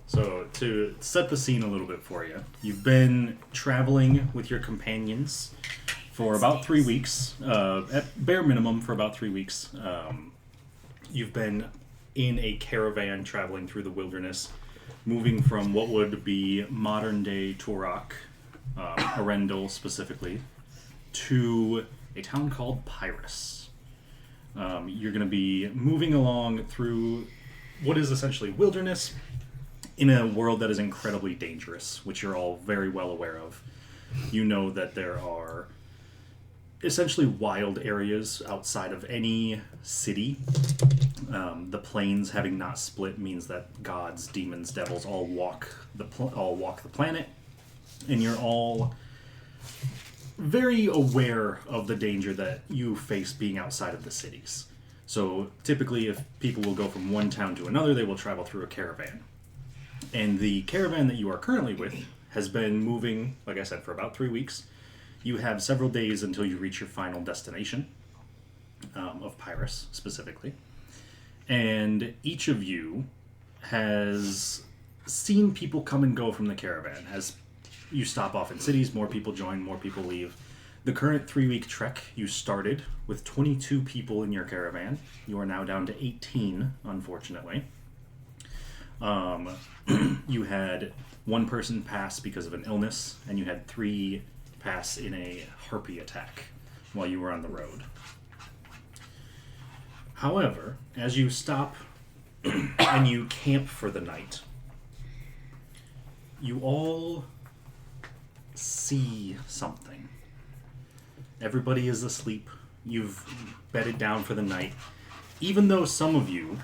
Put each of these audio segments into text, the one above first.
So, to set the scene a little bit for you, you've been traveling with your companions for about 3 weeks, at bare minimum for about 3 weeks. You've been in a caravan traveling through the wilderness, moving from what would be modern-day Turok, Arendelle specifically, to a town called Pyrrhus. You're going to be moving along through what is essentially wilderness in a world that is incredibly dangerous, which you're all very well aware of. You know that there are essentially wild areas outside of any city. The plains having not split means that gods, demons, devils all walk the planet, and you're all very aware of the danger that you face being outside of the cities. So typically, if people will go from one town to another, they will travel through a caravan. And the caravan that you are currently with has been moving, like I said, for about 3 weeks. You have several days until you reach your final destination, of Pyrrhus specifically. And each of you has seen people come and go from the caravan. As you stop off in cities, more people join, more people leave. The current 3-week trek, you started with 22 people in your caravan. You are now down to 18, unfortunately. You had one person pass because of an illness, and you had 3 pass in a harpy attack while you were on the road. However, as you stop and you camp for the night, you all see something. Everybody is asleep. You've bedded down for the night. Even though some of you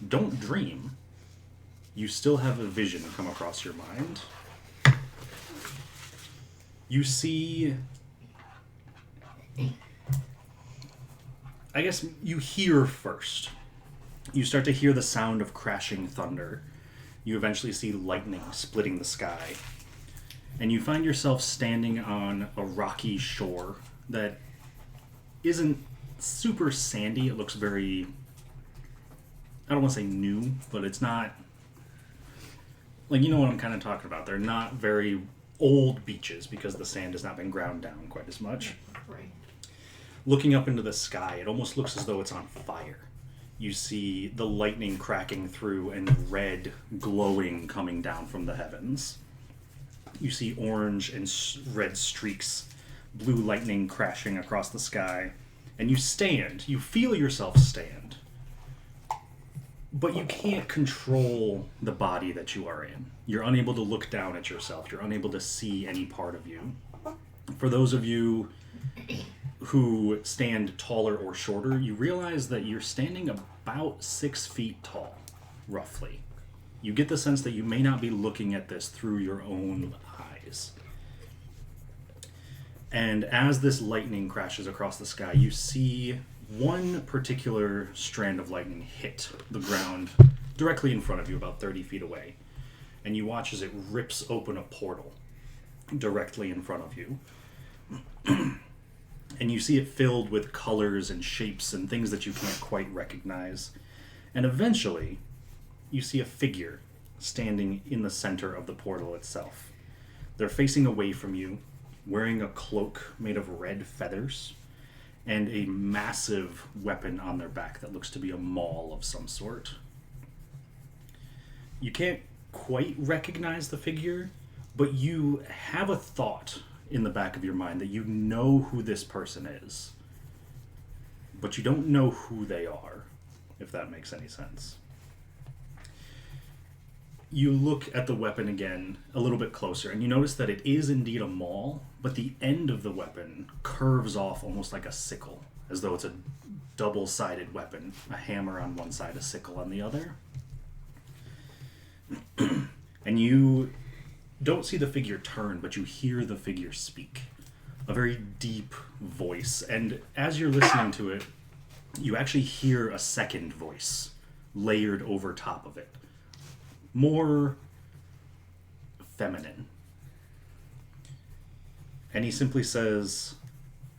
don't dream, you still have a vision come across your mind. You see... I guess you hear first. You start to hear the sound of crashing thunder. You eventually see lightning splitting the sky. And you find yourself standing on a rocky shore that isn't super sandy. It looks very... I don't want to say new, but it's not... Like, you know what I'm kind of talking about. They're not very old beaches because the sand has not been ground down quite as much. Right. Looking up into the sky, it almost looks as though it's on fire. You see the lightning cracking through and red glowing coming down from the heavens. You see orange and red streaks, blue lightning crashing across the sky. And you stand. You feel yourself stand. But you can't control the body that you are in. You're unable to look down at yourself. You're unable to see any part of you. For those of you who stand taller or shorter, you realize that you're standing about 6 feet tall, roughly. You get the sense that you may not be looking at this through your own eyes. And as this lightning crashes across the sky, you see one particular strand of lightning hit the ground directly in front of you, about 30 feet away. And you watch as it rips open a portal directly in front of you. And you see it filled with colors and shapes and things that you can't quite recognize. And eventually, you see a figure standing in the center of the portal itself. They're facing away from you, wearing a cloak made of red feathers, and a massive weapon on their back that looks to be a maul of some sort. You can't quite recognize the figure, but you have a thought in the back of your mind that you know who this person is. But you don't know who they are, if that makes any sense. You look at the weapon again a little bit closer, and you notice that it is indeed a maul, but the end of the weapon curves off almost like a sickle, as though it's a double-sided weapon, a hammer on one side, a sickle on the other. And you don't see the figure turn, but you hear the figure speak. A very deep voice, and as you're listening to it, you actually hear a second voice layered over top of it. More feminine. And he simply says,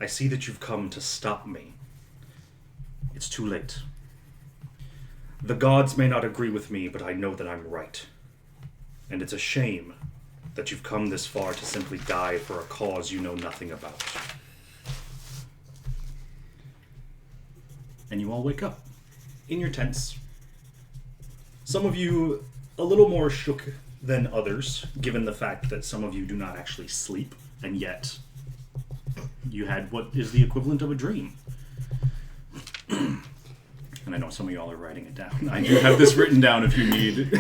"I see that you've come to stop me. It's too late. The gods may not agree with me, but I know that I'm right. And it's a shame that you've come this far to simply die for a cause you know nothing about. And you all wake up in your tents. Some of you a little more shook than others, given the fact that some of you do not actually sleep, and yet you had what is the equivalent of a dream. And I know some of y'all are writing it down. I do have this written down if you need. There's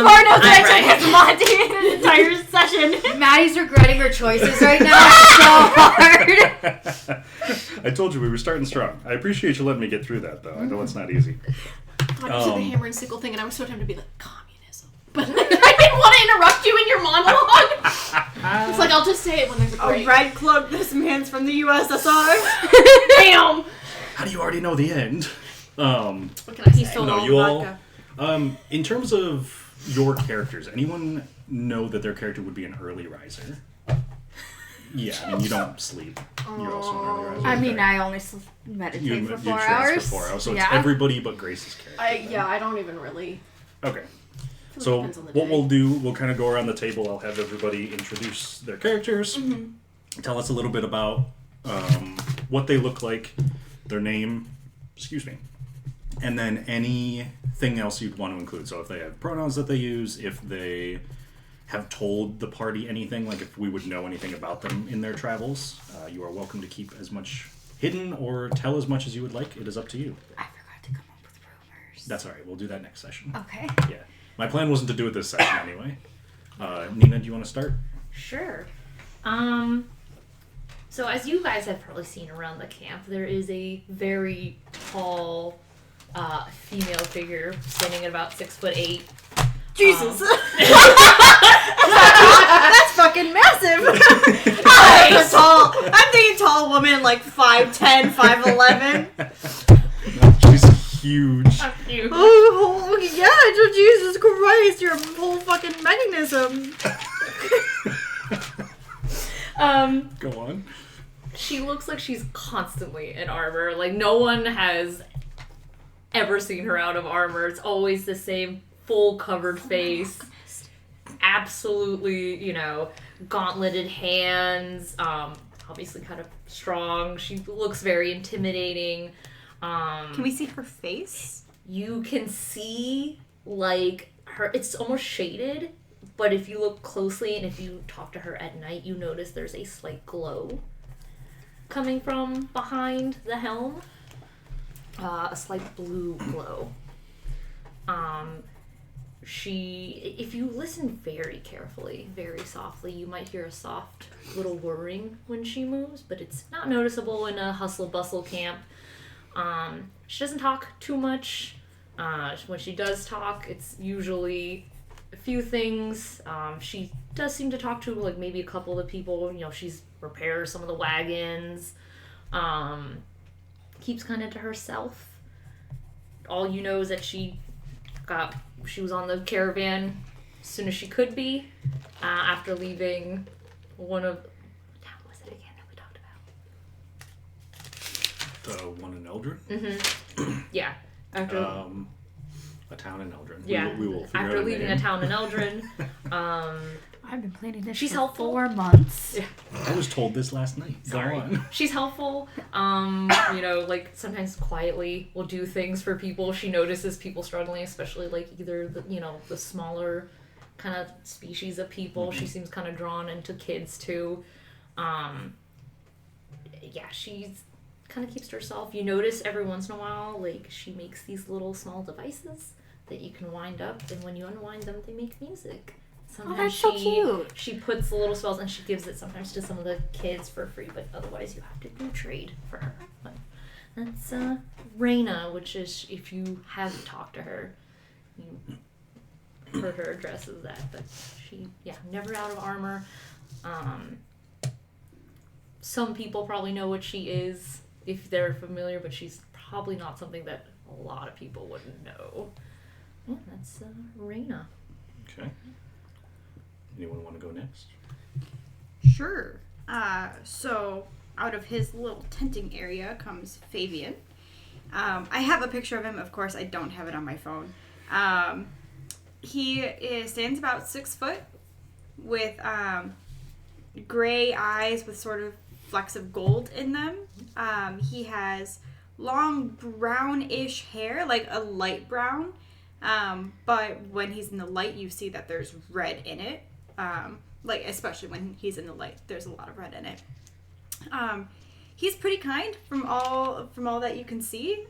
more notes that I took with Monty in an entire session. Maddie's regretting her choices right now so hard. I told you we were starting strong. I appreciate you letting me get through that, though. I know it's not easy. I did the hammer and sickle thing, and I was so tempted to be like, communism. But I didn't want to interrupt you in your monologue. It's like, I'll just say it when there's a break. A red cloak, this man's from the USSR. Damn! How do you already know the end? What can I say? No, you all... in terms of your characters, anyone know that their character would be an early riser? Yeah, I mean, you don't sleep. You're also an early riser. I mean, I only meditate for 4 hours. For 4 hours, so it's everybody but Grace's character. I don't even really... Okay. So what we'll do, we'll kind of go around the table. I'll have everybody introduce their characters. Mm-hmm. Tell us a little bit about what they look like, their name, and then anything else you'd want to include. So if they have pronouns that they use, if they have told the party anything, like if we would know anything about them in their travels, you are welcome to keep as much hidden or tell as much as you would like. It is up to you. I forgot to come up with rumors. That's all right. We'll do that next session. Okay. Yeah. My plan wasn't to do it this session anyway. Nina, do you want to start? Sure. So as you guys have probably seen around the camp, there is a very tall female figure standing at about 6'8". Jesus. That's fucking massive. Nice. I'm thinking tall woman like 5'10", 5'11". She's huge. I'm huge. Oh, yeah, Jesus Christ, you're a whole fucking mechanism. Go on. She looks like she's constantly in armor. Like, no one has ever seen her out of armor. It's always the same full covered face. Absolutely, gauntleted hands. Obviously kind of strong. She looks very intimidating. Can we see her face? You can see, like, her... It's almost shaded, but if you look closely and if you talk to her at night, you notice there's a slight glow coming from behind the helm. A slight blue glow. If you listen very carefully, very softly, you might hear a soft little whirring when she moves, but it's not noticeable in a hustle-bustle camp. She doesn't talk too much. When she does talk, it's usually a few things. She does seem to talk to, like, maybe a couple of the people. She's repairs some of the wagons. Keeps kind of to herself. All you know is that she was on the caravan as soon as she could be, after leaving one of... What town was it again that we talked about? The one in Eladrin? Mm-hmm. Yeah. After... a town in Eladrin. Yeah. We will figure after out leaving a town in Eldrin. I've been planning this She's for helpful. 4 months. Yeah. I was told this last night. Sorry. Go on. She's helpful. Like sometimes quietly will do things for people. She notices people struggling, especially like either the smaller kind of species of people. Mm-hmm. She seems kind of drawn into kids too. She's kind of keeps to herself. You notice every once in a while, like, she makes these little small devices that you can wind up, and when you unwind them, they make music. Sometimes that's so cute. She puts the little spells, and she gives it sometimes to some of the kids for free, but otherwise you have to do trade for her. But that's Raina, which is, if you have talked to her, you heard her address as that, but she, never out of armor. Some people probably know what she is if they're familiar, but she's probably not something that a lot of people wouldn't know. Yeah, that's Raina. Okay. Anyone want to go next? Sure. So out of his little tenting area comes Favyon. I have a picture of him, of course. I don't have it on my phone. Stands about 6 foot with gray eyes with sort of flecks of gold in them. He has long brownish hair, like a light brown. But when he's in the light, you see that there's red in it. Like, especially when he's in the light, there's a lot of red in it. He's pretty kind from all that you can see.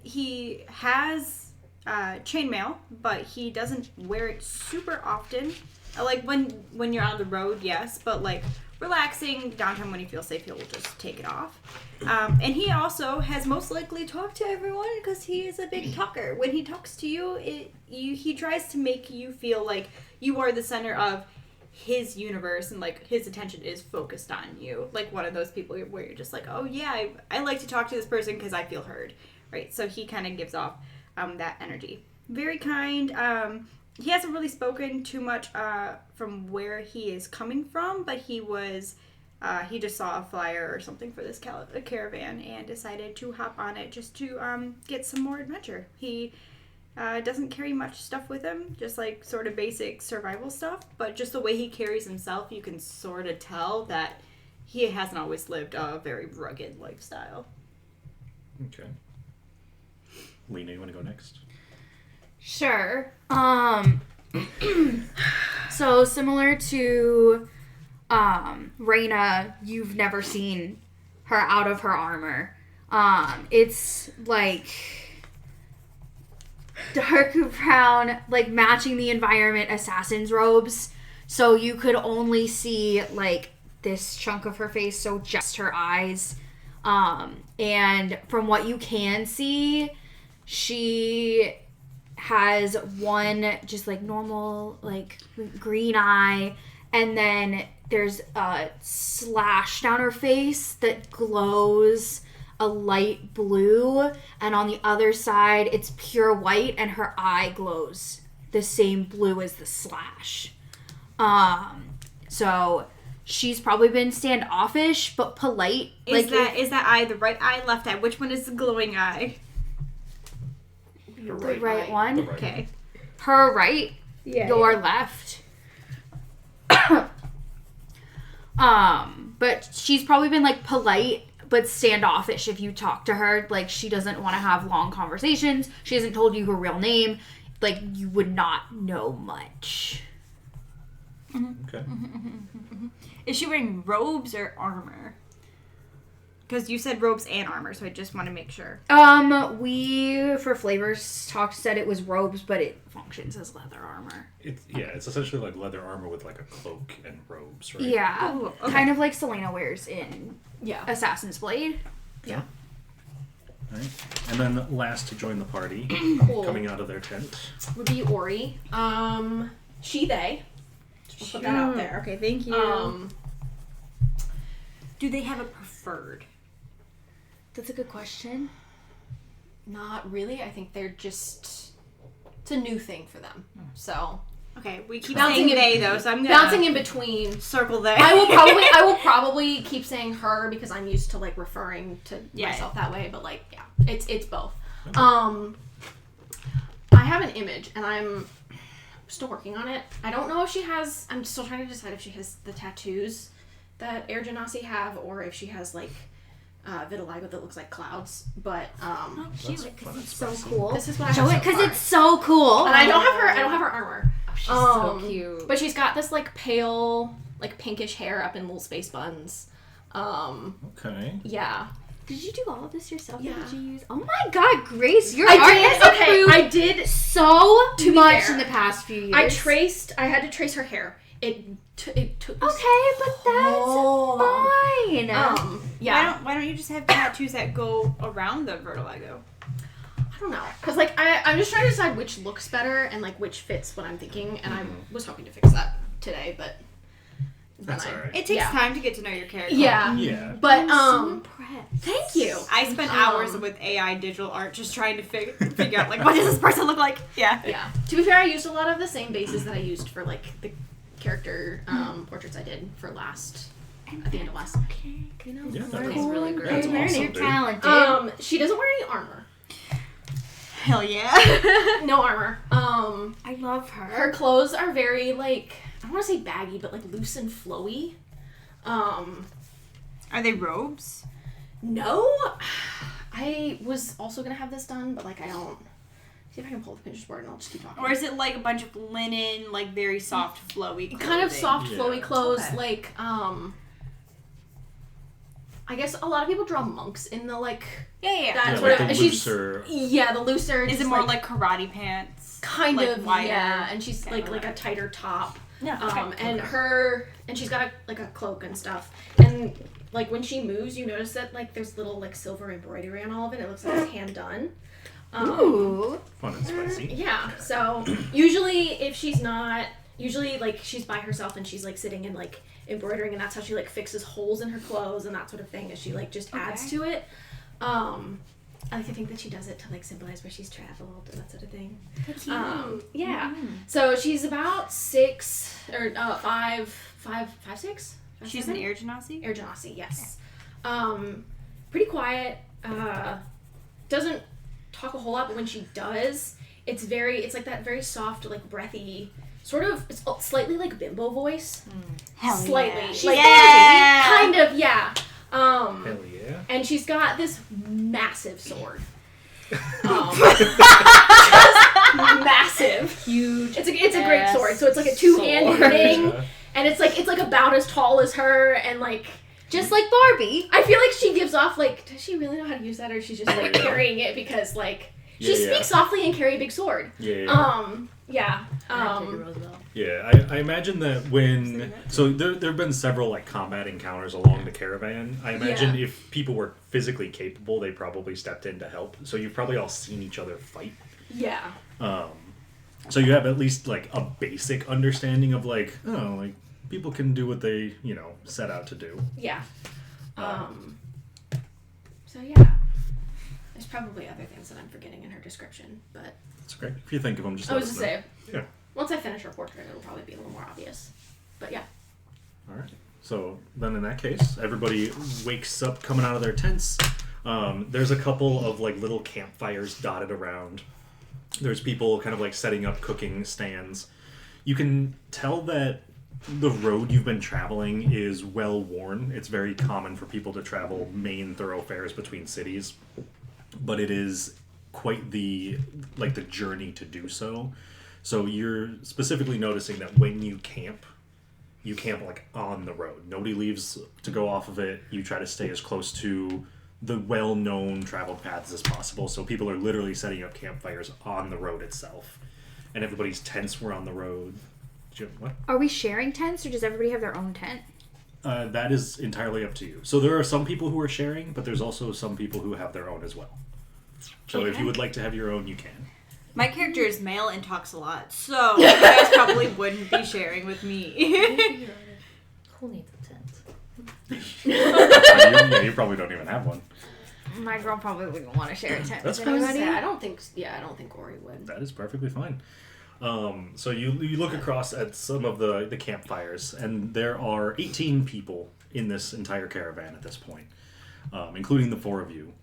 He has chainmail, but he doesn't wear it super often. Like when you're on the road, yes, but like relaxing downtown when he feels safe, he'll just take it off. And he also has most likely talked to everyone because he is a big talker. When he talks to you, he tries to make you feel like you are the center of his universe and like his attention is focused on you. Like one of those people where you're just like, oh yeah, I like to talk to this person because I feel heard, right? So he kind of gives off that energy. Very kind. He hasn't really spoken too much from where he is coming from, but he just saw a flyer or something for this caravan and decided to hop on it just to get some more adventure. He doesn't carry much stuff with him, just like sort of basic survival stuff, but just the way he carries himself, you can sort of tell that he hasn't always lived a very rugged lifestyle. Okay. Lena, you want to go next? Sure. So similar to Raina, you've never seen her out of her armor. It's like dark brown, like matching the environment assassin's robes. So you could only see like this chunk of her face, so just her eyes. And from what you can see, she has one just like normal like green eye, and then there's a slash down her face that glows a light blue, and on the other side it's pure white and her eye glows the same blue as the slash. So she's probably been standoffish but polite. Is that eye the right eye, left eye? Which one is the glowing eye? The right one? The right Okay. Her right, your left. But she's probably been like polite but standoffish if you talk to her. Like she doesn't want to have long conversations. She hasn't told you her real name. Like you would not know much. Okay. Is she wearing robes or armor? Because you said robes and armor, so I just want to make sure. We for flavors said it was robes, but it functions as leather armor. It's essentially like leather armor with like a cloak and robes, right? Yeah, Ooh, okay. kind of like Selena wears in Assassin's Blade. Yeah. All right. And then last to join the party, Cool. coming out of their tent. Would be Ori. She, they. We'll put that out there. Okay, thank you. Do they have a preferred? That's a good question. Not really. I think they're just... It's a new thing for them. So... Okay, we keep Bouncing saying in- they though, so I'm gonna Bouncing in between. circle they. I will probably keep saying her because I'm used to like referring to myself that way, but like it's both. I have an image and I'm still working on it. I don't know if she has, I'm still trying to decide if she has the tattoos that Genasi have or if she has like vitiligo that looks like clouds, but Because it's so cool. this is what I Show have it because so far. it's so cool. And I don't have her armor. She's so cute. But she's got this like pale, like pinkish hair up in little space buns. Okay. Yeah. Did you do all of this yourself? Or Yeah. did you use? Oh my God, Grace, your I art did. has Okay, improved I did. so To be much fair, in the past few years. I had to trace her hair. It took. Okay, but that's so long. fine. Yeah. Why don't you just have tattoos that go around the vertigo? I don't know, cause like I'm just trying to decide which looks better and like which fits what I'm thinking, and I was hoping to fix that today, but That's all right. It takes time to get to know your character. Yeah. Yeah. But I'm so impressed. thank you. I spent hours with AI digital art just trying to figure out like what does this person look like? Yeah. Yeah. To be fair, I used a lot of the same bases that I used for like the character portraits I did for at the end of last. Okay, you know, Yeah, we're that's cool. really great. That's You're awesome, dude. talented. She doesn't wear any armor. Hell yeah. No armor. I love her. Her clothes are very, like, I don't want to say baggy, but, like, loose and flowy. Are they robes? No. I was also going to have this done, but, like, I don't. See if I can pull the Pinterest board and I'll just keep talking. Or is it, like, a bunch of linen, like, very soft, flowy clothing? Kind of soft, flowy clothes, Okay. like, I guess a lot of people draw monks in the, like... Yeah. That's Yeah, what like it, the she's, looser- Yeah, the looser. Is just it more like karate pants? kind like of wider, yeah, and she's kinda like a tighter top. Yeah. And she's got a cloak and stuff. And like when she moves, you notice that like there's little like silver embroidery on all of it. It looks like it's hand done. Ooh. Fun and spicy. Yeah. So usually like she's by herself and she's like sitting and like embroidering, and that's how she like fixes holes in her clothes and that sort of thing, as she like just adds to it. I like to think that she does it to like symbolize where she's traveled and that sort of thing. Yeah. So she's about 6 or 5'6". She's an air genasi? Air Genasi, yes. Pretty quiet. Doesn't talk a whole lot, but when she does, it's like that very soft, like breathy, sort of, it's slightly like bimbo voice. Hell Slightly. yeah. She's Yeah. kind of, yeah. Hell yeah. And she's got this massive sword. Massive. Huge. It's a great sword. So it's like a two-handed thing. Yeah. And it's like about as tall as her, and like Just like Barbie. I feel like she gives off like, does she really know how to use that, or is she just like carrying it because like she speaks softly and carry a big sword? Yeah. Roosevelt. Yeah, I imagine that so there have been several like combat encounters along the caravan. I imagine if people were physically capable, they probably stepped in to help. So you've probably all seen each other fight. Yeah. So you have at least like a basic understanding of like, oh, like people can do what they, set out to do. Yeah. So yeah. There's probably other things that I'm forgetting in her description, but That's great. If you think of them, just I let was us to know. say, Yeah. once I finish her portrait, it'll probably be a little more obvious. But yeah. All right. So then in that case, everybody wakes up coming out of their tents. There's a couple of like little campfires dotted around. There's people kind of like setting up cooking stands. You can tell that the road you've been traveling is well worn. It's very common for people to travel main thoroughfares between cities, but it is quite the journey to do so. So you're specifically noticing that when you camp like on the road. Nobody leaves to go off of it. You try to stay as close to the well-known traveled paths as possible. So people are literally setting up campfires on the road itself. And everybody's tents were on the road. What? Are we sharing tents, or does everybody have their own tent? That is entirely up to you. So there are some people who are sharing, but there's also some people who have their own as well. So if you would like to have your own, you can. My character is male and talks a lot, so you guys probably wouldn't be sharing with me. Who needs a tent? You probably don't even have one. My girl probably wouldn't want to share a tent That's with fine. anybody. I don't think Ori would. That is perfectly fine. So you look across at some of the campfires, and there are 18 people in this entire caravan at this point, including the 4 of you.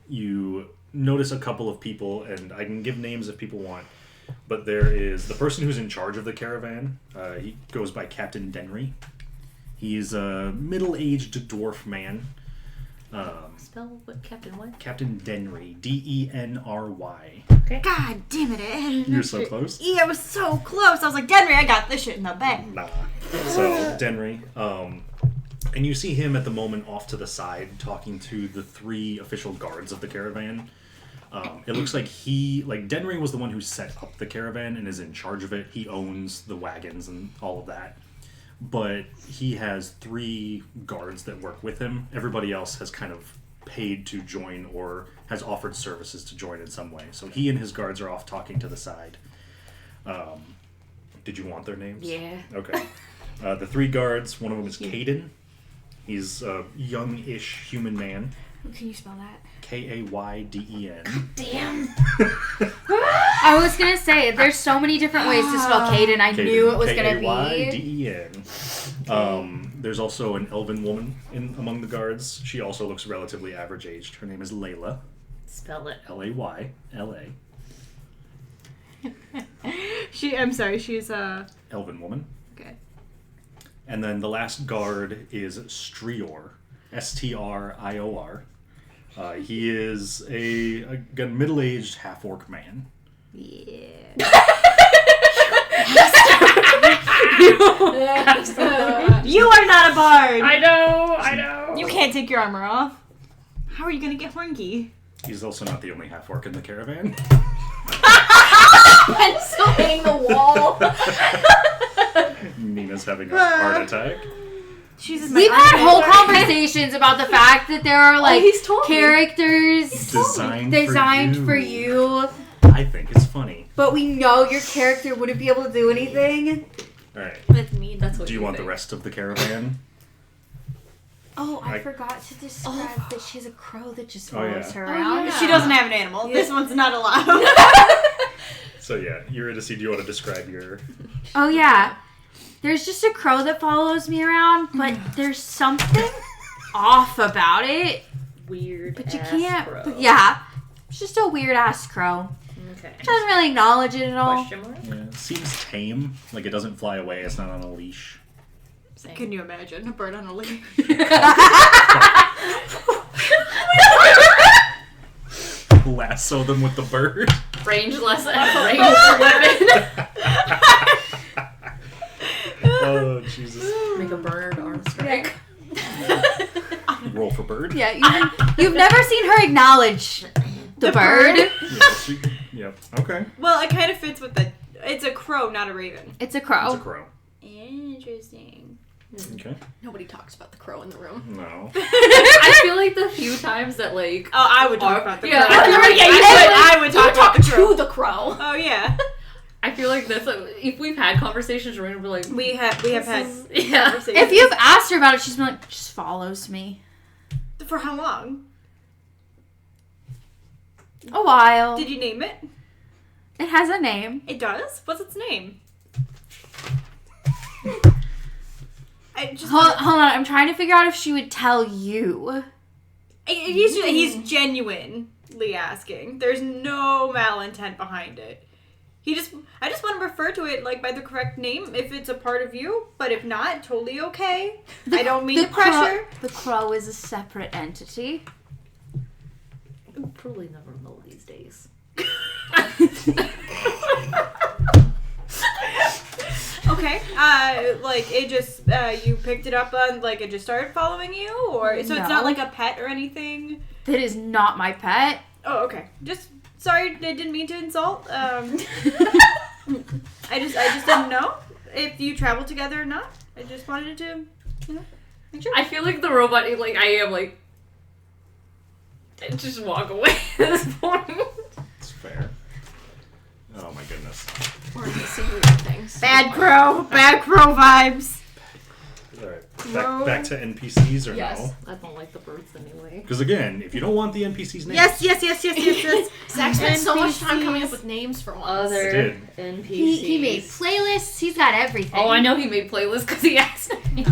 You notice a couple of people, and I can give names if people want, but there is the person who's in charge of the caravan. He goes by Captain Denry. He's a middle-aged dwarf man. Spell what? Captain what? Captain Denry. D-E-N-R-Y. Okay. God damn it, Ed. You're so close. Yeah, I was so close. I was like, Denry, I got this shit in the bag. Nah. So, Denry. And you see him at the moment off to the side talking to the 3 official guards of the caravan. It looks like Denry was the one who set up the caravan and is in charge of it. He owns the wagons and all of that. But he has 3 guards that work with him. Everybody else has kind of paid to join or has offered services to join in some way. So he and his guards are off talking to the side. Did you want their names? Yeah. Okay. The 3 guards, one of them is Caden. He's a young-ish human man. Can you spell that? K-A-Y-D-E-N. Damn. I was gonna say, there's so many different ways to spell Caden. I knew it was gonna be. K-A-Y-D-E-N. There's also an elven woman among the guards. She also looks relatively average aged. Her name is Layla. Spell it. Lay, L-A. I'm sorry, she's Elven woman. okay. And then the last guard is Strior. Strior. He is a middle-aged half-orc man. Yeah. You are not a bard. I know. You can't take your armor off. How are you gonna get hornky? He's also not the only half-orc in the caravan. Pencil hitting the wall. Nina's having a heart attack. We've had whole conversations about the fact that there are like he's told me. characters Designed for you, I think it's funny. but we know your character wouldn't be able to do anything. Alright. That's mean. That's what Do you want think. the rest of the caravan? Oh, I I- forgot to describe that she has a crow that just Oh, yeah. follows her around. yeah. She doesn't have an animal. This one's not allowed. So yeah, Eurydice, do you want to describe your... Oh yeah. There's just a crow that follows me around, but there's something off about it. Weird. But you ass can't. crow. But yeah. It's just a weird ass crow. Okay. Doesn't really acknowledge it at all. Question mark? Yeah, it seems tame. Like it doesn't fly away, it's not on a leash. Same. Can you imagine a bird on a leash? Lasso them with the bird. Range lesson. Range weapon. Oh, Jesus. Make a bird arm strike. Roll for bird. Yeah, you've never seen her acknowledge the bird. Yep. Okay. Well, it kind of fits with the. It's a crow, not a raven. It's a It's crow. a crow. Interesting. Okay. Nobody talks about the crow in the room. No. I feel like the few times that like Oh, I would talk about the yeah, crow. I feel like- I would talk about the crow. To the crow. Oh yeah, I feel like that's if we've had conversations, we're gonna be like we have had yeah. conversations. If you've asked her about it, she's been like, just follows me. For how long? A while. Did you name it? It has a name. It does. What's its name? I just. Hold on, I'm trying to figure out if she would tell you. He's genuinely asking. There's no malintent behind it. I just want to refer to it like by the correct name if it's a part of you, but if not, totally okay. I don't mean to pressure. The crow is a separate entity. Probably never know these days. Okay. Like it just you picked it up on like it just started following you, or so it's No. not like a pet or anything. That is not my pet. Oh, okay. Just sorry, I didn't mean to insult. I just didn't know if you traveled together or not. I just wanted to, make sure. I feel like the robot, like I am like, just walk away at this point. It's fair. Oh my goodness. Or you see weird things. Bad crow vibes. Alright. Back to NPCs or Yes. no? I don't like the birds anyway. Because again, if you don't want the NPC's name, Yes. Zach spent so much time NPCs. coming up with names for once. Other did. NPCs. He made playlists. He's got everything. Oh, I know he made playlists because he asked me.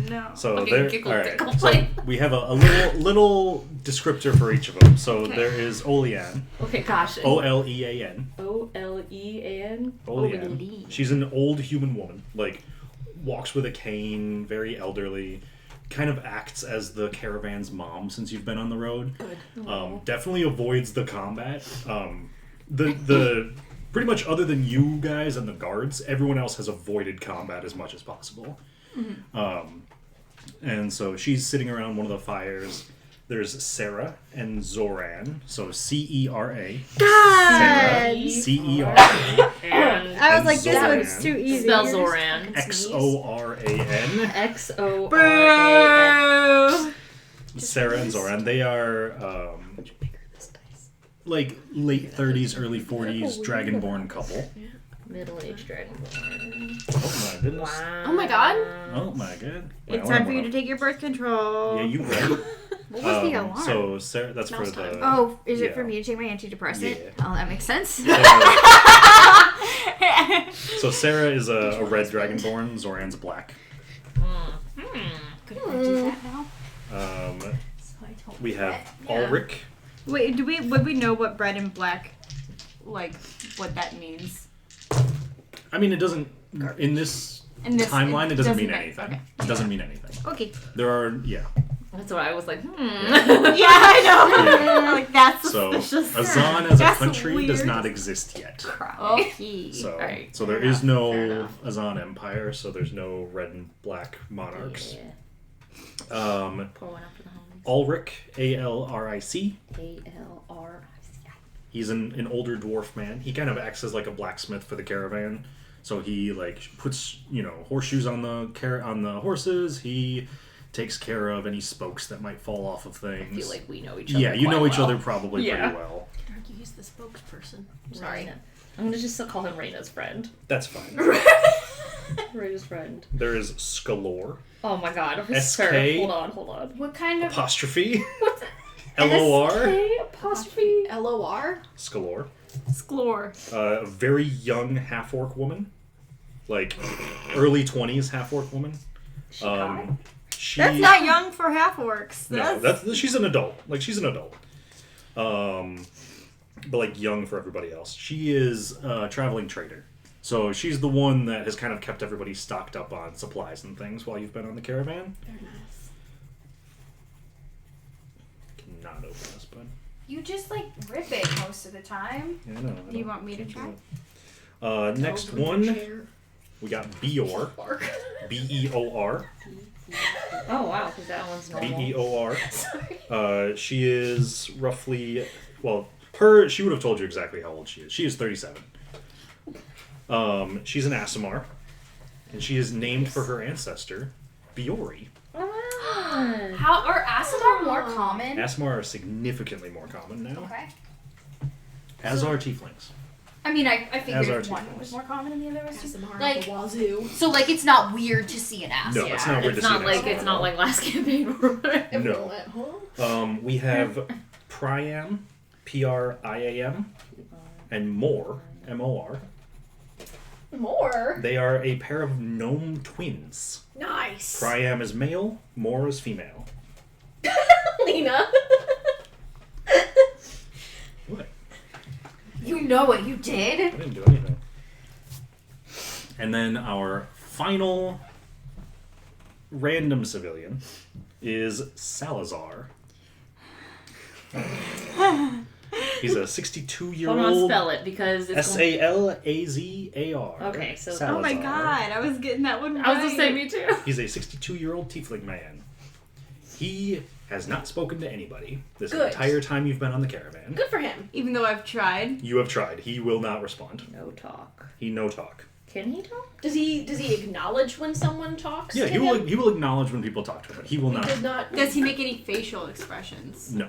No. So Okay, there. giggle, All right. tickle, So play. we have a little descriptor for each of them. So there is Olean. Okay, gosh. Olean. Olean. Olean. She's an old human woman. Like walks with a cane, very elderly. Kind of acts as the caravan's mom since you've been on the road. Good. Definitely avoids the combat. The pretty much other than you guys and the guards, everyone else has avoided combat as much as possible. And so she's sitting around one of the fires. There's Sarah and Zoran. So Cera. Sarah. Cera. And I was like, this one's too easy. spell Zoran. Xoran. Xoran. Boo! Sarah and Zoran. They are like late 30s, early 40s dragonborn couple. Middle-aged dragonborn. Oh my goodness. Wow. Oh my god. Oh my god. It's time for you to take your birth control. Yeah, you read. What was the alarm? So Sarah, that's Mouse for the. time. Oh, is it yeah. for me to take my antidepressant? Yeah. Oh, that makes sense. So Sarah is a red dragonborn. Zoran's black. Could I do that now? We have Ulrich, Wait, would we know what red and black, like, what that means? I mean, it doesn't in this timeline. It doesn't mean matter. anything. Okay. It doesn't mean anything. Okay. There are That's why I was like, Yeah, I know. Like, that's So suspicious. Azan as a That's country does weird. not exist yet. Okay. So Alright, so there fair is enough, fair no enough. Azan Empire. So there's no red and black monarchs. Yeah. Um, Pour one up for the homies. Ulric, Alric. ALR. He's an older dwarf man. He kind of acts as like a blacksmith for the caravan. So he like puts horseshoes on the horses. He takes care of any spokes that might fall off of things. I feel like we know each other. Yeah, you know quite each well. other probably Yeah. pretty well. He's the spokesperson. Sorry. Raina. I'm gonna just call him Raina's friend. That's fine. Raina's friend. There is Scalor. Oh my god. SK? Sir, hold on. What kind of... Apostrophe. What's LOR. SK apostrophe? LOR? Scalor. Sklor. A very young half-orc woman. Like, early 20s half-orc woman. She... That's not young for half-orcs. No, she's an adult. Like, she's an adult. But, like, young for everybody else. She is a traveling trader. So she's the one that has kind of kept everybody stocked up on supplies and things while you've been on the caravan. Very nice. Cannot open this, bud. You just, like, rip it most of the time. Yeah, I know. Do you want me to try? Next one, we got Beor. Beor. Oh wow, because that one's normal. Beor. She is roughly, she would have told you exactly how old she is. She is 37. She's an Aasimar, and she is named for her ancestor, Biori. How are Aasimar more common? Aasimar are significantly more common now, Okay. as are tieflings. I mean, I As figured are one tieflings. was more common and the other was too. ASMR Like, the wazoo. so like it's not weird to see an ass. No, it's not weird to see an Aasimar. It's not like last campaign. No. We have Priam, Priam, and Mor, Mor. More? They are a pair of gnome twins. Nice. Priam is male, Mor is female. Lena. What? You know what you did? I didn't do anything. And then our final random civilian is Salazar. He's a 62-year-old. Hold on, spell it because it's Salazar. Okay, so Salazar. Oh my god, I was getting that one right. I was gonna say me too. He's a 62-year-old tiefling man. He has not spoken to anybody this Good. entire time you've been on the caravan. Good for him. Even though I've tried. You have tried. He will not respond. No talk. He no talk. Can he talk? Does he acknowledge when someone talks? Yeah, to he him? will acknowledge when people talk to him, but he will He not. did not. Does he make any facial expressions? No.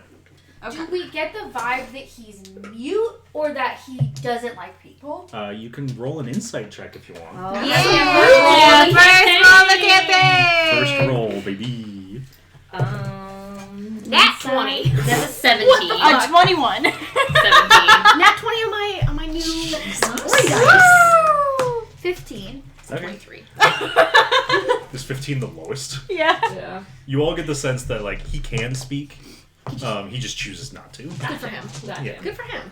Okay. Do we get the vibe that he's mute or that he doesn't like people? You can roll an insight check if you want. Oh, Yeah! First roll of the campaign! First roll, baby. Nat 20. That's a 17. A 21. 17. Nat 20 on my new story dice. 15. Okay. 23. Is 15 the lowest? Yeah. Yeah. You all get the sense that like he can speak. He just chooses not to. Good for him. Yeah. Good for him.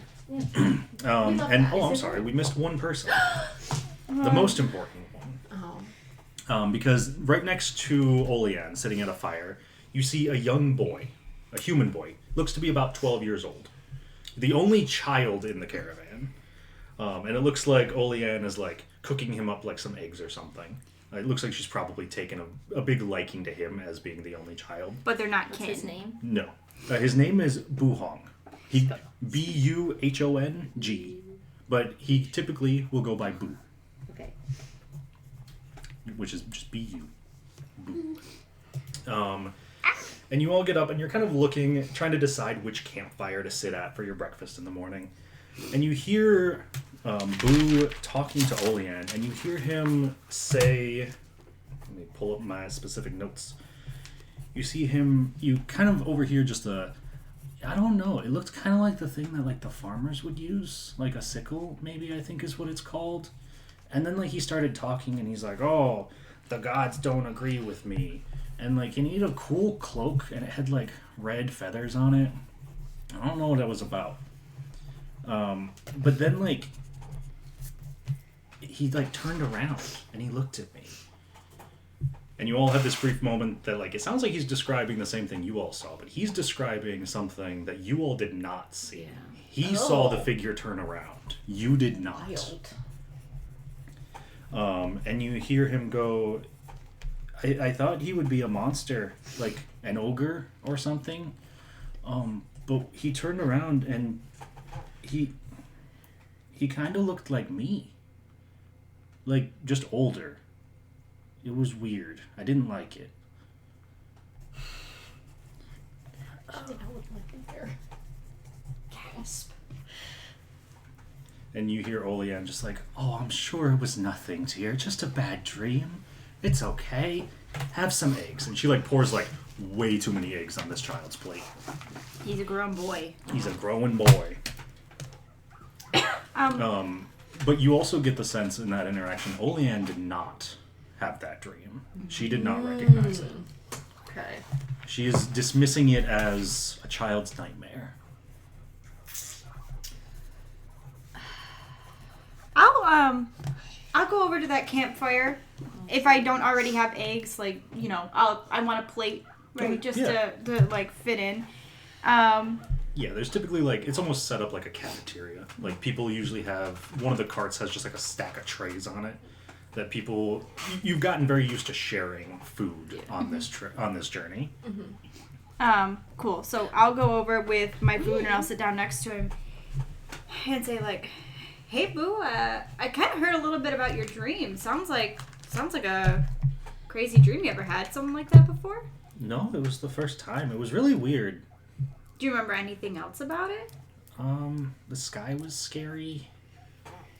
And that. I'm sorry, we missed one person. The most important one. Oh. Because right next to Olean, sitting at a fire, you see a young boy, a human boy, looks to be about 12 years old. The only child in the caravan. And it looks like Olean is like cooking him up like some eggs or something. It looks like she's probably taken a big liking to him as being the only child. But they're not What's kin. his name? No. His name is Buhong. He Buhong, but he typically will go by Boo, Okay. which is just Bu. Boo. And you all get up and you're kind of looking, trying to decide which campfire to sit at for your breakfast in the morning. And you hear Boo talking to Olean, and you hear him say, let me pull up my specific notes. You see him, you kind of overhear just I don't know, it looked kind of like the thing that like the farmers would use, like a sickle, maybe I think is what it's called. And then like he started talking and he's like, oh, the gods don't agree with me. And like he needed a cool cloak and it had like red feathers on it. I don't know what that was about. But then, like, he, like, turned around and he looked at me. And you all had this brief moment that, like, it sounds like he's describing the same thing you all saw, but he's describing something that you all did not see. Yeah. He saw the figure turn around. You did not. Wild. And you hear him go, I thought he would be a monster, like an ogre or something. But he turned around and he kind of looked like me. Like, just older. It was weird. I didn't like it. Gasp. And you hear Olean just like, oh, I'm sure it was nothing, dear. Just a bad dream. It's okay. Have some eggs. And she, like, pours, like, way too many eggs on this child's plate. He's a grown boy. He's a growing boy. But you also get the sense in that interaction, Olean did not have that dream. She did not recognize it. Okay. She is dismissing it as a child's nightmare. I'll go over to that campfire. If I don't already have eggs, like, you know, I want a plate, right? Just to like fit in. Yeah, there's typically, like, it's almost set up like a cafeteria. Like, people usually have, one of the carts has just like a stack of trays on it that people, you've gotten very used to sharing food on this on this journey. Cool. So I'll go over with my food and I'll sit down next to him and say, like, hey, Boo, I kind of heard a little bit about your dream. Sounds like a crazy dream you ever had. Something like that before? No, it was the first time. It was really weird. Do you remember anything else about it? The sky was scary.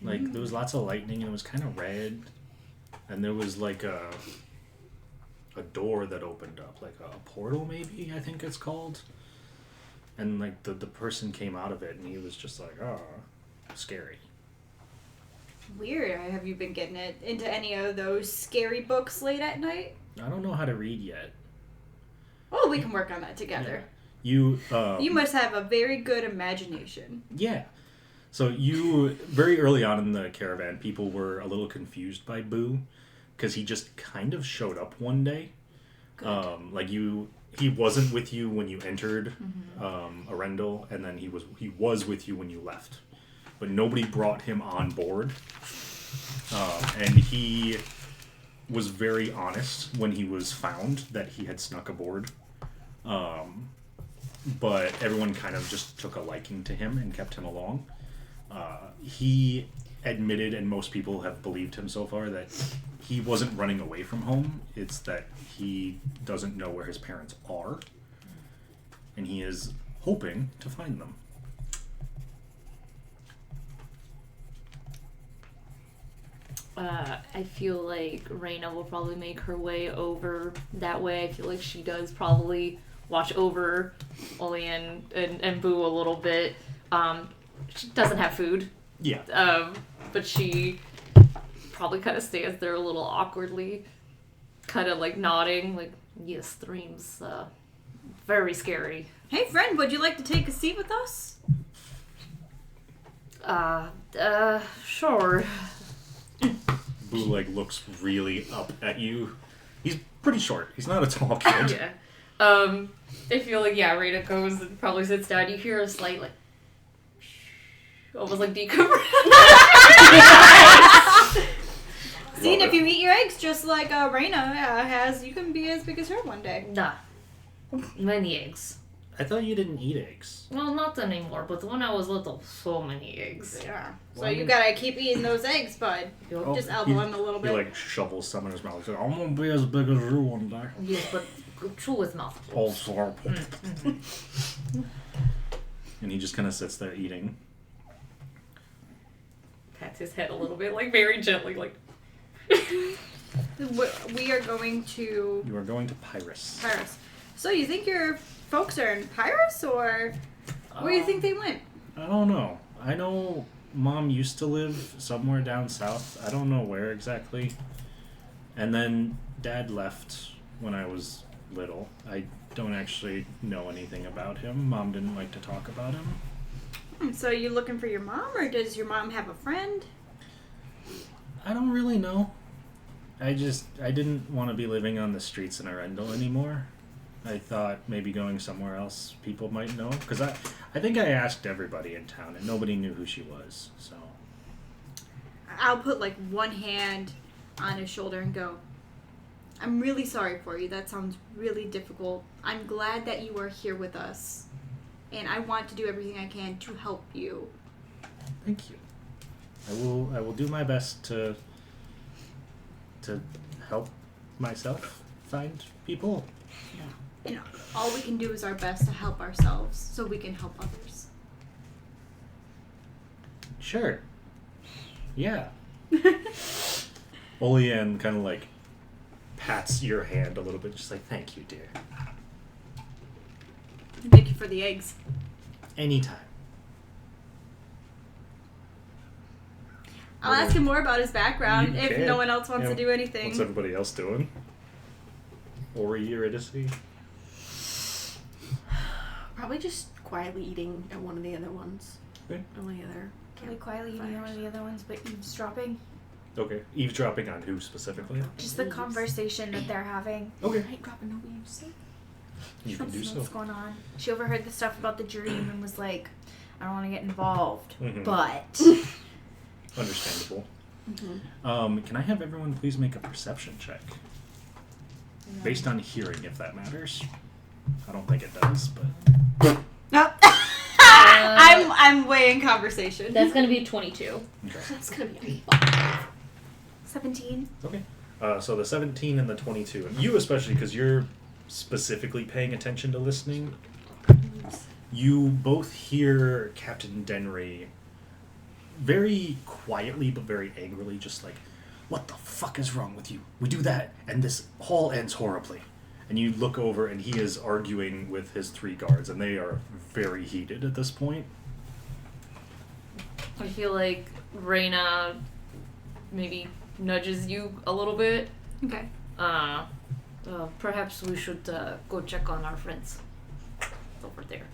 Like, there was lots of lightning and it was kind of red. And there was, like, a door that opened up. Like, a portal, maybe, I think it's called. And, like, the person came out of it and he was just like, oh, scary. Weird. Have you been getting into any of those scary books late at night? I don't know how to read yet. Oh, we can work on that together. Yeah. You must have a very good imagination. Yeah. So very early on in the caravan, people were a little confused by Boo because he just kind of showed up one day. Like he wasn't with you when you entered Arendelle, and then he was with you when you left. But nobody brought him on board. And he was very honest when he was found that he had snuck aboard. But everyone kind of just took a liking to him and kept him along. He admitted, and most people have believed him so far, that he wasn't running away from home. It's that he doesn't know where his parents are. And he is hoping to find them. I feel like Raina will probably make her way over that way. I feel like she does probably watch over Olean and Boo a little bit. She doesn't have food. Yeah. But she probably kind of stands there a little awkwardly, kind of like nodding, like, yes, the dream's very scary. Hey, friend, would you like to take a seat with us? Sure. Boo, like, looks really up at you. He's pretty short. He's not a tall kid. Yeah. I feel like, Raina goes and probably sits down. You hear a slight, like, almost like decompression. See, and if you eat your eggs just like Raina has, you can be as big as her one day. Nah. Many eggs. I thought you didn't eat eggs. Well, not anymore, but when I was little, so many eggs. Yeah. So Well, you gotta keep eating those eggs, bud. Just elbow him a little He, bit. like, shovels some in his mouth. He's like, I'm gonna be as big as you one day. Yes, but chew his mouth. All slurp. And he just kind of sits there eating. Pats his head a little bit, like, very gently, like... We are going to You are going to Pyrrhus. Pyrrhus. So you think your folks are in Pyrrhus, or where do you think they went? I don't know. I know Mom used to live somewhere down south. I don't know where exactly. And then Dad left when I was little. I don't actually know anything about him. Mom didn't like to talk about him. So are you looking for your mom, or does your mom have a friend? I don't really know. I didn't want to be living on the streets in Arendelle anymore. I thought maybe going somewhere else people might know. Because I think I asked everybody in town, and nobody knew who she was, so... I'll put, like, one hand on his shoulder and go, I'm really sorry for you. That sounds really difficult. I'm glad that you are here with us. And I want to do everything I can to help you. Thank you. I will do my best to help myself find people. And all we can do is our best to help ourselves so we can help others. Sure. Yeah. Olean kind of like pats your hand a little bit, just like, thank you, dear. Thank you for the eggs. Anytime. I'll ask him more about his background You if can. no one else wants Yeah. to do anything. What's everybody else doing? Or Eurydice? Probably just quietly eating at one of the other ones. Okay. Only other. Really quietly eating one of the other ones, but eavesdropping. Okay. Eavesdropping on who specifically? Just the conversation that they're having. Okay. I ain't dropping no leaves. You can do so. What's going on? She overheard the stuff about the dream and was like, I don't want to get involved, Mhm. but... Understandable. Mm-hmm. Can I have everyone please make a perception check? Based on hearing, if that matters. I don't think it does, but... Nope. I'm way in conversation. That's gonna be 22. Okay. That's gonna be 17. Okay. So the 17 and the 22. And you especially, because you're specifically paying attention to listening, you both hear Captain Denry very quietly but very angrily, just like, what the fuck is wrong with you? We do that, and this all ends horribly. And you look over, and he is arguing with his 3 guards, and they are very heated at this point. I feel like Raina maybe nudges you a little bit. Okay. Perhaps we should go check on our friends. It's over there.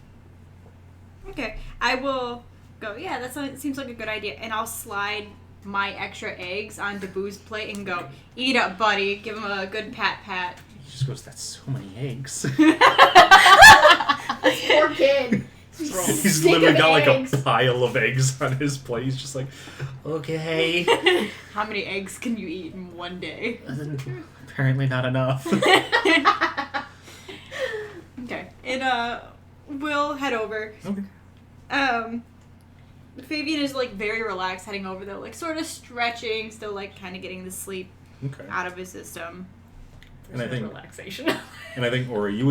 Okay. I will go, yeah, that seems like a good idea. And I'll slide my extra eggs on Dabu's plate and go, eat up, buddy. Give him a good pat. He just goes, that's so many eggs. This poor kid. He's Sick literally of got eggs. like a pile of eggs on his plate. He's just like, okay. How many eggs can you eat in one day? Apparently not enough. Okay. And we'll head over. Okay. Favyon is like very relaxed heading over though, like sort of stretching, still like kind of getting the sleep Okay. out of his system. And I think, relaxation. Ori, you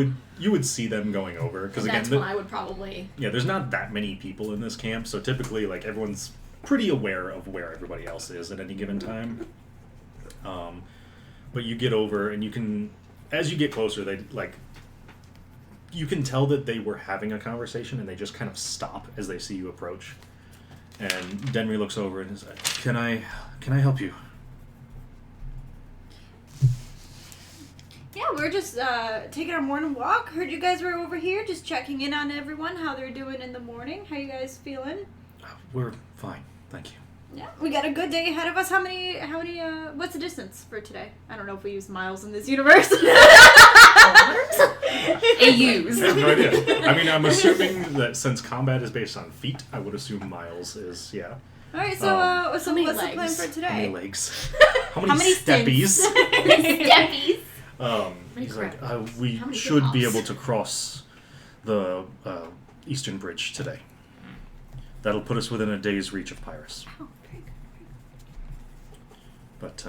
would see them going over because again, That's when I would probably. yeah, there's not that many people in this camp, so typically like everyone's pretty aware of where everybody else is at any given time. But you get over and you can, as you get closer, they like. You can tell that they were having a conversation and they just kind of stop as they see you approach. And Denry looks over and is like, Can I help you? Yeah, we're just taking our morning walk. Heard you guys were over here, just checking in on everyone, how they're doing in the morning. How you guys feeling? We're fine, thank you. Yeah, we got a good day ahead of us. How many, what's the distance for today? I don't know if we use miles in this universe. AUs. I have no idea. I mean, I'm assuming that since combat is based on feet, I would assume miles is, yeah. Alright, so, so many what's the plan legs? for How many today? legs? How many steppies? Steppies. He's like, we How many should be hip-hops? able to cross the Eastern Bridge today. That'll put us within a day's reach of Pyrus. Oh, very good. But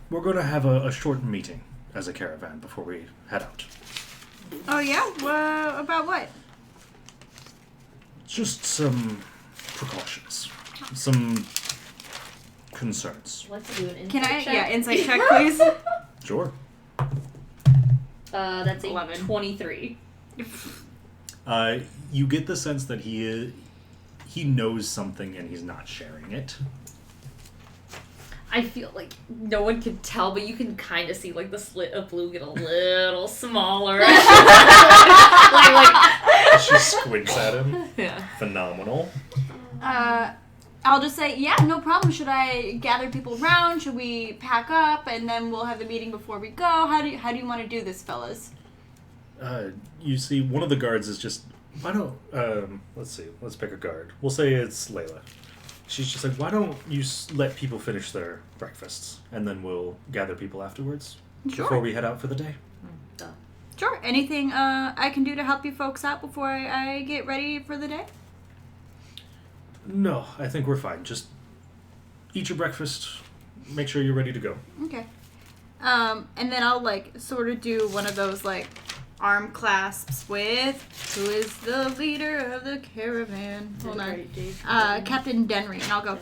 we're going to have a short meeting as a caravan before we head out. Oh yeah? About what? Just some precautions, some concerns. Let's do an insight Can I? check. Yeah, insight check, please. Sure. That's a 11. 23. You get the sense that he knows something and he's not sharing it. I feel like no one can tell, but you can kind of see like the slit of blue get a little smaller. like She squints at him. yeah. Phenomenal. I'll just say, yeah, no problem. Should I gather people around? Should we pack up and then we'll have the meeting before we go? How do you want to do this, fellas? You see, one of the guards is just. Why don't let's see. Let's pick a guard. We'll say it's Layla. She's just like, why don't you let people finish their breakfasts, and then we'll gather people afterwards before we head out for the day. Sure. Anything I can do to help you folks out before I get ready for the day? No, I think we're fine. Just eat your breakfast. Make sure you're ready to go. Okay. And then I'll sort of do one of those arm clasps with who is the leader of the caravan. Hold on. Captain Denry, and I'll go.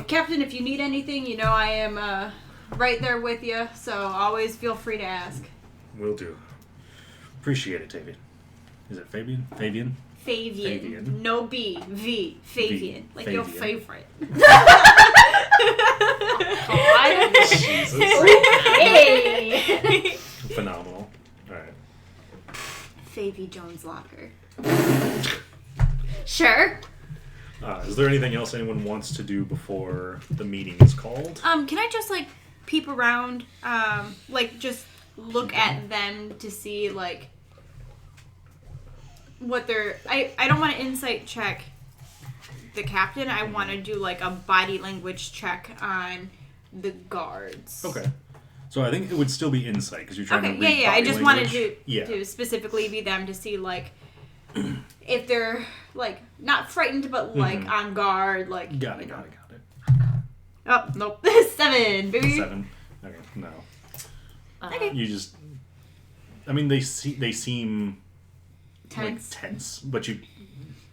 Captain, if you need anything, I am right there with you. So always feel free to ask. Will do. Appreciate it, Tavian. Is it Fabian? Favyon? Favyon. No B. V. Favyon. Like your Favyon. favorite. God. Jesus. Hey. Phenomenal. Alright. Favy Jones Locker. Sure. Is there anything else anyone wants to do before the meeting is called? Can I just peep around? Just look at them to see what they're. I don't want to insight check the captain. I want to do a body language check on the guards. Okay. So I think it would still be insight because you're trying to read Yeah. I body just language. wanted to specifically be them to see if they're not frightened but on guard. Got it. Oh nope, 7, baby. 7. Okay, no. Okay. You just. I mean, they seem Tense. tense, but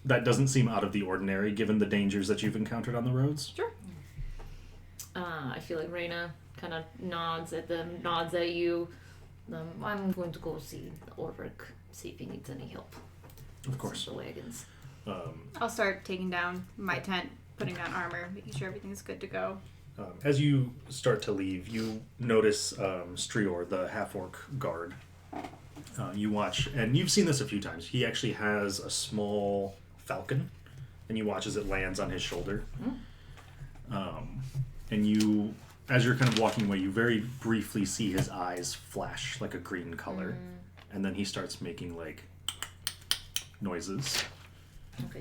that doesn't seem out of the ordinary given the dangers that you've encountered on the roads. Sure. I feel like Raina kind of nods at them, nods at you. I'm going to go see Ulrich, see if he needs any help. Of course. The wagons. I'll start taking down my tent, putting down armor, making sure everything's good to go. As you start to leave, you notice Strior, the half-orc guard. You watch, and you've seen this a few times. He actually has a small falcon, and you watch as it lands on his shoulder. And you, as you're kind of walking away, you very briefly see his eyes flash like a green color, and then he starts making noises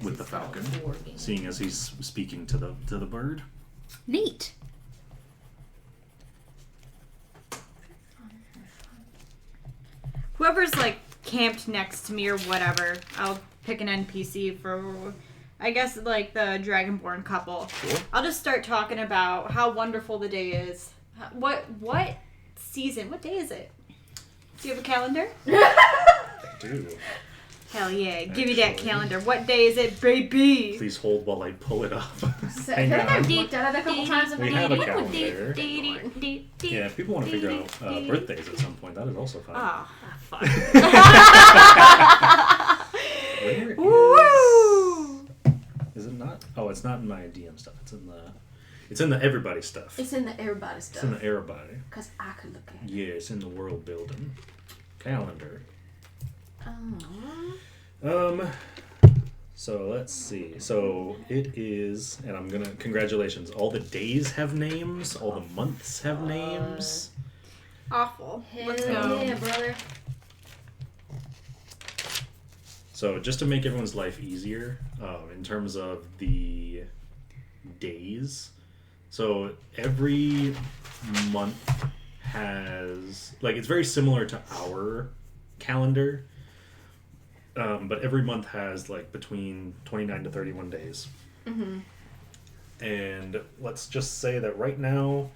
with the falcon, seeing as he's speaking to the bird. Neat. Whoever's camped next to me or whatever, I'll pick an NPC for, I guess the Dragonborn couple. Sure. I'll just start talking about how wonderful the day is. What season? What day is it? Do you have a calendar? I do. Hell yeah! Give me that calendar. What day is it, baby? Please hold while I pull it up. I Hang feel like I've on. looked at it a couple times in We the have a meeting. calendar. Yeah, if people want to figure out birthdays at some point, that is also fun. Oh, Fuck. Where is... woo! Is it not? Oh, it's not in my DM stuff. It's in the everybody stuff. It's in the everybody It's in stuff. the everybody. Because I could look at it. Yeah, it's in the world building calendar. Oh. So let's see. So it is, and I'm gonna congratulations. All the days have names. All the months have names. Awful. Let's Hell go. yeah, brother. So just to make everyone's life easier, in terms of the days, so every month has it's very similar to our calendar, but every month has between 29 to 31 days. Mm-hmm. And let's just say that right now,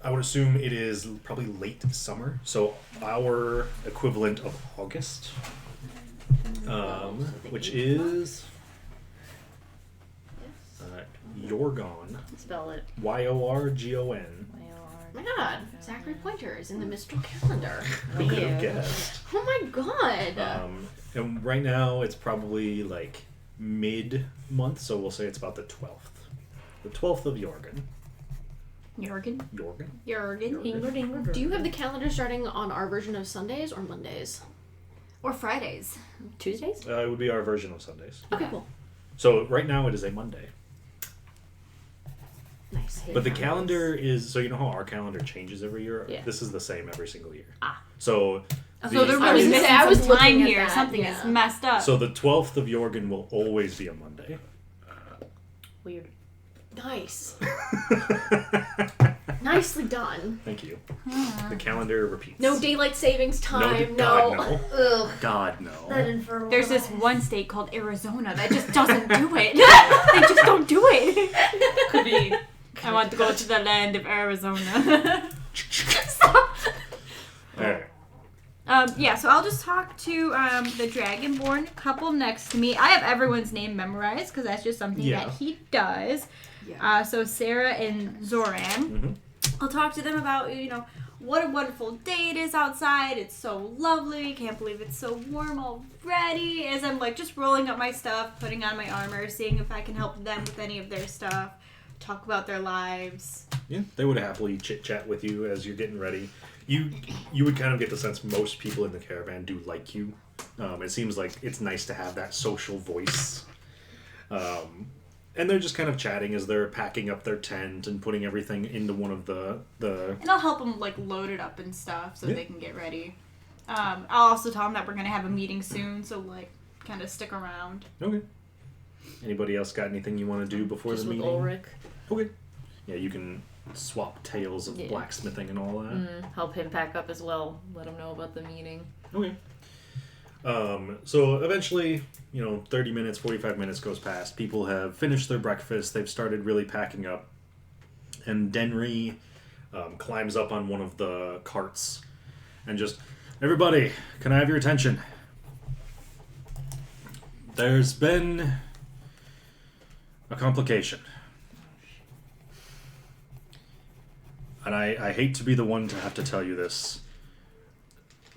I would assume it is probably late summer, so our equivalent of August. Which is Yorgon. Spell it. Yorgon. Oh my god, Zachary Pointer is in the mystical calendar. Who could have guessed? Oh my god. And right now it's probably mid-month, so we'll say it's about the 12th. The 12th of Yorgon. Jorgen. Jorgen? Do you have the calendar starting on our version of Sundays or Mondays? Or Fridays. Tuesdays? It would be our version of Sundays. Okay, cool. So right now it is a Monday. Nice. But the calendar is, so you know how our calendar changes every year? Yeah. This is the same every single year. Ah. So So they're I was really gonna say, missing I was some looking time at here. that, Something yeah. is messed up. So the 12th of Jorgen will always be a Monday. Weird. Nice. Nicely done. Thank you. The calendar repeats. No daylight savings time. God, No. no. Ugh. God, no. There's this one state called Arizona that just doesn't do it. They just don't do it. Could be. I want to go to the land of Arizona. Alright. Yeah, so I'll just talk to the Dragonborn couple next to me. I have everyone's name memorized because that's just something that he does. Yeah. So Sarah and Zoran. Mm-hmm. I'll talk to them about, what a wonderful day it is outside. It's so lovely. Can't believe it's so warm already. As I'm just rolling up my stuff, putting on my armor, seeing if I can help them with any of their stuff. Talk about their lives. Yeah, they would happily chit-chat with you as you're getting ready. You would kind of get the sense most people in the caravan do like you. It seems like it's nice to have that social voice. And they're just kind of chatting as they're packing up their tent and putting everything into one of the... And I'll help them load it up and stuff so they can get ready. I'll also tell them that we're going to have a meeting soon, so kind of stick around. Okay. Anybody else got anything you want to do before Just the with meeting? Ulrich. Okay. Yeah, you can swap tales of blacksmithing and all that. Help him pack up as well. Let him know about the meeting. Okay. So eventually, 30 minutes, 45 minutes goes past. People have finished their breakfast. They've started really packing up. And Denry climbs up on one of the carts and just, everybody, can I have your attention? There's been a complication. And I hate to be the one to have to tell you this.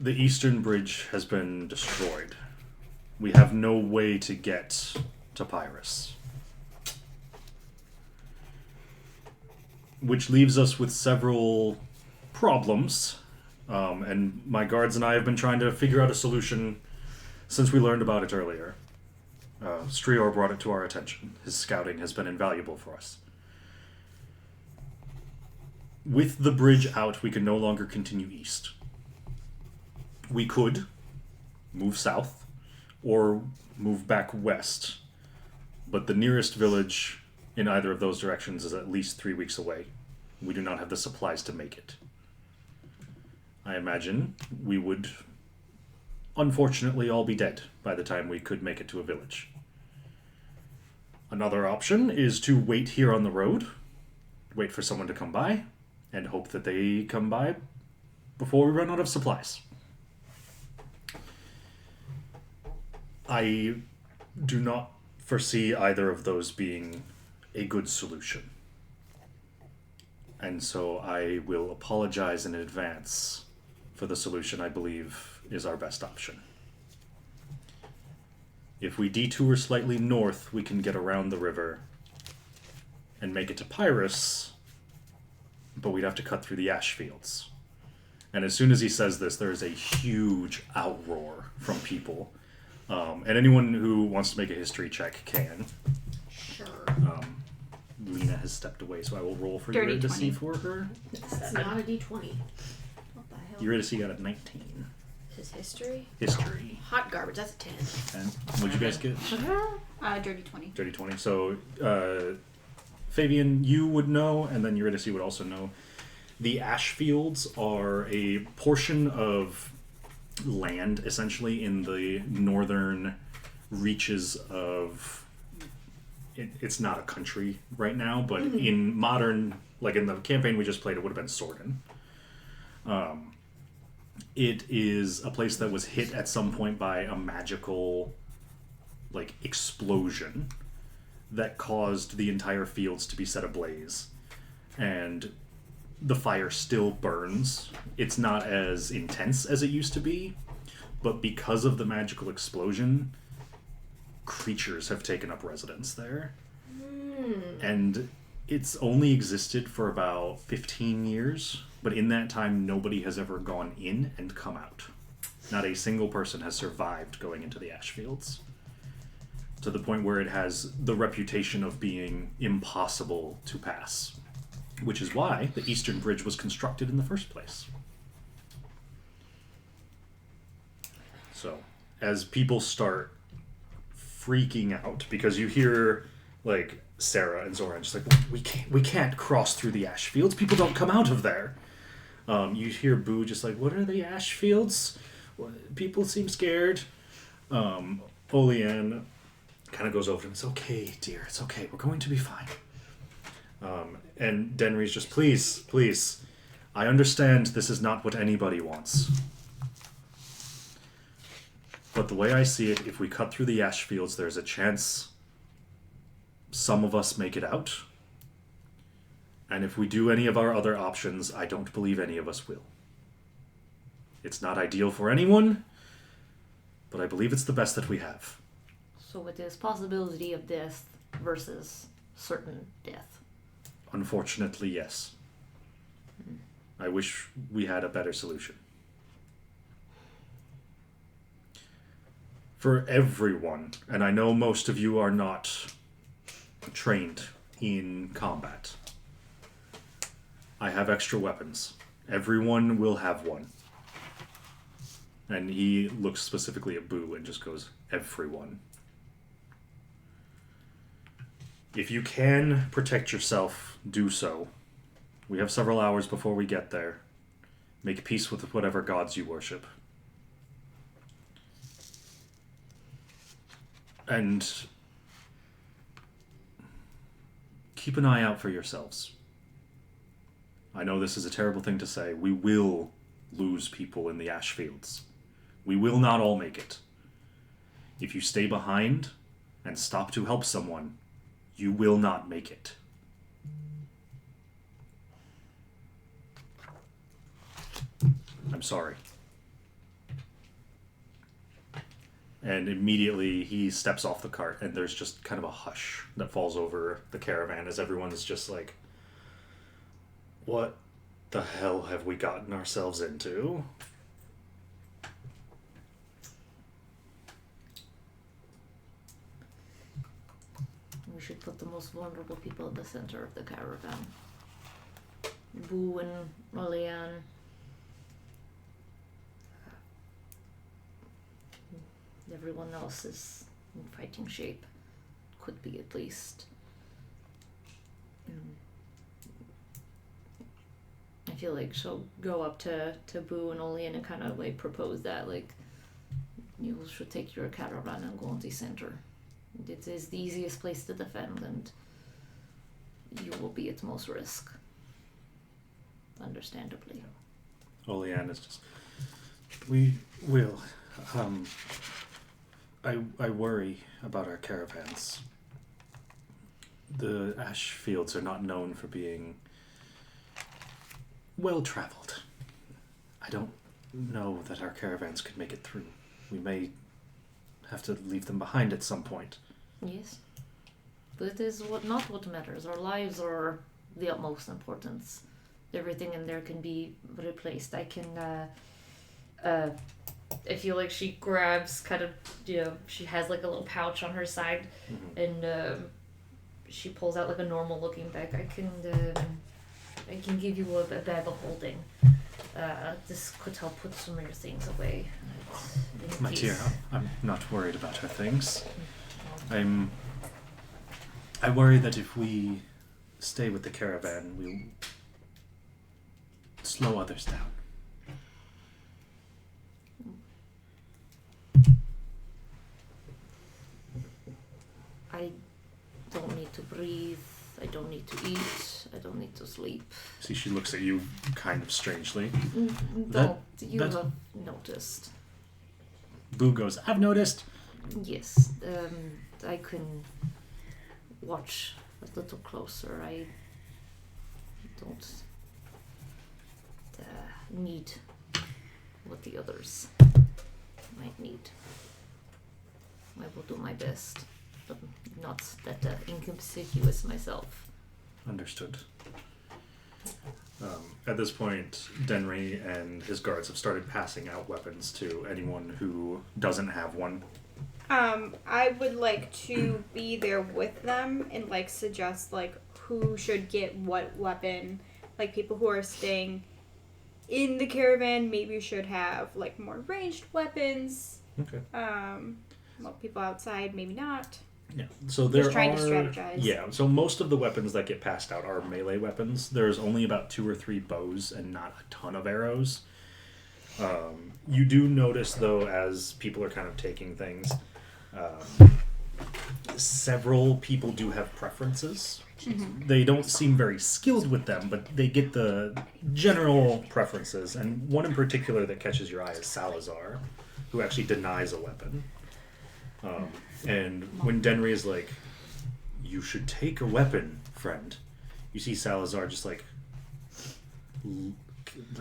The Eastern Bridge has been destroyed. We have no way to get to Pyrrhus. Which leaves us with several problems. And my guards and I have been trying to figure out a solution since we learned about it earlier. Strior brought it to our attention. His scouting has been invaluable for us. With the bridge out, we can no longer continue east. We could move south or move back west, but the nearest village in either of those directions is at least 3 weeks away. We do not have the supplies to make it. I imagine we would unfortunately all be dead by the time we could make it to a village. Another option is to wait here on the road, wait for someone to come by, and hope that they come by before we run out of supplies. I do not foresee either of those being a good solution. And so I will apologize in advance for the solution I believe is our best option. If we detour slightly north, we can get around the river and make it to Pyrrhus, but we'd have to cut through the ash fields. And as soon as he says this, there is a huge outroar from people. And anyone who wants to make a history check can. Sure. Lena has stepped away, so I will roll for Dirty Eurydice 20. for her. That's not a D20. What the hell? Eurydice got a 19. This is history? History. Hot garbage. That's a 10. 10. What'd you guys get? Dirty 20. Dirty 20. So, Favyon, you would know, and then Eurydice would also know. The ash fields are a portion of land, essentially, in the northern reaches of... It's not a country right now, but in modern... Like, in the campaign we just played, it would have been Sordin. It is a place that was hit at some point by a magical, explosion that caused the entire fields to be set ablaze. And the fire still burns. It's not as intense as it used to be, but because of the magical explosion, creatures have taken up residence there. And It's only existed for about 15 years, but in that time, nobody has ever gone in and come out. Not a single person has survived going into the ash fields, to the point where it has the reputation of being impossible to pass, which is why the Eastern Bridge was constructed in the first place. So, as people start freaking out, because you hear, like, Sarah and Zoran just like, we can't cross through the ash fields. People don't come out of there. You hear Boo just like, what are the ash fields? People seem scared. Olean kind of goes over to him. It's okay, dear. It's okay. We're going to be fine. And Denry's just, please. I understand this is not what anybody wants. But the way I see it, if we cut through the ash fields, there's a chance some of us make it out. And if we do any of our other options, I don't believe any of us will. It's not ideal for anyone, but I believe it's the best that we have. So it is possibility of death versus certain death. Unfortunately, yes. I wish we had a better solution. For everyone, and I know most of you are not trained in combat, I have extra weapons. Everyone will have one. And he looks specifically at Boo and just goes, everyone. If you can protect yourself, do so. We have several hours before we get there. Make peace with whatever gods you worship. And keep an eye out for yourselves. I know this is a terrible thing to say. We will lose people in the ash fields. We will not all make it. If you stay behind and stop to help someone, you will not make it. I'm sorry. And immediately he steps off the cart, and there's just kind of a hush that falls over the caravan as everyone's just like, what the hell have we gotten ourselves into? We should put the most vulnerable people at the center of the caravan. Boo and Olean. Everyone else is in fighting shape. Could be, at least. I feel like she'll go up to Boo and Olean and kind of like propose that, like, you should take your caravan and go on the center. It is the easiest place to defend, and you will be at most risk. Understandably. Olean is just, we will. I worry about our caravans. The ash fields are not known for being well-traveled. I don't know that our caravans could make it through. We may have to leave them behind at some point. Yes. But it is not what matters. Our lives are the utmost importance. Everything in there can be replaced. I feel like she grabs kind of, she has like a little pouch on her side, and she pulls out like a normal looking bag. I can give you a bag of holding. This could help put some of your things away. My dear, I'm not worried about her things. I worry that if we stay with the caravan, we'll slow others down. I don't need to breathe. I don't need to eat. I don't need to sleep. See, she looks at you kind of strangely. You have noticed. Boo goes, I've noticed. Yes, I can watch a little closer. I don't need what the others might need. I will do my best, but not that inconspicuous myself. Understood. At this point, Denry and his guards have started passing out weapons to anyone who doesn't have one. I would like to be there with them and, like, suggest, like, who should get what weapon. Like, people who are staying in the caravan maybe should have, like, more ranged weapons. Okay. Well, people outside, maybe not. Yeah, so there Just trying to strategize. Yeah, so most of the weapons that get passed out are melee weapons. There's only about 2 or 3 bows and not a ton of arrows. You do notice, though, as people are kind of taking things, several people do have preferences. Mm-hmm. They don't seem very skilled with them, but they get the general preferences. And one in particular that catches your eye is Salazar, who actually denies a weapon. And when Denry is like, "You should take a weapon, friend," you see Salazar just like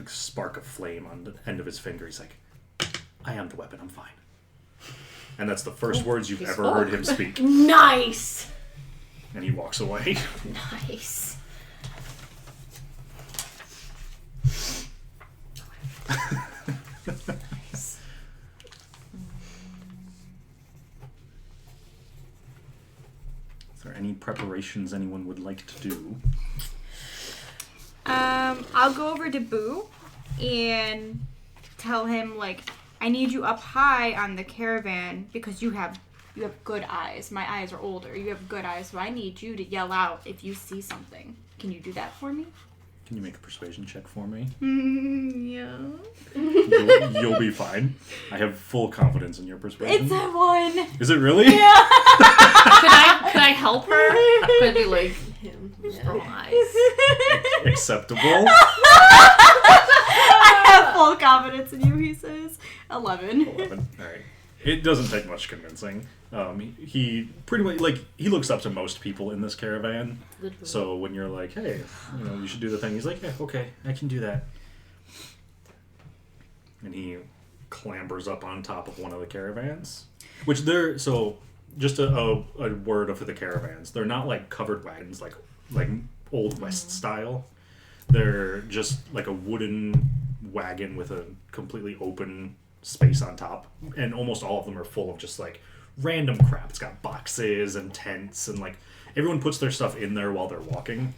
spark of flame on the end of his finger. He's like, "I am the weapon, I'm fine." And that's the first words you've ever heard him speak. Nice! And he walks away. Nice. Is there any preparations anyone would like to do? I'll go over to Boo and tell him, like, I need you up high on the caravan because you have good eyes. My eyes are older. You have good eyes, so I need you to yell out if you see something. Can you do that for me? Can you make a persuasion check for me? Yeah. You'll be fine. I have full confidence in your persuasion. It's a 1. Is it really? Yeah. Could I help her? Could I be like him? Strong eyes. Acceptable. I have full confidence in you, he says. 11. 11. All right. It doesn't take much convincing. He pretty much, like, he looks up to most people in this caravan. Literally. So when you're like, hey, you should do the thing, he's like, yeah, okay, I can do that. And he clambers up on top of one of the caravans. Which they're, so, just a word for the caravans. They're not like covered wagons, like Old West style. They're just like a wooden wagon with a completely open space on top. And almost all of them are full of just like random crap. It's got boxes and tents and like everyone puts their stuff in there while they're walking.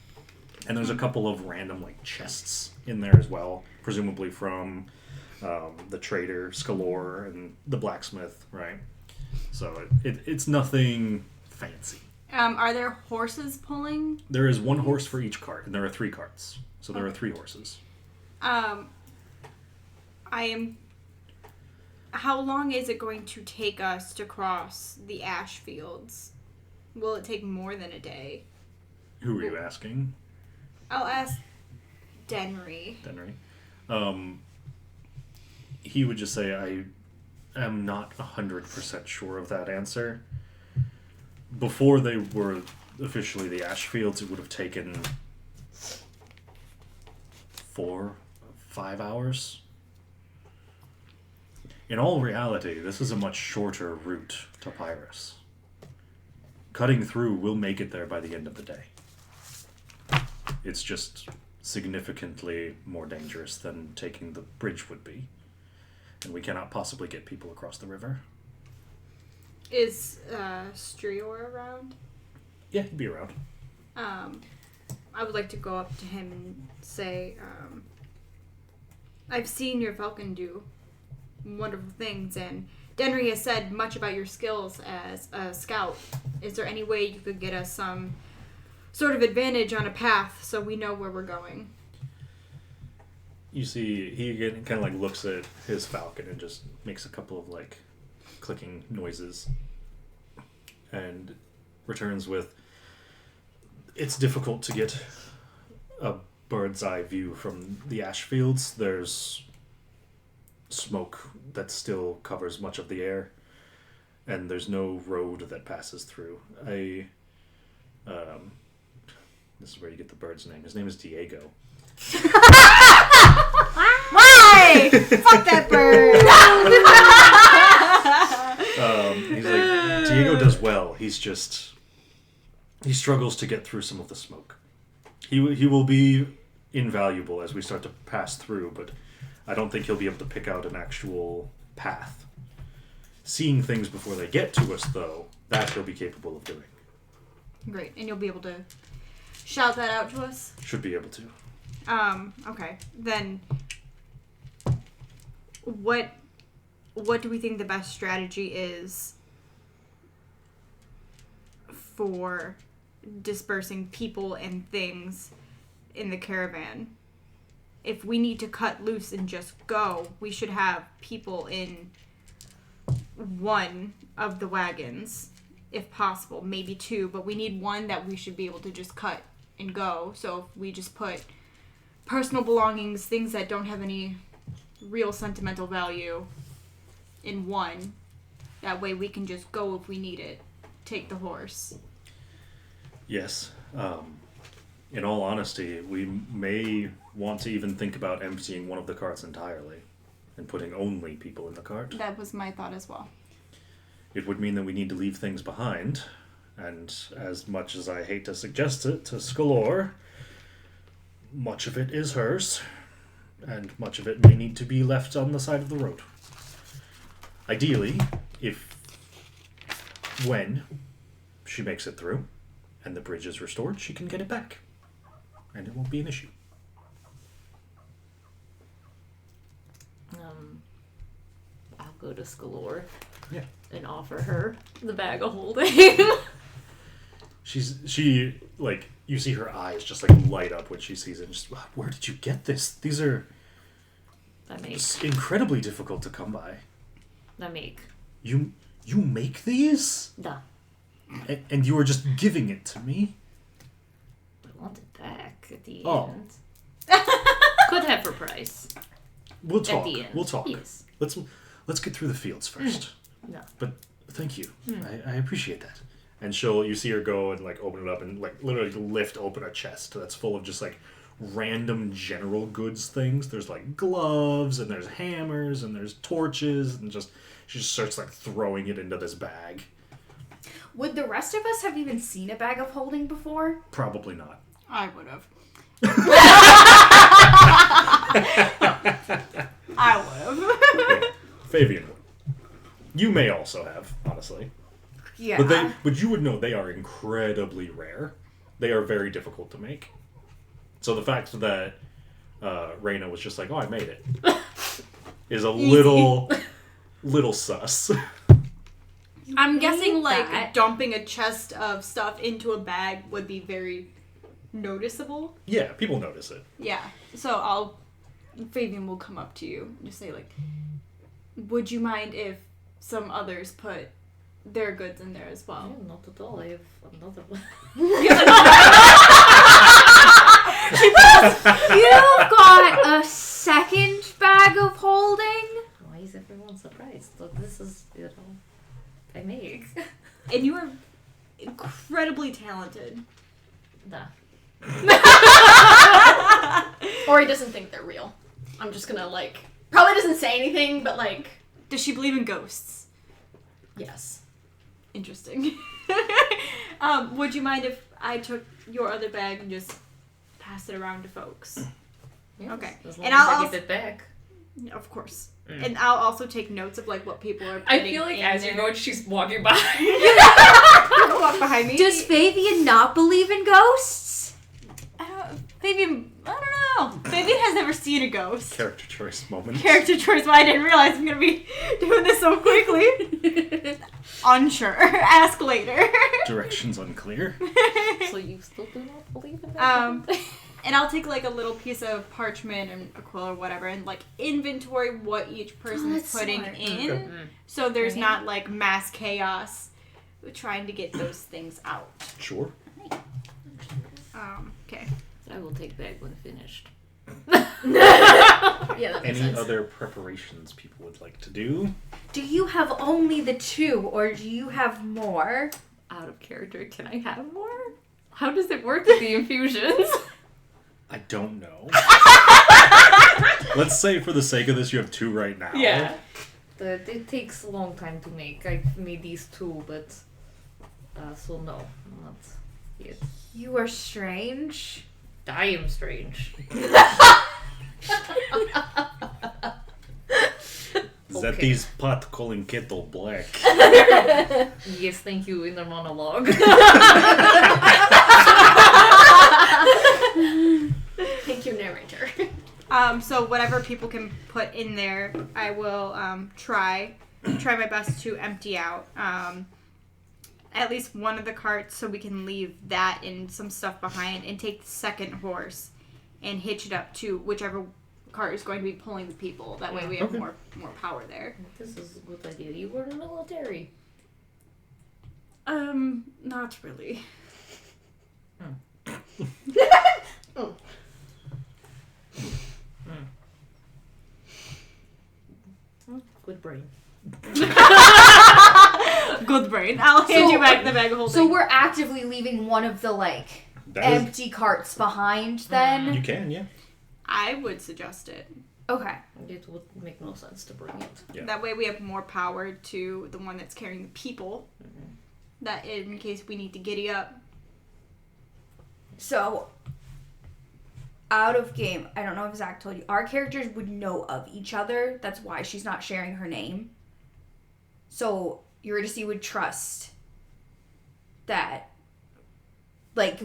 And there's a couple of random like chests in there as well, presumably from the trader Scalor and the blacksmith, right? So it's nothing fancy. Are there horses pulling? There is 1 horse for each cart, and there are 3 carts. So there are 3 horses. How long is it going to take us to cross the ash fields? Will it take more than a day? Who are you asking? I'll ask Denry. He would just say, I am not 100% sure of that answer. Before they were officially the ash fields, it would have taken 4-5 hours. In all reality, this is a much shorter route to Pyrrhus. Cutting through will make it there by the end of the day. It's just significantly more dangerous than taking the bridge would be. And we cannot possibly get people across the river. Is Strior around? Yeah, he'd be around. I would like to go up to him and say, I've seen your falcon do wonderful things, and Denry has said much about your skills as a scout. Is there any way you could get us some sort of advantage on a path so we know where we're going? You see, he again kind of like looks at his falcon and just makes a couple of like clicking noises and returns with, it's difficult to get a bird's eye view from the ash fields. There's smoke that still covers much of the air, and there's no road that passes through. This is where you get the bird's name. His name is Diego. Why? Fuck that bird! He's like, Diego does well. He struggles to get through some of the smoke. He will be invaluable as we start to pass through, but I don't think he'll be able to pick out an actual path. Seeing things before they get to us, though, that he'll be capable of doing. Great, and you'll be able to shout that out to us? Should be able to. Okay. Then what do we think the best strategy is for dispersing people and things in the caravan? If we need to cut loose and just go, we should have people in one of the wagons, if possible. Maybe two, but we need one that we should be able to just cut and go. So if we just put personal belongings, things that don't have any real sentimental value in one, that way we can just go if we need it. Take the horse. Yes. In all honesty, we may want to even think about emptying one of the carts entirely and putting only people in the cart. That was my thought as well. It would mean that we need to leave things behind, and as much as I hate to suggest it to Skalor, much of it is hers, and much of it may need to be left on the side of the road. Ideally, when she makes it through, and the bridge is restored, she can get it back. And it won't be an issue. I'll go to Skalor. Yeah. And offer her the bag of holding. She you see her eyes just like light up when she sees it. Just, where did you get this? These are incredibly difficult to come by. You make these? Da. And you were just giving it to me? I want it back at the Oh. end. Could have for price. We'll talk. At the end. We'll talk. Yes. Let's get through the fields first. No. But thank you. I appreciate that. And you see her go and like open it up and like literally lift open a chest that's full of just like random general goods things. There's like gloves and there's hammers and there's torches and she just starts like throwing it into this bag. Would the rest of us have even seen a bag of holding before? Probably not. I would have. I would have. Okay. Favyon would. You may also have, honestly. Yeah. But you would know they are incredibly rare. They are very difficult to make. So the fact that Raina was just like, "Oh, I made it," is a little sus. I'm guessing that. dumping a chest of stuff into a bag would be very noticeable. Yeah, people notice it. Yeah. So Favyon will come up to you and just say would you mind if some others put their goods in there as well? Yeah, not at all. I have another one. You've got a second bag of holding? Why is everyone surprised? Look, this is, I make. And you are incredibly talented. Nah. Or he doesn't think they're real. I'm just gonna probably doesn't say anything, but Does she believe in ghosts? yes. Interesting. Would you mind if I took your other bag and just passed it around to folks? Yes, Okay. As long And as I'll I get it back. Of course. And I'll also take notes of what people are I putting feel like in as there. you're going, she's walking by. You walk behind me. Does Favyon not believe in ghosts? Favyon, I don't know. Favyon has never seen a ghost. Character choice moment. Character choice, why I didn't realize I'm going to be doing this so quickly. Unsure. Ask later. Directions unclear. So you still do not believe in that? And I'll take a little piece of parchment and a quill or whatever and inventory what each person's that's putting smart. in. Okay. So there's Okay. not mass chaos trying to get those things out. Sure. Okay. I will take back when finished. Yeah, that makes Any sense. other preparations people would like to do? Do you have only the 2, or do you have more? Out of character, can I have more? How does it work with the infusions? I don't know. Let's say for the sake of this, you have 2 right now. Yeah. It takes a long time to make. I've made these 2, but... so no, not yet. You are strange. I am strange. Is that these pot calling kettle black? Yes, thank you, inner monologue. Thank you, narrator. So whatever people can put in there, I will try my best to empty out at least one of the carts, so we can leave that and some stuff behind, and take the second horse and hitch it up to whichever cart is going to be pulling the people. That way we have more power there. This is a good idea. You were in the military. Not really. Good brain. Good brain. I'll hand you back the bag of holding. So we're actively leaving one of the empty carts behind then? You can, yeah. I would suggest it. Okay. It would make no sense to bring it. Yeah. That way we have more power to the one that's carrying the people. That in case we need to giddy up. So, out of game, I don't know if Zach told you, our characters would know of each other. That's why she's not sharing her name. So, Eurydice would trust that,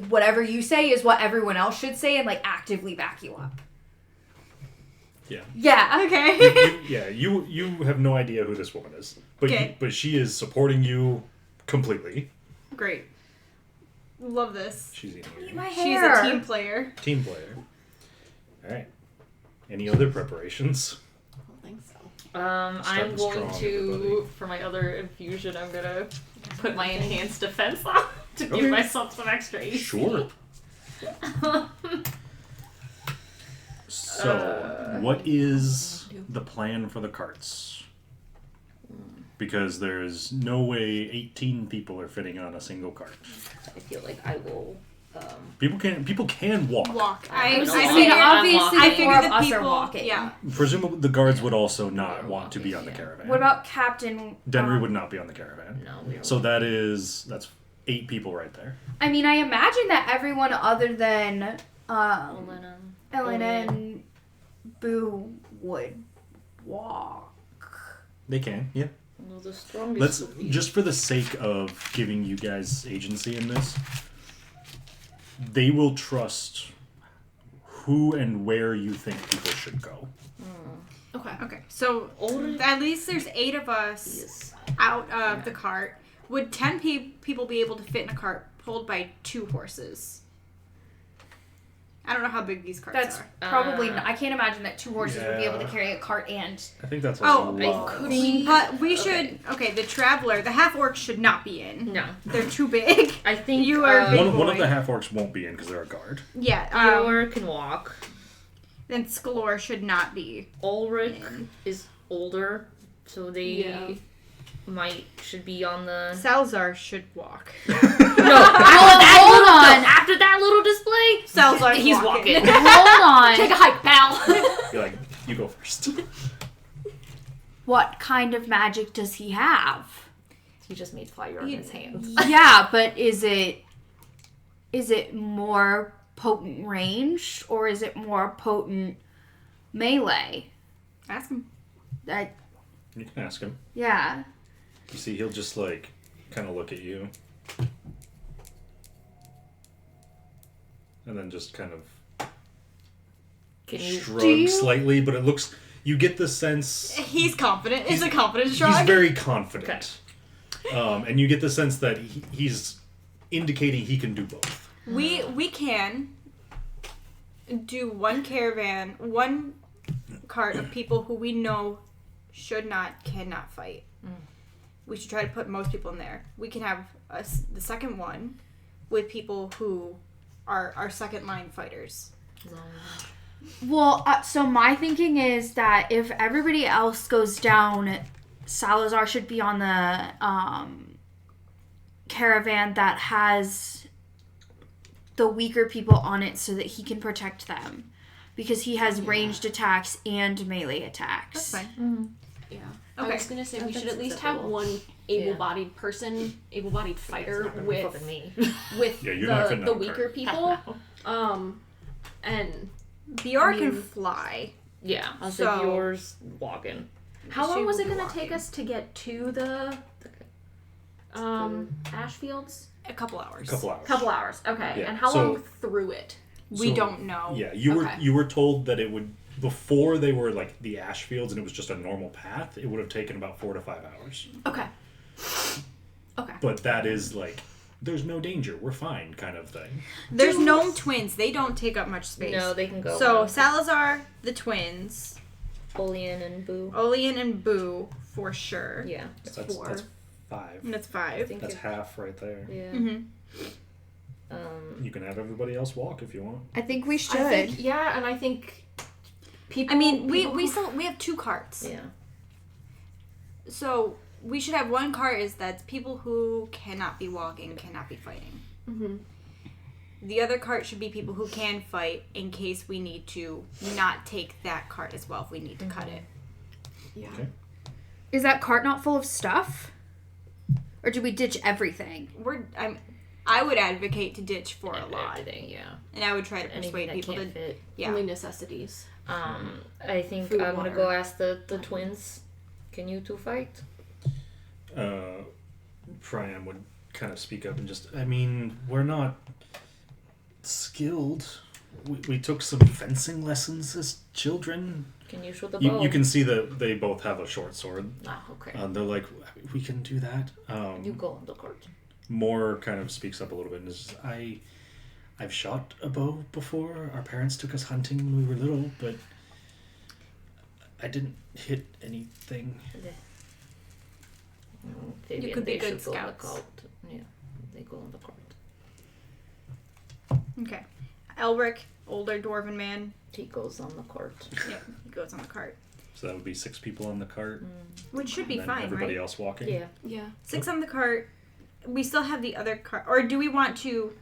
whatever you say is what everyone else should say and, actively back you up. Yeah. Yeah. Okay. You have no idea who this woman is. But Okay. but she is supporting you completely. Great. Love this. She's eating you. My She's hair. a team player. Team player. Alright. Any other preparations? I don't think so. I'm Starting going strong, to, everybody. for my other infusion, I'm gonna put my enhanced defense on to Okay. give myself some extra HP. Sure. So, what is the plan for the carts? Because there's no way 18 people are fitting on a single cart. I feel like I will. People can walk. Walk. I I was I Yeah. mean, I'm obviously, walking. I more figured of the us people. are walking. Yeah. Presumably the guards would also not want to be on the caravan. What about Captain? Denry would not be on the caravan. No, we don't. So that's 8 people right there. I mean, I imagine that everyone other than Lena. Ellen and Boo would walk. They can, yeah. Well, the strongest. Let's would be- just for the sake of giving you guys agency in this, they will trust who and where you think people should go. Okay. Okay. So Older- at least there's 8 of us Yes. out of the cart. Would 10 people be able to fit in a cart pulled by 2 horses? I don't know how big these carts That's are. probably. I can't imagine that 2 horses would be able to Yeah. carry a cart and. I think that's Oh, a I lot. could we? But we should. Okay, the traveler, the half orc should not be in. No. They're too big. I think You are big. One of boy. the half orcs won't be in because they're a guard. Yeah. Eeyore can walk. Then Skalor should not be. Ulrich is older, so they Yeah. should be on the. Salzar should walk. No, hold on. After that little display, Salzar's he's walking. walking. Hold on. Take a hike, pal. You're like, you go first. What kind of magic does he have? He just made fire on his hands. Yeah, but is it more potent ranged or is it more potent melee? Ask him. That You can ask him. yeah. You see, he'll just kind of look at you. And then just kind of Can you? shrug slightly, but it looks. You get the sense He's confident. It's a confidence shrug. he's very confident, and you get the sense that he's indicating he can do both. We can do one cart of people who we know cannot fight. We should try to put most people in there. We can have the second one with people who are our second line fighters. Well, so my thinking is that if everybody else goes down, Salazar should be on the caravan that has the weaker people on it so that he can protect them. Because he has ranged attacks and melee attacks. That's fine. Yeah. Okay. I was gonna say we That's should at least have acceptable. one able-bodied person, able-bodied fighter with me. with Yeah, you're not fitting the on a weaker cart. people. And Bior I can mean- fly. Yeah, I'll So- say yours walking. how She long was will it be going to take walking. us to get to the ash fields? A couple hours. Couple hours. Okay. Yeah, And how so- long through it? We So, don't know. Yeah, Okay. you were told that it would, before they were like the ash fields and it was just a normal path, it would have taken about 4 to 5 hours. Okay. Okay. But that is like, there's no danger, we're fine kind of thing. There's gnome twins. They don't take up much space. No, they can go. So on. Salazar, the twins, Olean and Boo. Olean and Boo for sure. Yeah. So that's 4. 5. And that's I 5. think That's you're- half right there. Yeah. Mm-hmm. You can have everybody else walk if you want. I think we should. I think, yeah, and I think people. I mean, people we who- have 2 carts. Yeah. So we should have one cart is that's people who cannot be walking, cannot be fighting. Mhm. The other cart should be people who can fight in case we need to not take that cart as well if we need to cut it. Yeah. Okay. Is that cart not full of stuff? Or do we ditch everything? I would advocate to ditch for a lot, Everything, yeah. and I would try to Anything persuade that people can't to. fit. Yeah. Only necessities. I think Food, I'm gonna water. go ask the twins. Can you two fight? Priam would kind of speak up and just, I mean, we're not skilled. We took some fencing lessons as children. Can you shoot the bow? You can see that they both have a short sword. Ah, okay. They're like, we can do that. You go on the cart. Moore kind of speaks up a little bit and is, I've shot a bow before. Our parents took us hunting when we were little, but I didn't hit anything. Favyon, could be they good should go on the scouts. cart. Yeah, they go on the cart. Okay. Elric, older dwarven man. He goes on the cart. Yep, he goes on the cart, So that would be 6 people on the cart. which should be and then fine, everybody right? else walking. Yeah. Yeah. 6 on the cart. We still have the other cart, or do we want to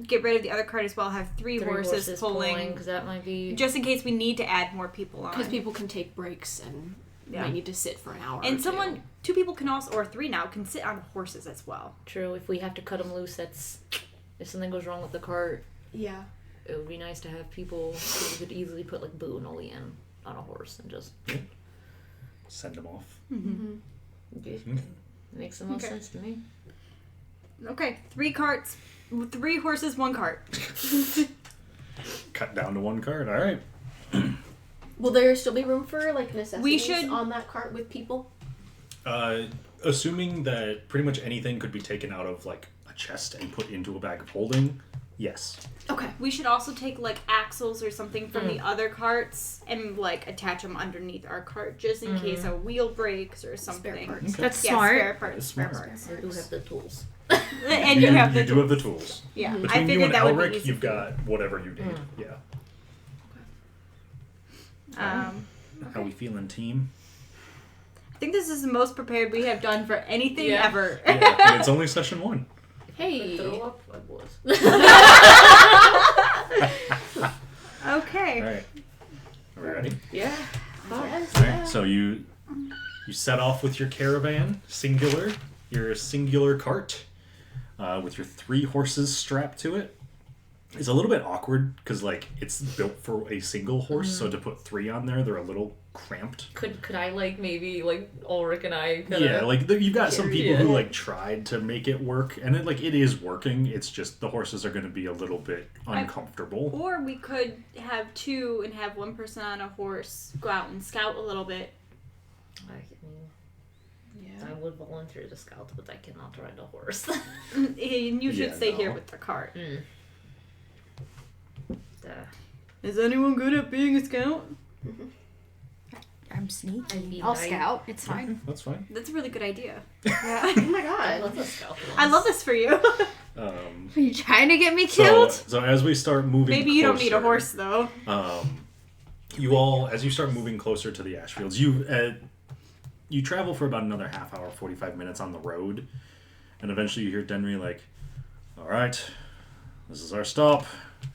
get rid of the other cart as well? Have three horses pulling, because that might be. just in case we need to add more people on. Because people can take breaks and might need to sit for an hour. And or someone, 2 people can also, or 3 now, can sit on horses as well. True. If we have to cut them loose, that's. If something goes wrong with the cart, two. Yeah. it would be nice to have people who could easily put like Boo and Olean on a horse and just. Send them off. Mm-hmm. Makes the most Okay. sense to me. Okay, 3 carts, 3 horses, 1 cart. Cut down to 1 cart. All right. Will there still be room for like necessities We should- on that cart with people? Assuming that pretty much anything could be taken out of like a chest and put into a bag of holding, yes. Okay. We should also take like axles or something from the other carts and like attach them underneath our cart just in case a wheel breaks or something. parts. Okay. That's Yeah, smart. spare parts. Spare Smart. parts. I do have the tools. And you have the you do have the tools. Yeah, Between I you figured and that would be Elric, easy. you've for you. got whatever you need. Yeah. How we feeling, team? I think this is the most prepared we have done for anything Yeah. ever. Yeah, and it's only session 1. Hey. Throw up, I was. Okay. All right. Are we ready? Yeah. Yes. All right. So you set off with your caravan, your singular cart, with your 3 horses strapped to it. It's a little bit awkward because like it's built for a single horse, so to put 3 on there, they're a little cramped. Could I like maybe like Ulrich and I? Yeah, like you've got some people who Yeah. like tried to make it work, and it is working. It's just the horses are going to be a little bit uncomfortable. Or we could have 2 and have 1 person on a horse go out and scout a little bit. I mean, Yeah. I would volunteer to scout, but I cannot ride a horse. And you should Yeah, stay here no. with the cart. Is anyone good at being a scout? I'm I'd sneaky. be I'll nice. scout. It's fine. That's fine. That's a really good idea. Yeah. Oh my I god. love the scout. I love this for you. Are you trying to get me So, killed? so as we start moving, Maybe you don't need a closer, horse though. You all, as you start moving closer to the ash fields, you travel for about another half hour, 45 minutes on the road, and eventually you hear Denry like, "All right, this is our stop,"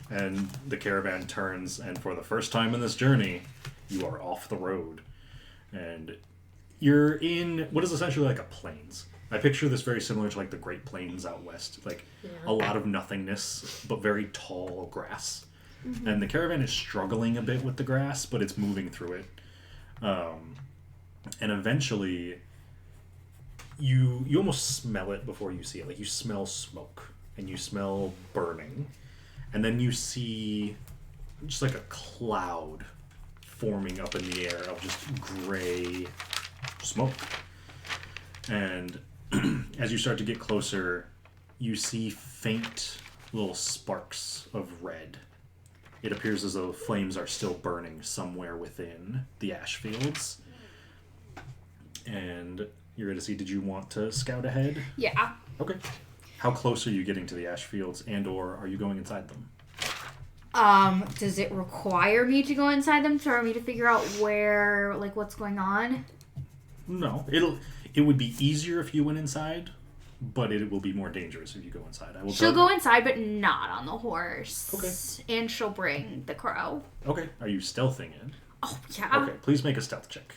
and the caravan turns, and for the first time in this journey, you are off the road, and you're in what is essentially like a plains. I picture this very similar to like the Great Plains out west, like a lot of nothingness, but very tall grass. And the caravan is struggling a bit with the grass, but it's moving through it. And eventually, you almost smell it before you see it. Like, you smell smoke, and you smell burning. And then you see just like a cloud forming up in the air of just gray smoke. And as you start to get closer, you see faint little sparks of red. It appears as though flames are still burning somewhere within the ash fields. And Eurydice, did you want to scout ahead? Yeah. Okay. How close are you getting to the ash fields, and or are you going inside them? Does it require me to go inside them for me to figure out where, like, what's going on? No. It would be easier if you went inside, but it will be more dangerous if you go inside. She'll go inside, but not on the horse. Okay. And she'll bring the crow. Okay. Are you stealthing in? Oh, yeah. Okay. Please make a stealth check.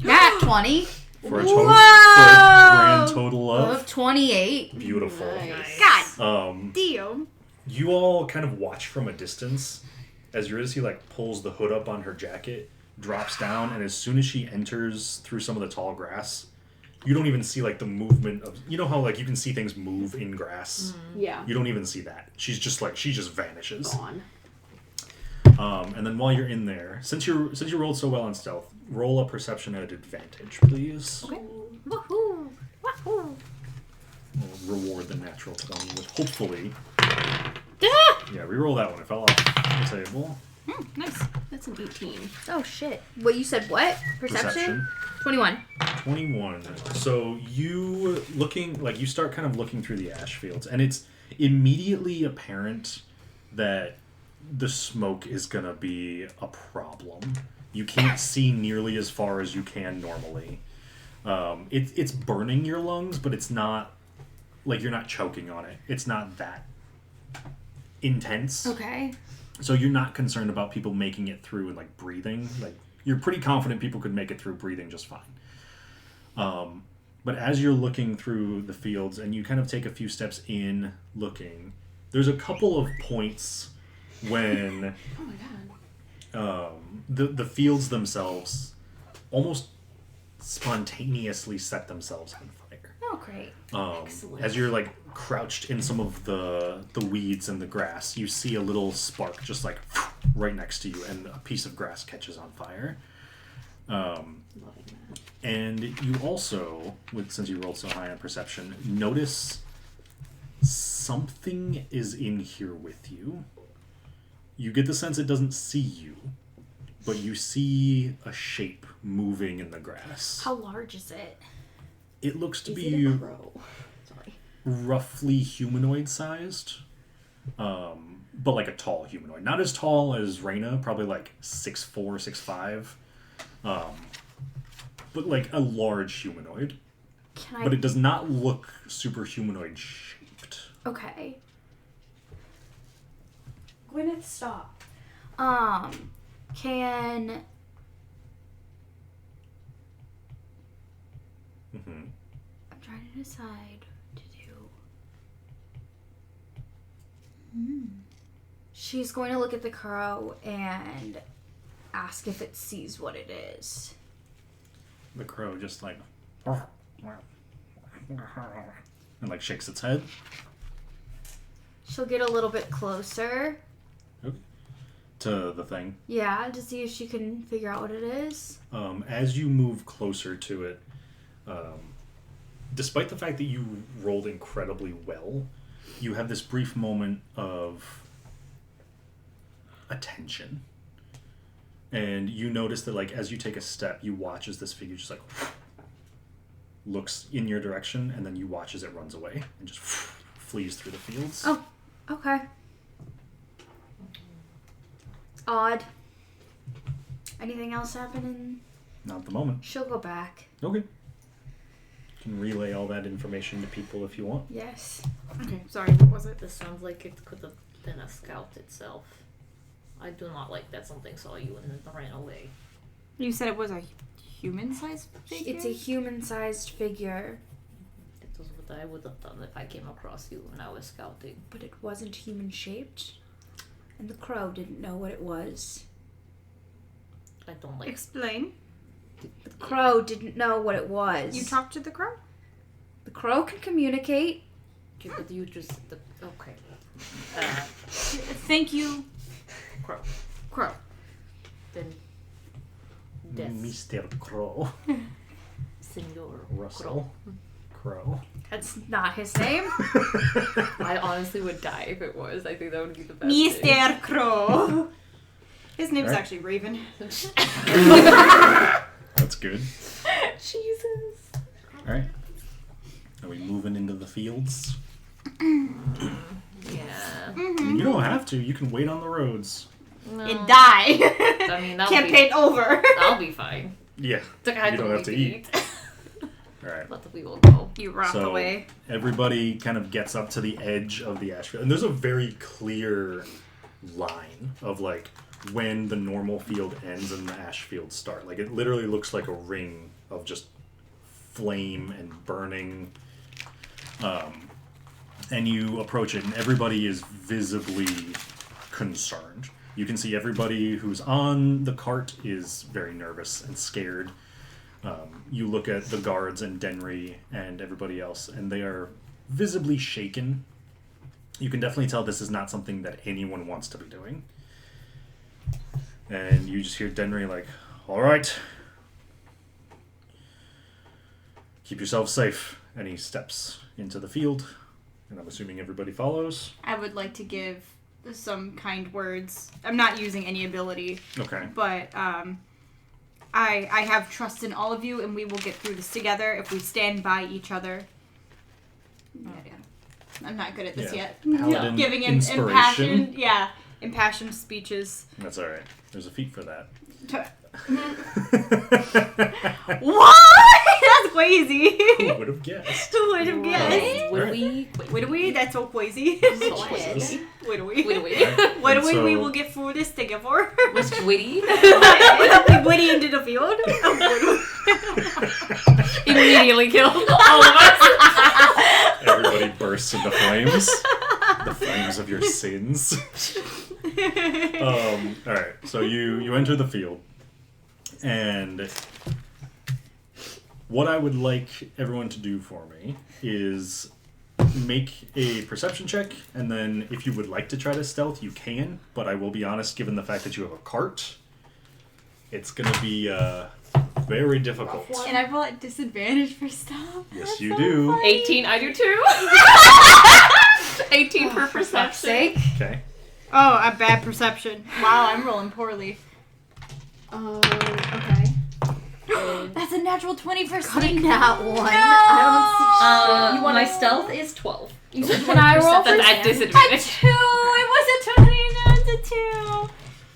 Nat 20. For a grand total Of of 28. beautiful. Nice. God damn. You all kind of watch from a distance as Eurydice like pulls the hood up on her jacket, drops down, and as soon as she enters through some of the tall grass, you don't even see like the movement of, you know how like you can see things move in grass. Yeah. You don't even see that. She just vanishes. Gone. And then while you're in there, since you rolled so well on stealth, roll a perception at advantage, please. Okay. Woohoo! Woohoo! We'll reward the natural 20 with hopefully. Ah! Yeah, reroll that one. It fell off the table. Nice. That's an 18. Oh, shit. What, you said what? Perception? 21. 21. So you you start kind of looking through the ash fields, and it's immediately apparent that the smoke is going to be a problem. You can't see nearly as far as you can normally. It's burning your lungs, but it's not, like, you're not choking on it. It's not that intense. Okay. So you're not concerned about people making it through and, like, breathing. Like, you're pretty confident people could make it through breathing just fine. But as you're looking through the fields and you kind of take a few steps in looking, there's a couple of points when Oh my god. the fields themselves almost spontaneously set themselves on fire. Oh, great. Excellent. As you're like crouched in some of the weeds and the grass, you see a little spark just like right next to you, and a piece of grass catches on fire. Loving that. And you also, since you rolled so high on perception, notice something is in here with you. You get the sense it doesn't see you, but you see a shape moving in the grass. How large is it? It looks to Is be it a crow? Sorry. roughly humanoid sized, but like a tall humanoid. Not as tall as Raina, probably like 6'4", 6'5", but like a large humanoid. Can I... But it does not look super humanoid shaped. Okay. Gwyneth, stop. Can... Mm-hmm. I'm trying to decide what to do. She's going to look at the crow and ask if it sees what it is. The crow just like and like shakes its head. She'll get a little bit closer. Okay. To the thing. Yeah, to see if she can figure out what it is. As you move closer to it, despite the fact that you rolled incredibly well, you have this brief moment of attention. And you notice that, like, as you take a step, you watch as this figure just, like, looks in your direction, and then you watch as it runs away and just flees through the fields. Oh, okay. Odd. Anything else happening? Not at the moment. She'll go back. Okay. You can relay all that information to people if you want. Yes. Okay, sorry, what was it? This sounds like it could have been a scout itself. I do not like that something saw you and then ran away. You said it was a human-sized figure? It's a human-sized figure, It was what I would have done if I came across you when I was scouting. but it wasn't human-shaped. And the crow didn't know what it was. I don't like. Explain. The crow didn't know what it was. You talked to the crow? The crow can communicate. But you just okay. Thank you. Crow. Crow. Then. Death. Mr. Crow. Senor Russell. Crow. That's not his name. I honestly would die if it was. I think that would be the best. Mr. Crow. His name's Right. actually Raven. That's good. Jesus. Alright. Are we moving into the fields? Yeah. You don't have to. You can wait on the roads. No. And die. I mean, Campaign over. I'll be fine. Yeah. It's like I You don't have to eat. Alright. But we will go. You rocked So away. everybody kind of gets up to the edge of the ash field. And there's a very clear line of like when the normal field ends and the ash fields start. Like it literally looks like a ring of just flame and burning. And you approach it and everybody is visibly concerned. You can see everybody who's on the cart is very nervous and scared. You look at the guards and Denry and everybody else, and they are visibly shaken. You can definitely tell this is not something that anyone wants to be doing. And you just hear Denry like, all right, keep yourselves safe. And he steps into the field, and I'm assuming everybody follows. I would like to give some kind words. I'm not using any ability, Okay. but I have trust in all of you, and we will get through this together if we stand by each other. Yeah. I'm not good at this yet. Paladin Giving inspiration. impassioned speeches. That's all right. There's a feat for that. What? That's crazy. Who would have guessed? Who would have guessed? Would Right. we? Would we? That's so crazy. Jesus. Would we? Would we? What And do we? so- We will get through this together. Was witty? We'll be witty into the field. Immediately killed all of us. Everybody bursts into flames. The flames of your sins. Alright, so you enter the field. And what I would like everyone to do for me is make a perception check, and then if you would like to try to stealth, you can, but I will be honest, given the fact that you have a cart, it's going to be very difficult. And I roll at disadvantage for stuff. Yes, you do. 18, I do too. 18 for perception. Okay. Oh, a bad perception. Wow, I'm rolling poorly. Okay. That's a natural 20 for Cutting sneak. that one. No! I You want my stealth is 12. You said Can I roll That's for at A disadvantage. 2! It was a 20, now it's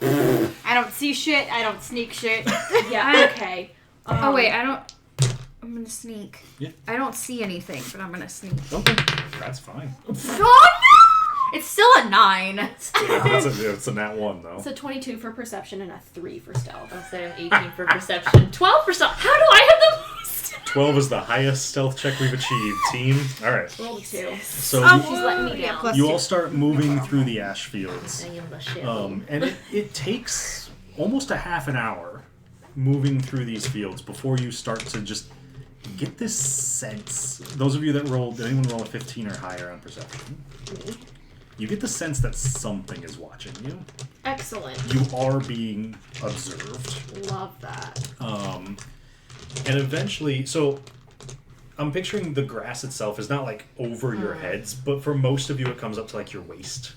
a 2. I don't see shit, I don't sneak shit. Yeah, okay. Oh wait, I'm gonna sneak. Yeah. I don't see anything, but I'm gonna sneak. Okay. That's fine. Oh no! It's still a 9. It's a nat 1, though. So 22 for perception and a 3 for stealth. I'll say I'm 18 for perception. 12 for stealth. How do I have the most? 12 is the highest stealth check we've achieved, team. Alright. Roll a 2. So She's letting me yeah, down. plus you 2. all start moving through the ash fields. I am the shit. And it takes almost a half an hour moving through these fields before you start to just get this sense. Those of you that rolled, did anyone roll a 15 or higher on perception? You get the sense that something is watching you. Excellent. You are being observed. Love that. And eventually, so I'm picturing the grass itself is not like over your heads, but for most of you it comes up to like your waist.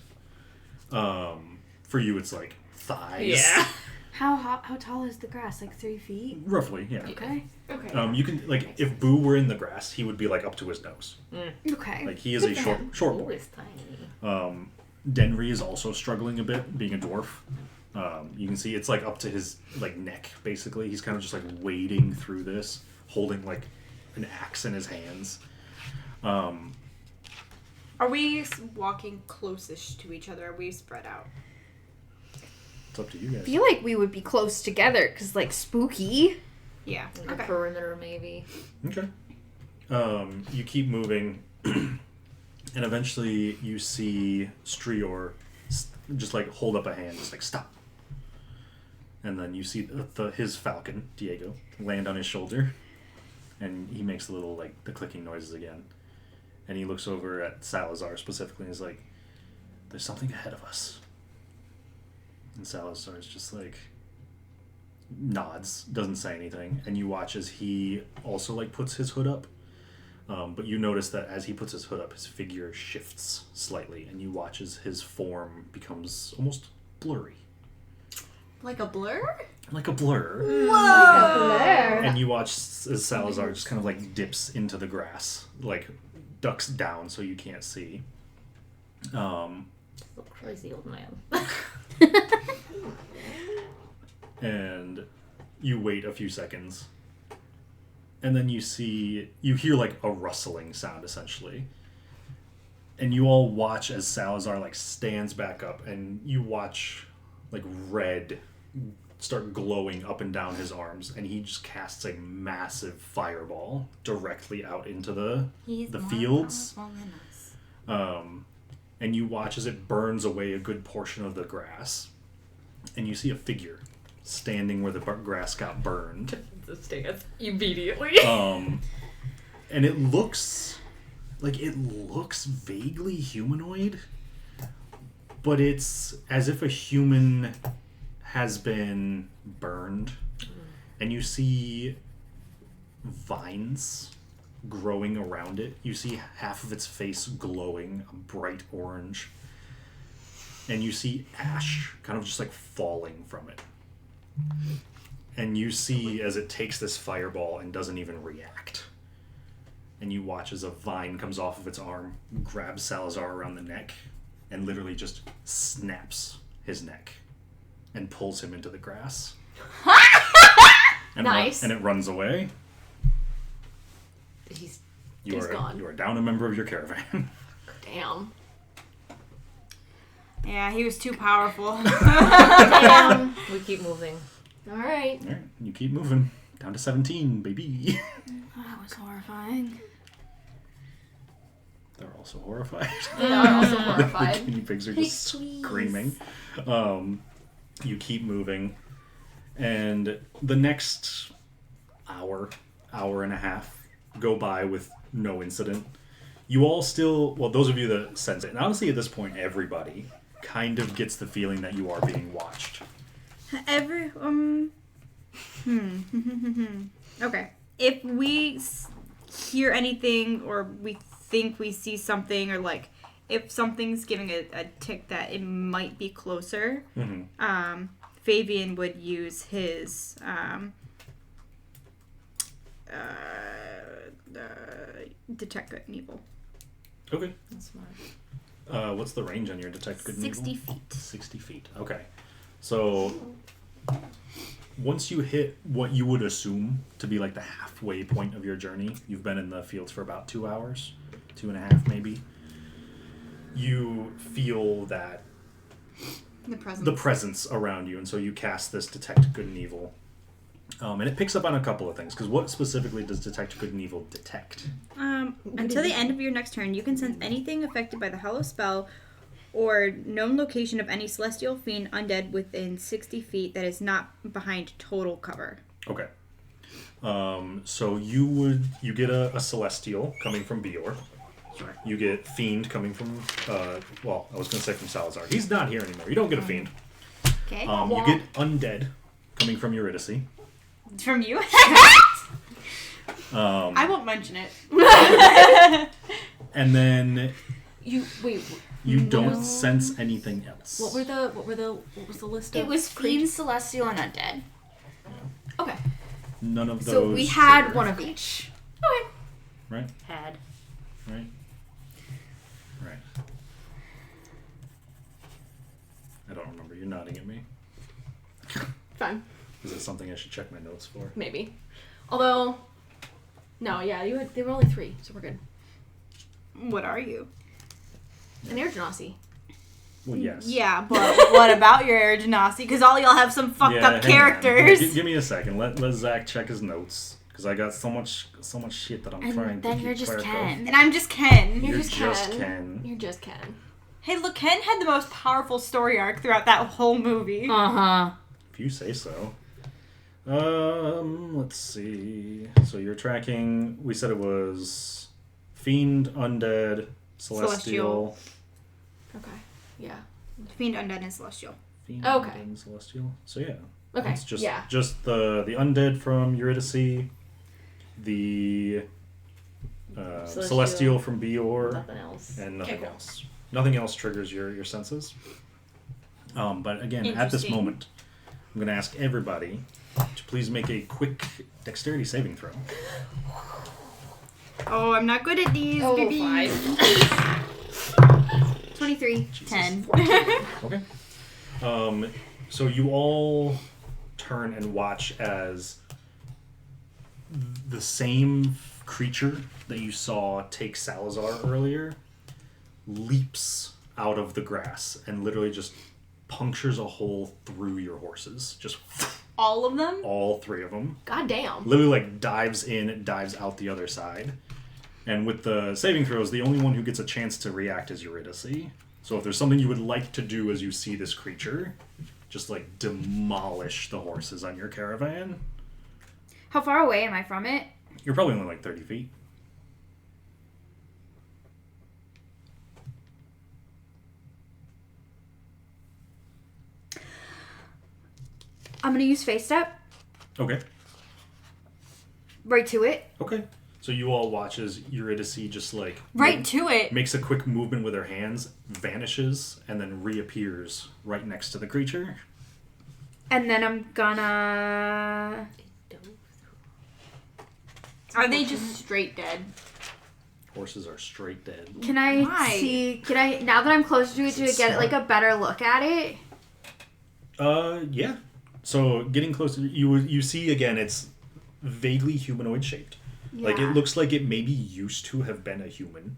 For you it's like thighs. Yeah. How tall is the grass? Like 3 feet? Roughly, yeah. Okay. Okay. You can like if Boo were in the grass, he would be like up to his nose. Okay. Like he is a short Ooh, boy. it's tiny. Denry is also struggling a bit, being a dwarf. You can see it's like up to his like neck basically. He's kind of just like wading through this, holding like an axe in his hands. Are we walking closest to each other? Are we spread out? It's up to you guys. I feel like we would be close together because like spooky. Yeah. Like Okay. a perimeter, maybe. Okay. You keep moving, and eventually you see Strior just like hold up a hand, just like stop. And then you see his falcon, Diego, land on his shoulder, and he makes a little like the clicking noises again. And he looks over at Salazar specifically and is like, "There's something ahead of us." And Salazar's just like nods, doesn't say anything, and you watch as he also like puts his hood up. But you notice that as he puts his hood up, his figure shifts slightly, and you watch as his form becomes almost blurry. Like a blur? Like a blur. Whoa! And you watch as Salazar just kind of like dips into the grass, like ducks down so you can't see. Little crazy old man. And you wait a few seconds. And then you hear like a rustling sound essentially. And you all watch as Salazar like stands back up, and you watch like red start glowing up and down his arms, and he just casts a massive fireball directly out into the fields. And you watch as it burns away a good portion of the grass, and you see a figure standing where the grass got burned. The stance immediately. And it looks vaguely humanoid, but it's as if a human has been burned, and you see vines growing around it. You see half of its face glowing a bright orange, and you see ash kind of just like falling from it. And you see as it takes this fireball and doesn't even react. And you watch as a vine comes off of its arm, grabs Salazar around the neck, and literally just snaps his neck and pulls him into the grass. And nice. And it runs away. He's gone. You are down a member of your caravan. Damn. Yeah, he was too powerful. Damn. We keep moving. Alright. Alright, you keep moving. Down to 17, baby. That was horrifying. They're also horrified. They are also The horrified. guinea pigs are just screaming. You keep moving. And the next hour and a half go by with no incident. You all still, well, those of you that sense it, and honestly at this point everybody kind of gets the feeling that you are being watched. Okay. If we hear anything, or we think we see something, or like if something's giving a tick that it might be closer, Favyon would use his detect good and evil. Okay. That's smart. What's the range on your detect good and evil? 60 feet. 60 feet. Okay. So once you hit what you would assume to be like the halfway point of your journey, you've been in the fields for about 2 hours, 2.5 maybe. You feel that the presence around you, and so you cast this detect good and evil. And it picks up on a couple of things, because what specifically does detect good and evil detect? Until the end of your next turn, you can sense anything affected by the hollow spell or known location of any celestial fiend undead within 60 feet that is not behind total cover. Okay. So you get a celestial coming from Bior. Sorry. You get fiend coming from, I was going to say from Salazar. He's not here anymore. You don't get a fiend. Okay. You get undead coming from Eurydice. From you? I won't mention it. And then You don't sense anything else. What was the list of? It was fiend, celestial, and undead. Okay. None of those. So we had trigger. one of each. Okay. Right? Had. Right. I don't remember. You're nodding at me. Fine. Is it something I should check my notes for? Maybe. Although, no, yeah, they were only 3, so we're good. What are you? An air genasi. Well, yes. Yeah, but what about your air genasi? Because all y'all have some fucked up hang on. characters. Give me a second. Let Zach check his notes. Because I got so much shit that I'm trying to then keep you're just track Ken. of. And I'm just Ken. You're You're just just Ken. Ken. You're just Ken. Hey, look, Ken had the most powerful story arc throughout that whole movie. Uh-huh. If you say so. Let's see. So you're tracking. We said it was Fiend, Undead, Celestial. Okay. Yeah. Fiend, Undead, and Celestial. Fiend, Okay. Undead, and Celestial. So yeah. Okay. It's just yeah. just the undead from Eurydice, the Celestial from Bior, Nothing else. and nothing Okay, cool. else. Nothing else triggers your senses. But again, at this Interesting. moment, I'm going to ask everybody to please make a quick dexterity saving throw. Oh, I'm not good at these, Oh, baby. 23. Jesus. 10. Okay. So you all turn and watch as the same creature that you saw take Salazar earlier leaps out of the grass and literally just punctures a hole through your horses. Just All of them? all three of them. God damn. Literally like dives in, dives out the other side. And with the saving throws, the only one who gets a chance to react is Eurydice. So if there's something you would like to do as you see this creature, just like demolish the horses on your caravan. How far away am I from it? You're probably only like 30 feet. I'm gonna use face step Okay. right to it. Okay. So you all watch as Eurydice just like Right to it. makes a quick movement with her hands, vanishes, and then reappears right next to the creature. And then I'm gonna... Are they just straight dead? Horses are straight dead. Can I Why? see... Can I... Now that I'm closer to it, to It's get smart. like a better look at it? Yeah. So getting closer, you see again, it's vaguely humanoid shaped. Like it Yeah. looks like it maybe used to have been a human,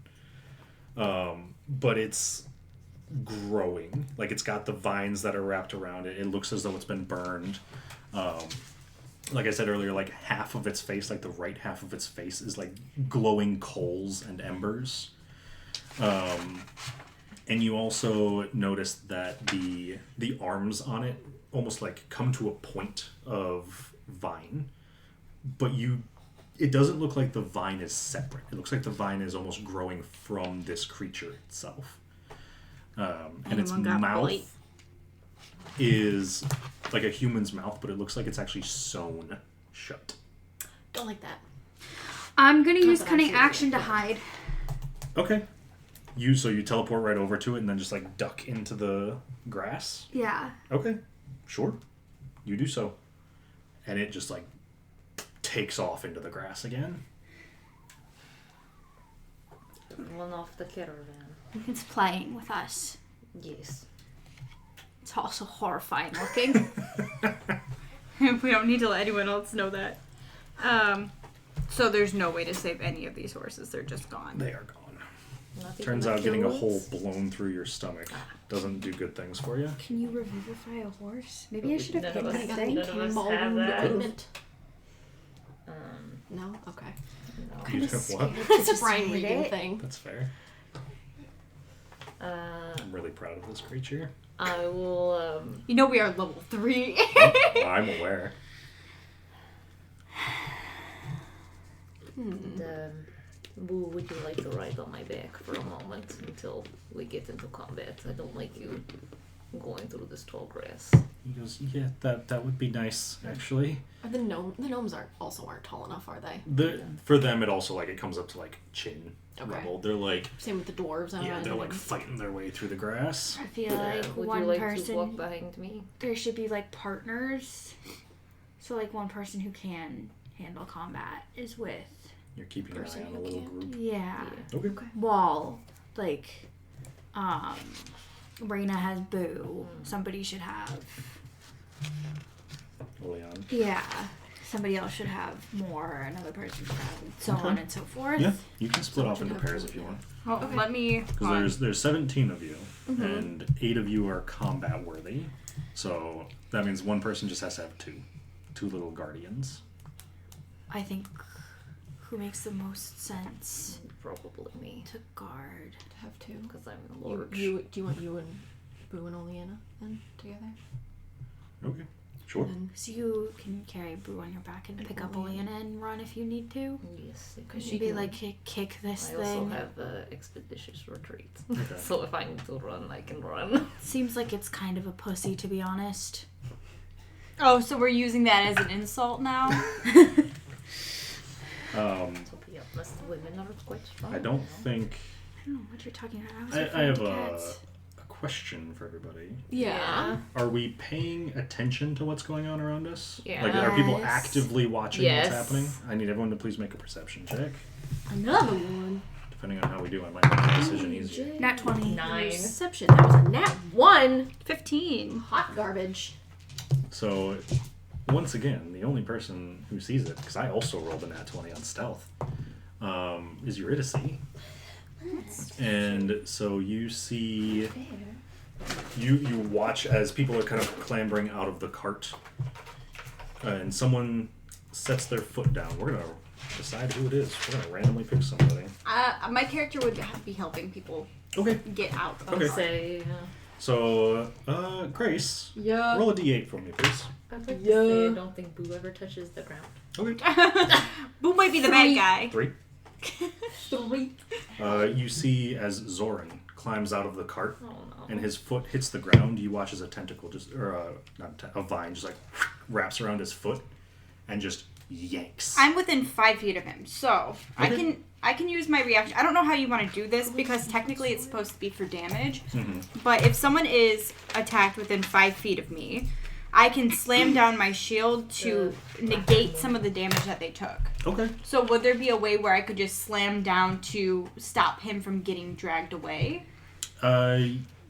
but it's growing. Like it's got the vines that are wrapped around it. It looks as though it's been burned. Like I said earlier, like half of its face, like the right half of its face, is like glowing coals and embers. And you also notice that the arms on it almost like come to a point of vine, but it doesn't look like the vine is separate. It looks like the vine is almost growing from this creature itself. And its Anyone got mouth blight? is like a human's mouth, but it looks like it's actually sewn shut. Don't like that. I'm gonna use that I cunning see action to hide. Okay. So you teleport right over to it and then just like duck into the grass? Yeah. Okay. Sure. You do so. And it just like takes off into the grass again. Run off the caravan. It's playing with us. Yes. It's also horrifying looking. We don't need to let anyone else know that. So there's no way to save any of these horses. They're just gone. They are gone. Not even Turns the out getting a kills? hole blown through your stomach doesn't do good things for you. Can you revivify a horse? Maybe I should have None of picked us- that thing. none of us Bone have that. equipment. Um, No? Okay. no. You have what? It's a Brian Regan thing. That's fair. I'm really proud of this creature. I will, You know we are level 3. I'm aware. would you like to ride on my back for a moment until we get into combat? I don't like you going through this tall grass. He goes, yeah, that would be nice, actually. Are the gnomes aren't tall enough, are they? For them, it also, like, it comes up to, like, chin Okay. level. They're, like, Same with the dwarves. I yeah, they're, imagine. like, fighting their way through the grass. I feel like would one you like person... to walk behind me? There should be like partners. So like one person who can handle combat is with... You're keeping an Person eye on a who little can't. group. Yeah. Okay. Wall. Like, Raina has Boo. Somebody should have... Leon. Yeah. Somebody else should have more. Another person should have so Okay. on and so forth. Yeah, you can split So off you into have pairs to- if you want. Oh, let me. Because there's 17 of you, and 8 of you are combat worthy. So that means one person just has to have two little guardians. I think who makes the most sense? probably me. To guard. To have two. Because I'm the Lord. Do you want you and Boo and Lena then together? Okay. Sure. And So you can carry Boo on your back and pick up Lena and run if you need to. Yes. Could she you be can- like, kick this I also thing? have expeditious retreat. Okay. So if I need to run, I can run. Seems like it's kind of a pussy, to be honest. Oh, so we're using that as an insult now? So yeah, most women are quite strong. I don't think I don't know what you're talking about. I have a question for everybody. yeah. Are we paying attention to what's going on around us? Yeah. Like, are people Yes. actively watching Yes. what's happening? I need everyone to please make a perception check. Another one. Depending on how we do, I might make the decision easier. Nat 20. 9. Reception. That was a nat 1. 15. Hot garbage. So, once again, the only person who sees it, because I also rolled a nat 20 on stealth, is Eurydice. And so you see, you watch as people are kind of clambering out of the cart, and someone sets their foot down. We're gonna decide who it is. We're gonna randomly pick somebody. My character would be helping people Okay. get out. Okay. Say, So, Grace, Yeah. roll a d8 for me, please. I'd like to Yeah. say I don't think Boo ever touches the ground. Okay. Boo might be the bad guy. 3. 3. You see as Zoran climbs out of the cart Oh no. and his foot hits the ground, you watch as a tentacle a vine just like wraps around his foot and just yanks. I'm within 5 feet of him, so Okay. I can use my reaction. I don't know how you want to do this because technically it's supposed to be for damage. Mhm. But if someone is attacked within 5 feet of me, I can slam down my shield to negate some of the damage that they took. Okay. So would there be a way where I could just slam down to stop him from getting dragged away?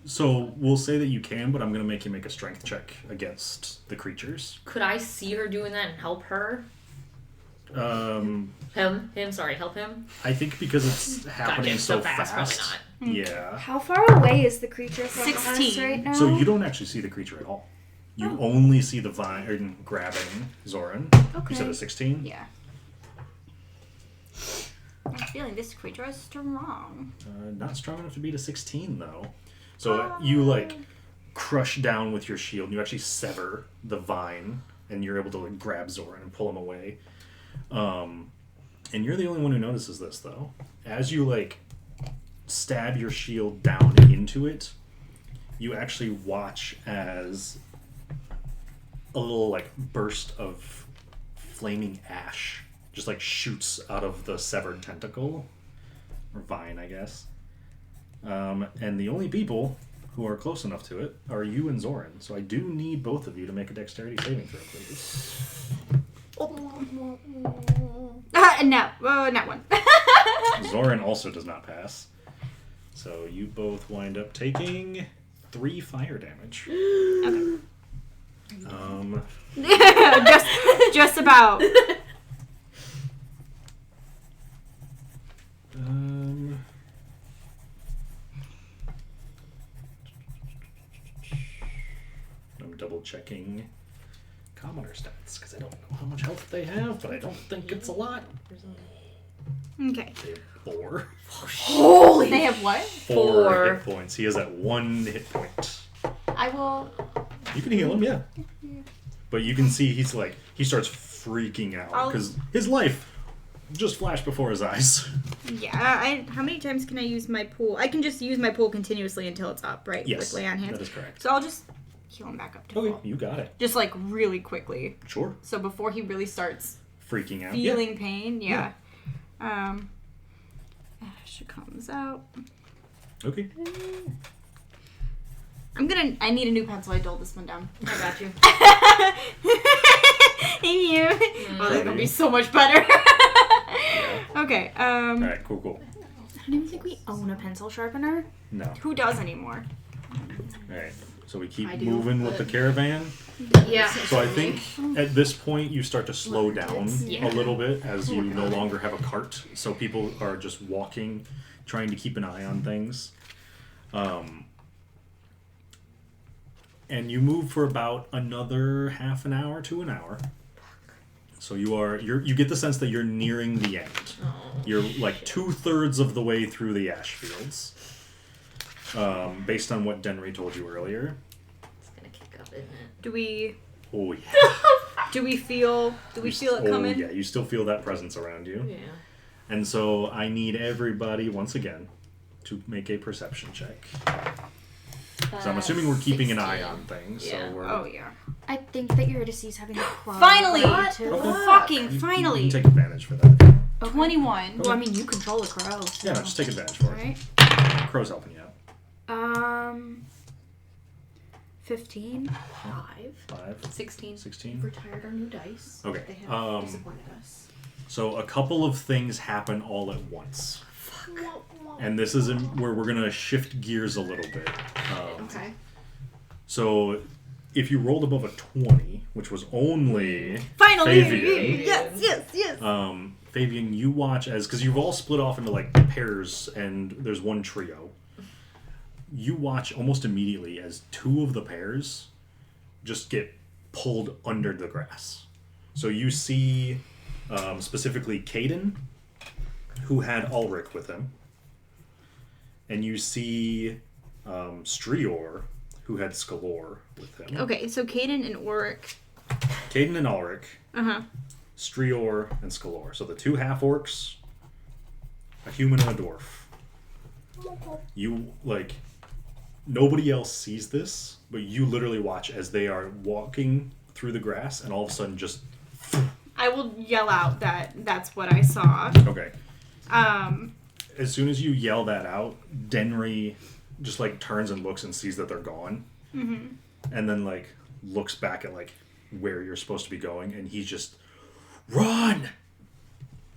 So we'll say that you can, but I'm going to make you make a strength check against the creatures. Could I see her doing that and help her? Him. Help him. I think because it's happening so probably fast. Yeah. How far away is the creature from us 16. right now? So you don't actually see the creature at all. You only see the vine grabbing Zoran. Okay. You said a 16? Yeah. I'm feeling this creature is strong. Not strong enough to beat a 16, though. So you, like, crush down with your shield. And you actually sever the vine, and you're able to, like, grab Zoran and pull him away. And you're the only one who notices this, though. As you, like, stab your shield down into it, you actually watch as a little, like, burst of flaming ash just, like, shoots out of the severed tentacle. Or vine, I guess. And the only people who are close enough to it are you and Zoran. So I do need both of you to make a dexterity saving throw, please. No, not one. Zoran also does not pass. So you both wind up taking 3 fire damage. just about. I'm double checking commoner stats because I don't know how much health they have, but I don't think it's a lot. Okay. They have 4. Holy! They have what? 4 hit points. He is at 1 hit point. I will. You can heal him, yeah. But you can see he starts freaking out because his life just flashed before his eyes. Yeah. How many times can I use my pool? I can just use my pool continuously until it's up, right? Yes, With lay on hands. that is correct. So I'll just heal him back up to Okay, full. you got it. Just like really quickly. Sure. So before he really starts Freaking out. feeling pain, yeah. Ash comes out. Okay. I need a new pencil. I doled this one down. I got you. Thank you. Oh, that'll be so much better. Okay. All right. Cool. I don't even think we own a pencil sharpener. No. Who does anymore? All right. So we keep I do, moving with the caravan. Yeah. So I think at this point you start to slow down Yeah. a little bit as you no longer have a cart. So people are just walking, trying to keep an eye on things. And you move for about another half an hour to an hour. So you get the sense that you're nearing the end. Oh, You're like 2/3 of the way through the ash fields. Based on what Denry told you earlier. It's gonna kick up, isn't it? Do we Oh yeah. feel it coming? Oh yeah, you still feel that presence around you. Yeah. And so I need everybody once again to make a perception check. So I'm assuming we're keeping an eye on things. Yeah. So we're Oh yeah. I think that Eurydice is having a club. Finally! party, too. Fucking you finally. can take advantage for that. 21. Well, I mean, you control the crow. So. Yeah, no, just take advantage for Right? it. Crow's helping you out. 15. 5. 5, 16. 16. Retired our new dice. Okay. They have disappointed us. So a couple of things happen all at once. And this is where we're going to shift gears a little bit. Okay. So if you rolled above a 20, which was only Finally! Favyon, Yes. Favyon, you watch as, because you've all split off into like pairs and there's one trio. You watch almost immediately as 2 of the pairs just get pulled under the grass. So you see specifically Caden, who had Ulrich with him. And you see Strior, who had Skalor with him. Okay, so Caden and Oric. Caden and Ulrich, Uh-huh. Strior, and Skalor. So the 2 half-orcs, a human and a dwarf. You, like, nobody else sees this, but you literally watch as they are walking through the grass and all of a sudden just... I will yell out that that's what I saw. Okay. As soon as you yell that out, Denry just, like, turns and looks and sees that they're gone. Mm-hmm. And then, like, looks back at, like, where you're supposed to be going, and he's just, run!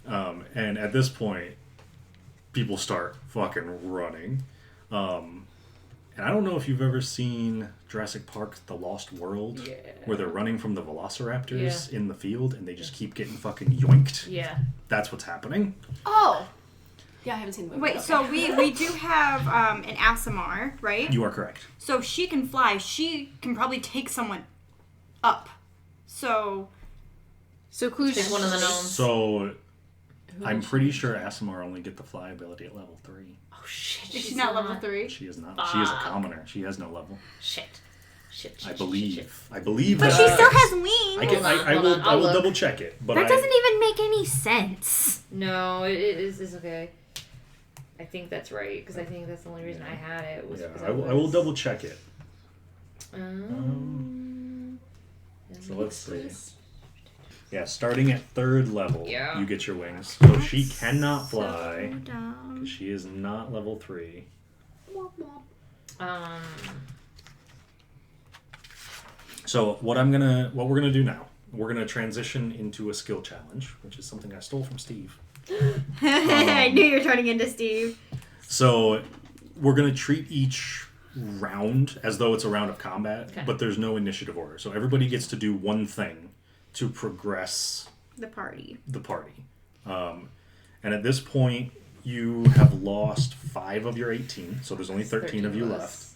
And at this point, people start fucking running. And I don't know if you've ever seen Jurassic Park: The Lost World, where they're running from the velociraptors in the field, and they just keep getting fucking yoinked. Yeah. That's what's happening. Oh! Yeah, I haven't seen the movie. Wait, Okay. so we do have an Asimar, right? You are correct. So she can fly. She can probably take someone up. So who's Take one of the gnomes. So, I'm pretty sure Asimar only get the fly ability at level 3. Oh shit. Is she not level 3? She is not. She is a commoner. She has no level. Shit. I believe. I believe But that. she still has wings. I will double check it. But That doesn't even make any sense. No, it's okay. I think that's right, because I think that's the only reason I had it. Was because I will double check it. So let's see. Yeah, starting at 3rd level, you get your wings. So she cannot fly. So dumb. 'Cause she is not level 3. So what we're gonna do now, we're gonna transition into a skill challenge, which is something I stole from Steve. I knew you were turning into Steve. So we're going to treat each round as though it's a round of combat, but there's no initiative order. So everybody gets to do one thing to progress The party. And at this point, you have lost 5 of your 18, so there's only 13 of you left.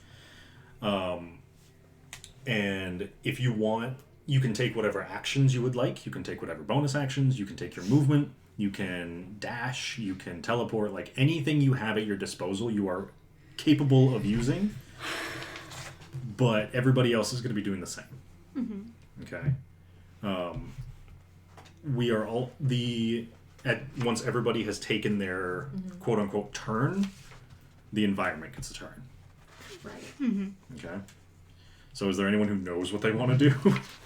And if you want, you can take whatever actions you would like. You can take whatever bonus actions. You can take your movement. You can dash, you can teleport, like anything you have at your disposal, you are capable of using, but everybody else is going to be doing the same. Mm-hmm. Okay? We are all, once everybody has taken their quote-unquote turn, the environment gets a turn. Right. Mm-hmm. Okay? So is there anyone who knows what they want to do?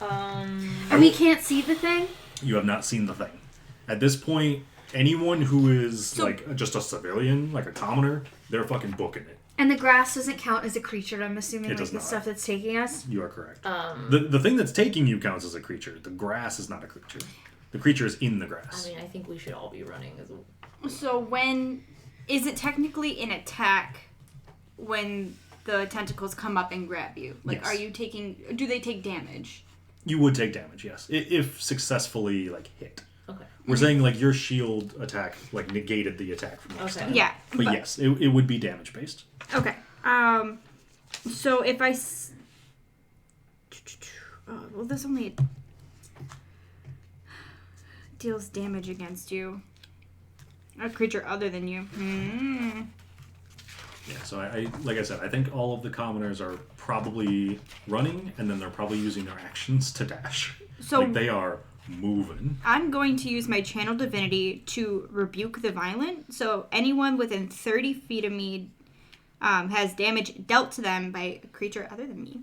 And we can't see the thing? You have not seen the thing. At this point, anyone who is like just a civilian, like a commoner, they're fucking booking it. And the grass doesn't count as a creature, I'm assuming, It like does the not. stuff that's taking us? You are correct. The thing that's taking you counts as a creature. The grass is not a creature. The creature is in the grass. I mean, I think we should all be running as a... So is it technically an attack when the tentacles come up and grab you? Like, Yes. do they take damage? You would take damage, yes. If successfully, like, hit. Okay. We're saying, like, your shield attack, like, negated the attack from last time. Yeah. But yes, it would be damage-based. Okay. So if I... well, there's only... deals damage against you? A creature other than you. Yeah, so I like I said, I think all of the commoners are probably running, and then they're probably using their actions to dash. So like they are moving. I'm going to use my Channel Divinity to rebuke the violent. So anyone within 30 feet of me has damage dealt to them by a creature other than me.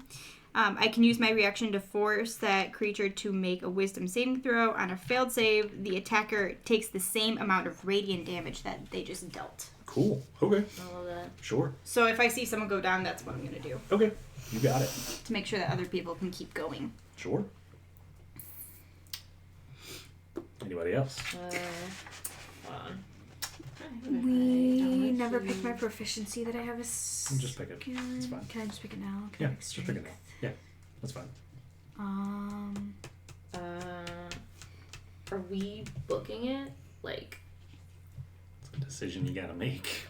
I can use my reaction to force that creature to make a wisdom saving throw. On a failed save, the attacker takes the same amount of radiant damage that they just dealt. Cool. Okay. I love that. Sure. So if I see someone go down, that's what I'm going to do. Okay. You got it. To make sure that other people can keep going. Sure. Anybody else? We never picked my proficiency that I have Just pick it. It's fine. Can I just pick it now? Yeah, just pick it now. Yeah, that's fine. Are we booking it? Like, It's a decision you gotta make.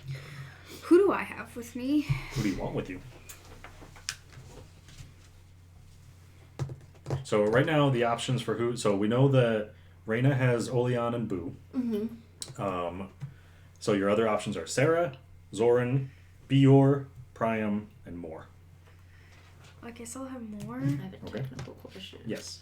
Who do I have with me? Who do you want with you? So right now the options for who. So we know that Raina has Oleon and Boo. Mm-hmm. So your other options are Sarah, Zoran, Bior, Priam, and more. I guess I'll have more. I have a Okay. technical question. Yes.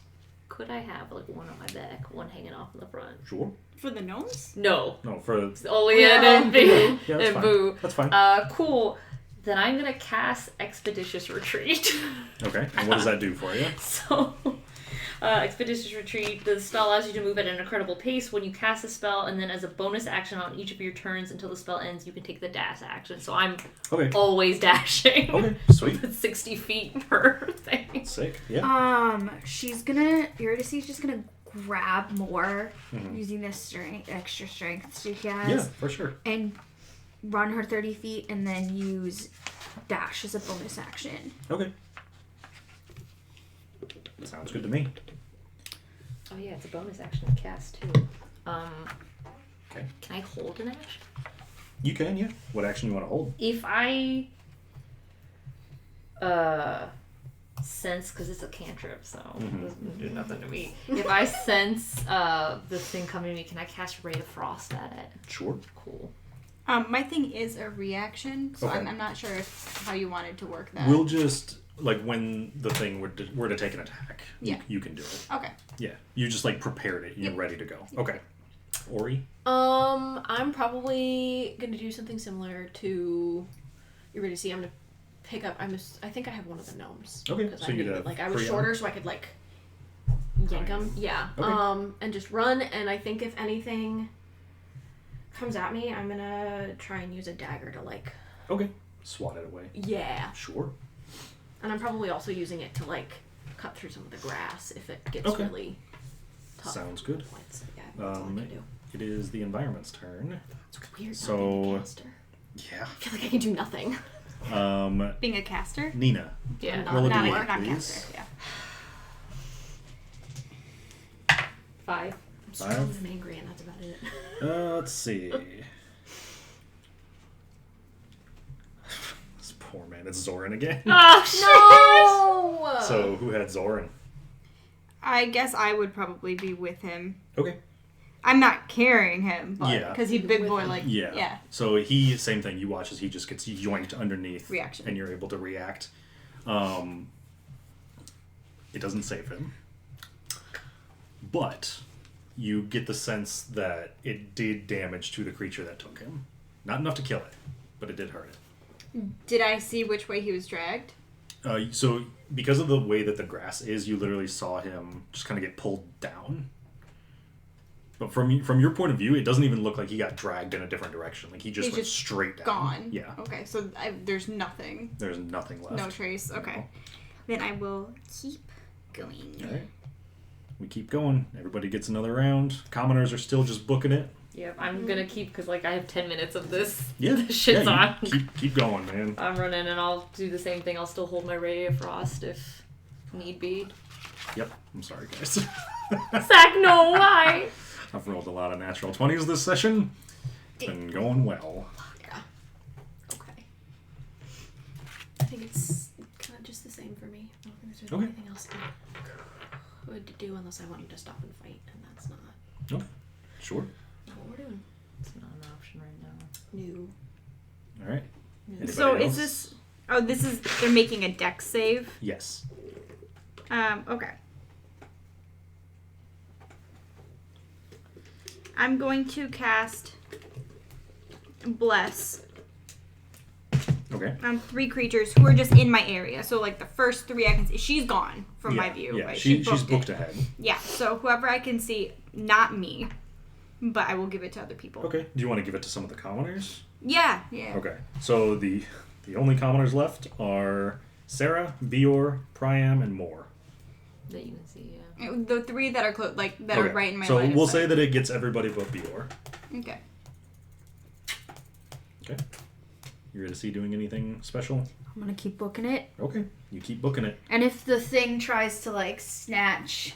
Could I have like one on my back, one hanging off in the front? Sure. For the gnomes? No. No, for It's Olean and Boo. yeah, that's And fine. Boo. That's fine. Cool. Then I'm gonna cast Expeditious Retreat. Okay. And what does that do for you? So, Expeditious Retreat, the spell allows you to move at an incredible pace when you cast a spell, and then as a bonus action on each of your turns until the spell ends, you can take the dash action. So I'm Okay. always dashing. Okay. Sweet. With 60 feet per thing. Sick. Yeah. Eurydice is just gonna grab more Mhm. using this extra strength she has. Yeah, for sure. And run her 30 feet and then use dash as a bonus action. Okay. Sounds good to me. Oh yeah, it's a bonus action to cast too. Okay. Can I hold an action? You can, yeah. What action you want to hold? If I sense, because it's a cantrip, so it doesn't do nothing to me. If I sense the thing coming to me, can I cast Ray of Frost at it? Sure. Cool. My thing is a reaction, so Okay. I'm not sure how you wanted to work that. We'll just, like, when the thing were to take an attack, Yeah. you can do it. Okay. Yeah. You just, like, prepared it. You're ready to go. Okay. Ori? I'm probably gonna do something similar to Eurydice. I'm gonna pick up. I think I have one of the gnomes. Okay, 'Cause so I you'd knew have that, like, I was Priam. shorter, so I could like yank them. Yeah. Okay. And just run. And I think if anything comes at me, I'm gonna try and use a dagger to like. Okay. Swat it away. Yeah. Sure. And I'm probably also using it to like cut through some of the grass if it gets Okay. really tough. Sounds good. Points. Yeah, that's all I can do. It is the environment's turn. It's weird. So- not being a caster. Yeah. I feel like I can do nothing. Being a caster? Nina. Yeah. Not- Roll a Not d8, a not please. caster, yeah. 5. I'm strong and angry, and that's about it. Let's see. This poor man. It's Zoran again. Oh, No. So, who had Zoran? I guess I would probably be with him. Okay. I'm not carrying him, but Yeah. because he's big With boy, him. like Yeah. yeah. So he, same thing. You watch as he just gets yoinked underneath. Reaction. And you're able to react. It doesn't save him. But you get the sense that it did damage to the creature that took him. Not enough to kill it, but it did hurt it. Did I see which way he was dragged? So because of the way that the grass is, you literally saw him just kind of get pulled down. But from your point of view, it doesn't even look like he got dragged in a different direction. Like he just He's went just straight down. Gone. Yeah. Okay, so there's nothing. There's nothing left. No trace. Okay. Then I will keep going. All right. We keep going. Everybody gets another round. Commoners are still just booking it. Yep, I'm gonna keep, because like I have 10 minutes of this. Yeah. This shit's yeah, on. Keep going, man. I'm running, and I'll do the same thing. I'll still hold my Ray of Frost if need be. Yep. I'm sorry, guys. Zach, no, why? I've rolled a lot of natural 20s this session. It's been going well. Yeah. Okay. I think it's kind of just the same for me. I don't think there's really Okay. anything else I could do unless I wanted to stop and fight, and that's not. Nope. Sure. That's what we're doing. It's not an option right now. No. All right. Anybody So else? is this... Oh, this is... They're making a dex save? Yes. Okay. I'm going to cast Bless Okay. on 3 creatures who are just in my area. So, like, the first 3 I can see. She's gone from my view. Yeah, Right? she's booked booked it. ahead. Yeah, so whoever I can see, not me, but I will give it to other people. Okay. Do you want to give it to some of the commoners? Yeah. Okay. So the only commoners left are Sarah, Bior, Priam, and Moore. That you can see, yeah. The 3 that are are right in my So line of we'll sight. say that it gets everybody but Bior. Okay. Okay. Eurydice doing anything special? I'm gonna keep booking it. Okay. You keep booking it. And if the thing tries to like snatch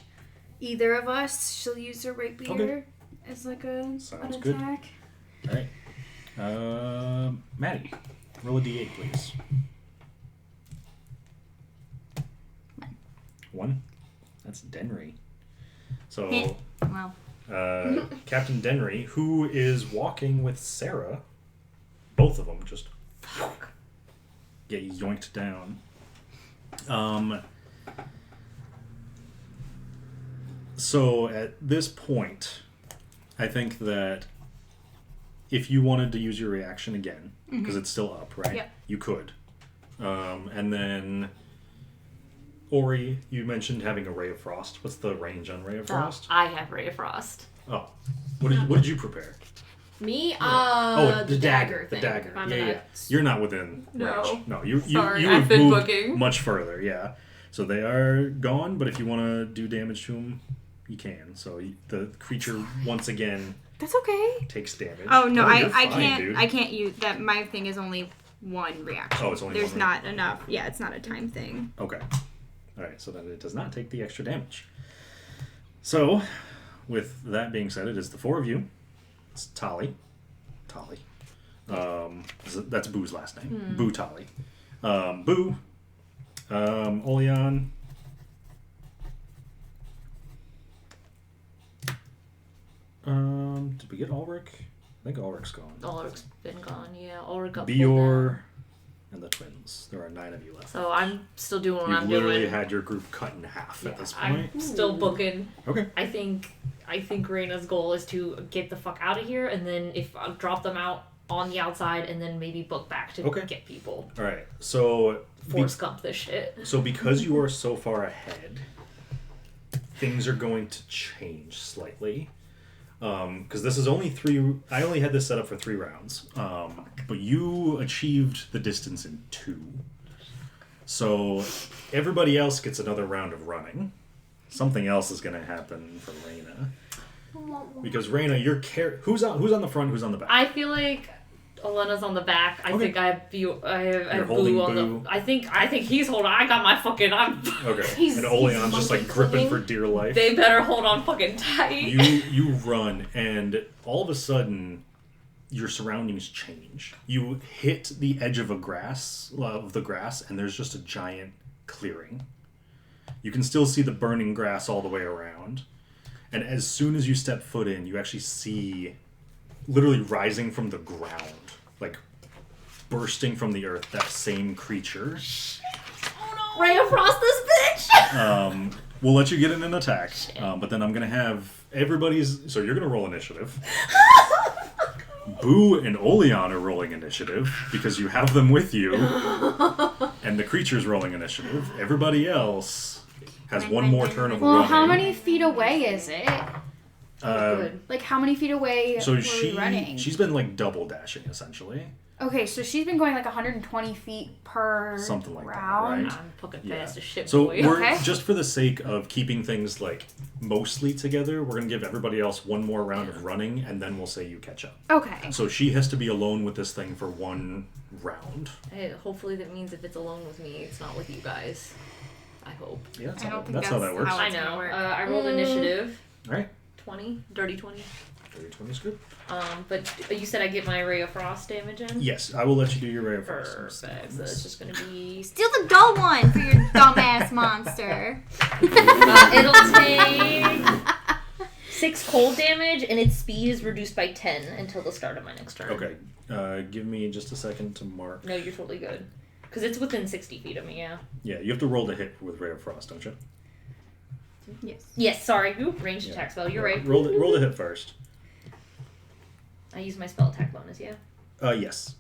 either of us, she'll use her rapier Okay. as like an Sounds good. attack. All right. Maddie, roll a d8, please. 1. That's Denry. So, Wow. Captain Denry, who is walking with Sarah, both of them just get yoinked down. So at this point, I think that if you wanted to use your reaction again, because it's still up, right? Yep. You could. And then, Ori, you mentioned having a Ray of Frost. What's the range on Ray of Frost? I have Ray of Frost. Oh. What did you prepare? Me? The dagger. thing. The dagger. I'm Yeah, gonna- yeah. You're not within No. range. No, you Sorry, have I've been moved booking. much further, yeah. So they are gone, but if you want to do damage to them, you can. So the creature, once again, That's okay. takes damage. Oh no, you're I fine, can't. dude. I can't use that. My thing is only 1 reaction. Oh, it's only There's one not enough. Yeah, it's not a time thing. Okay. Alright, so then it does not take the extra damage. So, with that being said, it is the 4 of you. It's Tali. That's Boo's last name. Boo Tali. Boo. Oleon. Did we get Ulrich? I think Ulrich's gone. Ulrich's been gone, yeah. Ulrich got pulled Bior down. and the twins. There are 9 of you left. So I'm still doing what You've I'm literally doing. had your group cut in half at this I'm point. still booking. Okay. I think Raina's goal is to get the fuck out of here, and then if I'll drop them out on the outside, and then maybe book back to Okay. get people. All right. So Force gump this shit. So because you are so far ahead, things are going to change slightly. Because this is only 3... I only had this set up for 3 rounds. But you achieved the distance in 2. So everybody else gets another round of running. Something else is going to happen for Raina. Because Raina, you're... Who's on the front, who's on the back? I feel like Elena's on the back. I think I have holding Boo on Boo. the. I think he's holding. I got my fucking. Okay. And Oleon's just like gripping for dear life. They better hold on fucking tight. You run, and all of a sudden, your surroundings change. You hit the edge of the grass, and there's just a giant clearing. You can still see the burning grass all the way around. And as soon as you step foot in, you actually see, literally rising from the ground, like bursting from the earth, that same creature. Oh no! Ray of Frost, this bitch! We'll let you get in an attack, but then I'm going to have everybody's... So you're going to roll initiative. Boo and Oleon are rolling initiative because you have them with you. And the creature's rolling initiative. Everybody else has one more turn of running. Well, how many feet away is it? Good. Like, how many feet away So were we running? she's been like double dashing essentially. Okay, so she's been going like 120 feet per Something like that, round. right? I'm fucking Yeah. fast as shit, So boy. we're Okay. just for the sake of keeping things like mostly together, we're gonna give everybody else one more round of running, and then we'll say you catch up. Okay. So she has to be alone with this thing for 1 round. Hey, hopefully that means if it's alone with me, it's not with you guys. I hope. Yeah, that's, I don't think that's how that that's works. how I it's gonna know. work. I rolled initiative. All right, 20. Dirty 20. 20 is good. But you said I get my Ray of Frost damage in? Yes, I will let you do your ray of frost. Perfect. So it's just gonna be. Steal the dull one for your dumbass monster. It'll take 6 cold damage, and its speed is reduced by 10 until the start of my next turn. Okay. Give me just a second to mark. No, you're totally good. Because it's within 60 feet of me, yeah. Yeah, you have to roll to hit with Ray of Frost, don't you? Yes. Yes, sorry. Ooh, ranged attack spell. You're right. Roll to hit first. I use my spell attack bonus, yeah? Yes.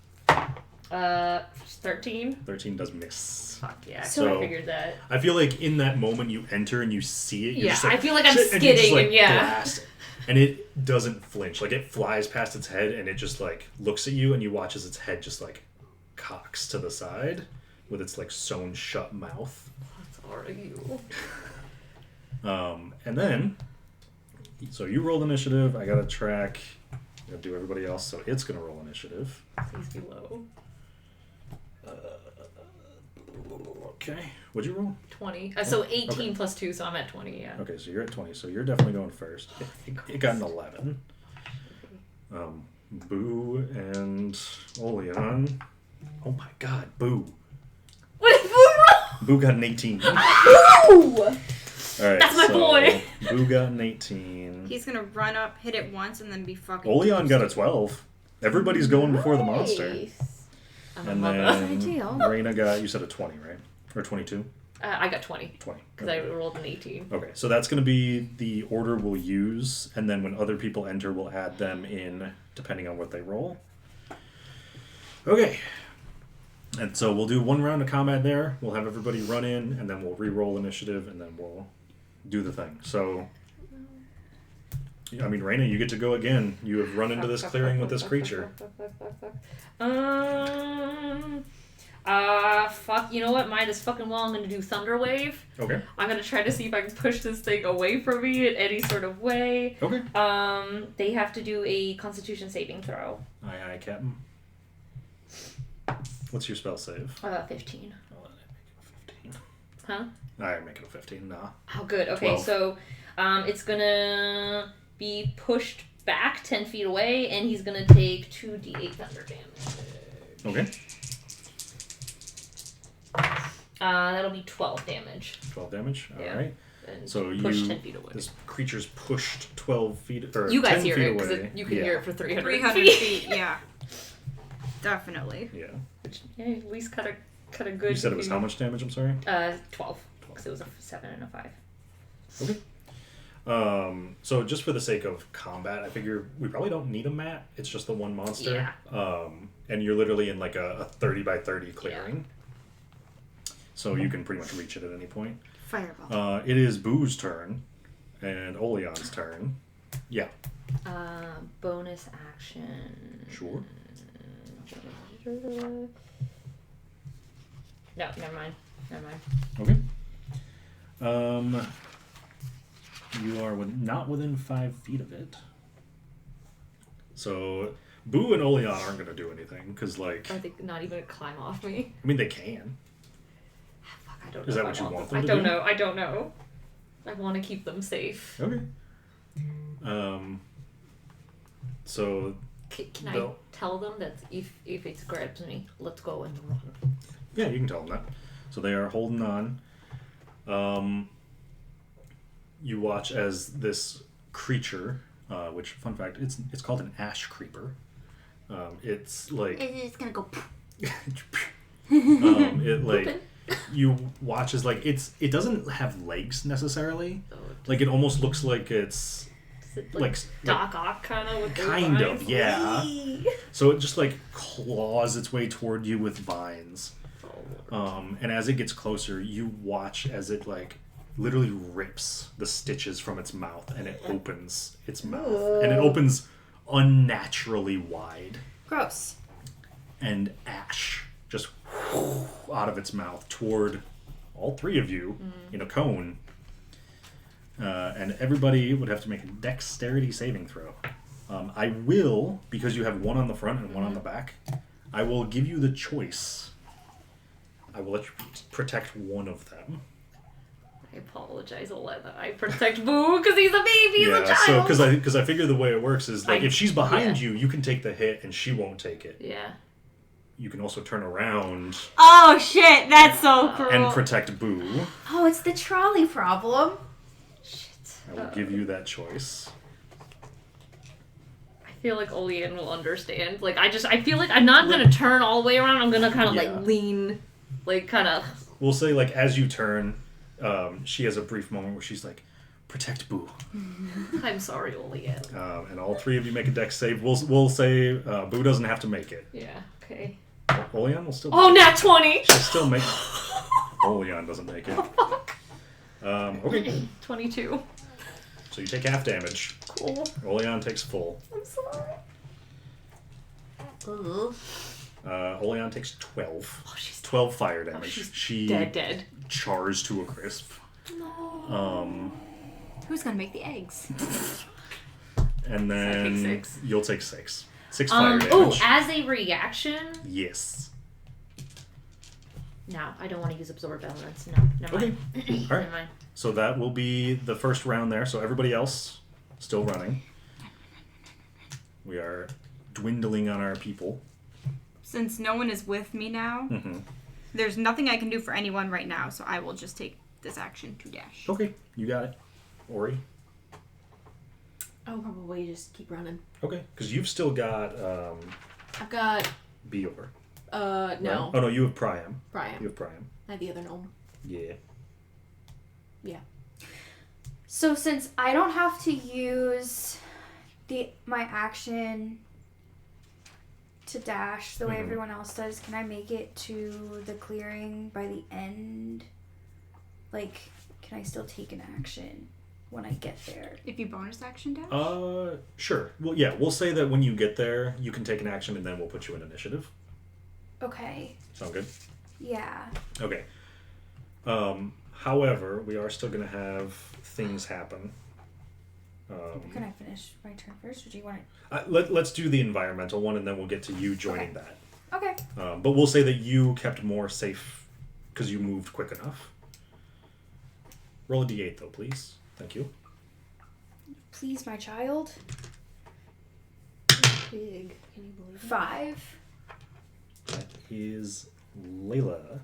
13. 13 does miss. Fuck yeah. So I figured that. I feel like in that moment you enter and you see it. You're Yeah, just like, I feel like I'm shit, and you just, skidding, like, and yeah. blast it. And it doesn't flinch. Like, it flies past its head and it just, like, looks at you and you watch as its head just, like, cocks to the side with its, like, sewn shut mouth. What are you? And then, so you rolled initiative. I gotta track. I gotta do everybody else. So it's gonna roll initiative. Please be low. Okay. What'd you roll? 20. So 18 okay. plus 2, so I'm at 20, yeah. Okay, so you're at 20. So you're definitely going first. It got an 11. Boo and Oleon. Oh my god, Boo. What did Boo roll? Boo got an 18. Ooh! Alright, That's my boy. Boo got an 18. He's gonna run up, hit it once, and then be fucking. Oleon got a 12. Everybody's going before the monster. I'm And a mother. then Raina got, you said a 20, right? Or 22? I got 20. 20. Because I rolled an 18. Okay, so that's going to be the order we'll use, and then when other people enter, we'll add them in depending on what they roll. Okay. And so we'll do one round of combat there. We'll have everybody run in, and then we'll re-roll initiative, and then we'll do the thing. So, I mean, Raina, you get to go again. You have run into this clearing with this creature. Fuck, you know what? Might as fucking well I'm gonna do Thunder Wave. Okay. I'm gonna try to see if I can push this thing away from me in any sort of way. Okay. They have to do a Constitution saving throw. Aye, aye, Captain. What's your spell save? 15. I'll make it a 15. Huh? Alright, make it a 15, nah. Oh, good. Okay, 12. so it's gonna be pushed back 10 feet away, and he's gonna take 2d8 thunder damage. Okay. That'll be 12 damage. 12 damage? Yeah. Alright. And So push you, 10 feet away. this creature's pushed 12 feet, or You guys 10 hear feet it, because away. you can hear it for 300 300 feet, yeah. Definitely. Yeah. Yeah, at least cut a good... You said it was how much damage, I'm sorry? 12. Because it was a 7 and a 5. Okay. So just for the sake of combat, I figure we probably don't need a mat. It's just the one monster. Yeah. And you're literally in like a 30 by 30 clearing. Yeah. So you can pretty much reach it at any point. Fireball. It is Boo's turn and Oleon's turn. Yeah. Bonus action. Sure. No, never mind. Okay. You are not within 5 feet of it. So Boo and Oleon aren't going to do anything because, like, Are they not even going to climb off me? I mean, they can. Fuck, I don't know. Is that if what I you want them. them to do? I don't know. I want to keep them safe. Okay. So Can I tell them that if it grabs me, let's go and run? yeah, you can tell them that. So they are holding on. You watch as this creature, which, fun fact, it's called an ash creeper. It's like It's gonna go. it like you watch as like it doesn't have legs necessarily. Like it almost looks like it's Is it like Doc Ock kind of with those kind of, vines? yeah. Whee! So it just like claws its way toward you with vines. And as it gets closer, you watch as it like literally rips the stitches from its mouth and it opens its mouth. And it opens unnaturally wide. Gross. And ash just out of its mouth toward all three of you in a cone. And everybody would have to make a dexterity saving throw. I will, because you have one on the front and one on the back, I will give you the choice. I will let you protect one of them. I apologize, Lena. I protect Boo because he's a baby, he's a child. So because I figure the way it works is like if she's behind you, you can take the hit and she won't take it. Yeah. You can also turn around Oh shit, that's so cruel. and protect Boo. Oh, it's the trolley problem. I will give you that choice. feel like Olean will understand. Like, I feel like I'm not gonna turn all the way around. I'm gonna kind of, like, lean, like, kind of... We'll say, like, as you turn, she has a brief moment where she's like, protect Boo. I'm sorry, Olean. And all three of you make a dex save. We'll say Boo doesn't have to make it. Yeah, okay. Olean will still Oh, make nat 20! She'll still make it. Olean doesn't make it. Okay. 22. So you take half damage. Cool. Olean takes full. I'm sorry. Olean takes 12. Oh, she's 12 fire damage. she's dead. Chars to a crisp. No. Who's gonna make the eggs? And then I take 6. You'll take 6. 6 fire damage. Oh, as a reaction? Yes. No, I don't want to use absorb elements. No, never Okay. mind. All right. Never mind. So that will be the first round there. So everybody else still running. We are dwindling on our people. Since no one is with me now, there's nothing I can do for anyone right now, so I will just take this action to dash. Okay, you got it. Ori? I'll probably just keep running. Okay, because you've still got I've got, Bior. no. Right? Oh no, you have Priam. Brian. You have Priam. I have the other gnome. Yeah. Yeah. So since I don't have to use my action to dash the way everyone else does, can I make it to the clearing by the end? Like, can I still take an action when I get there? If you bonus action dash? Sure. Well, yeah, we'll say that when you get there, you can take an action and then we'll put you in initiative. Okay. Sound good? Yeah. Okay. However, we are still going to have things happen. Can I finish my turn first, or do you want Let's do the environmental one, and then we'll get to you joining that. Okay. But we'll say that you kept more safe because you moved quick enough. Roll a d8, though, please. Thank you. Please, my child. Big. Can you believe it? 5. That is Layla.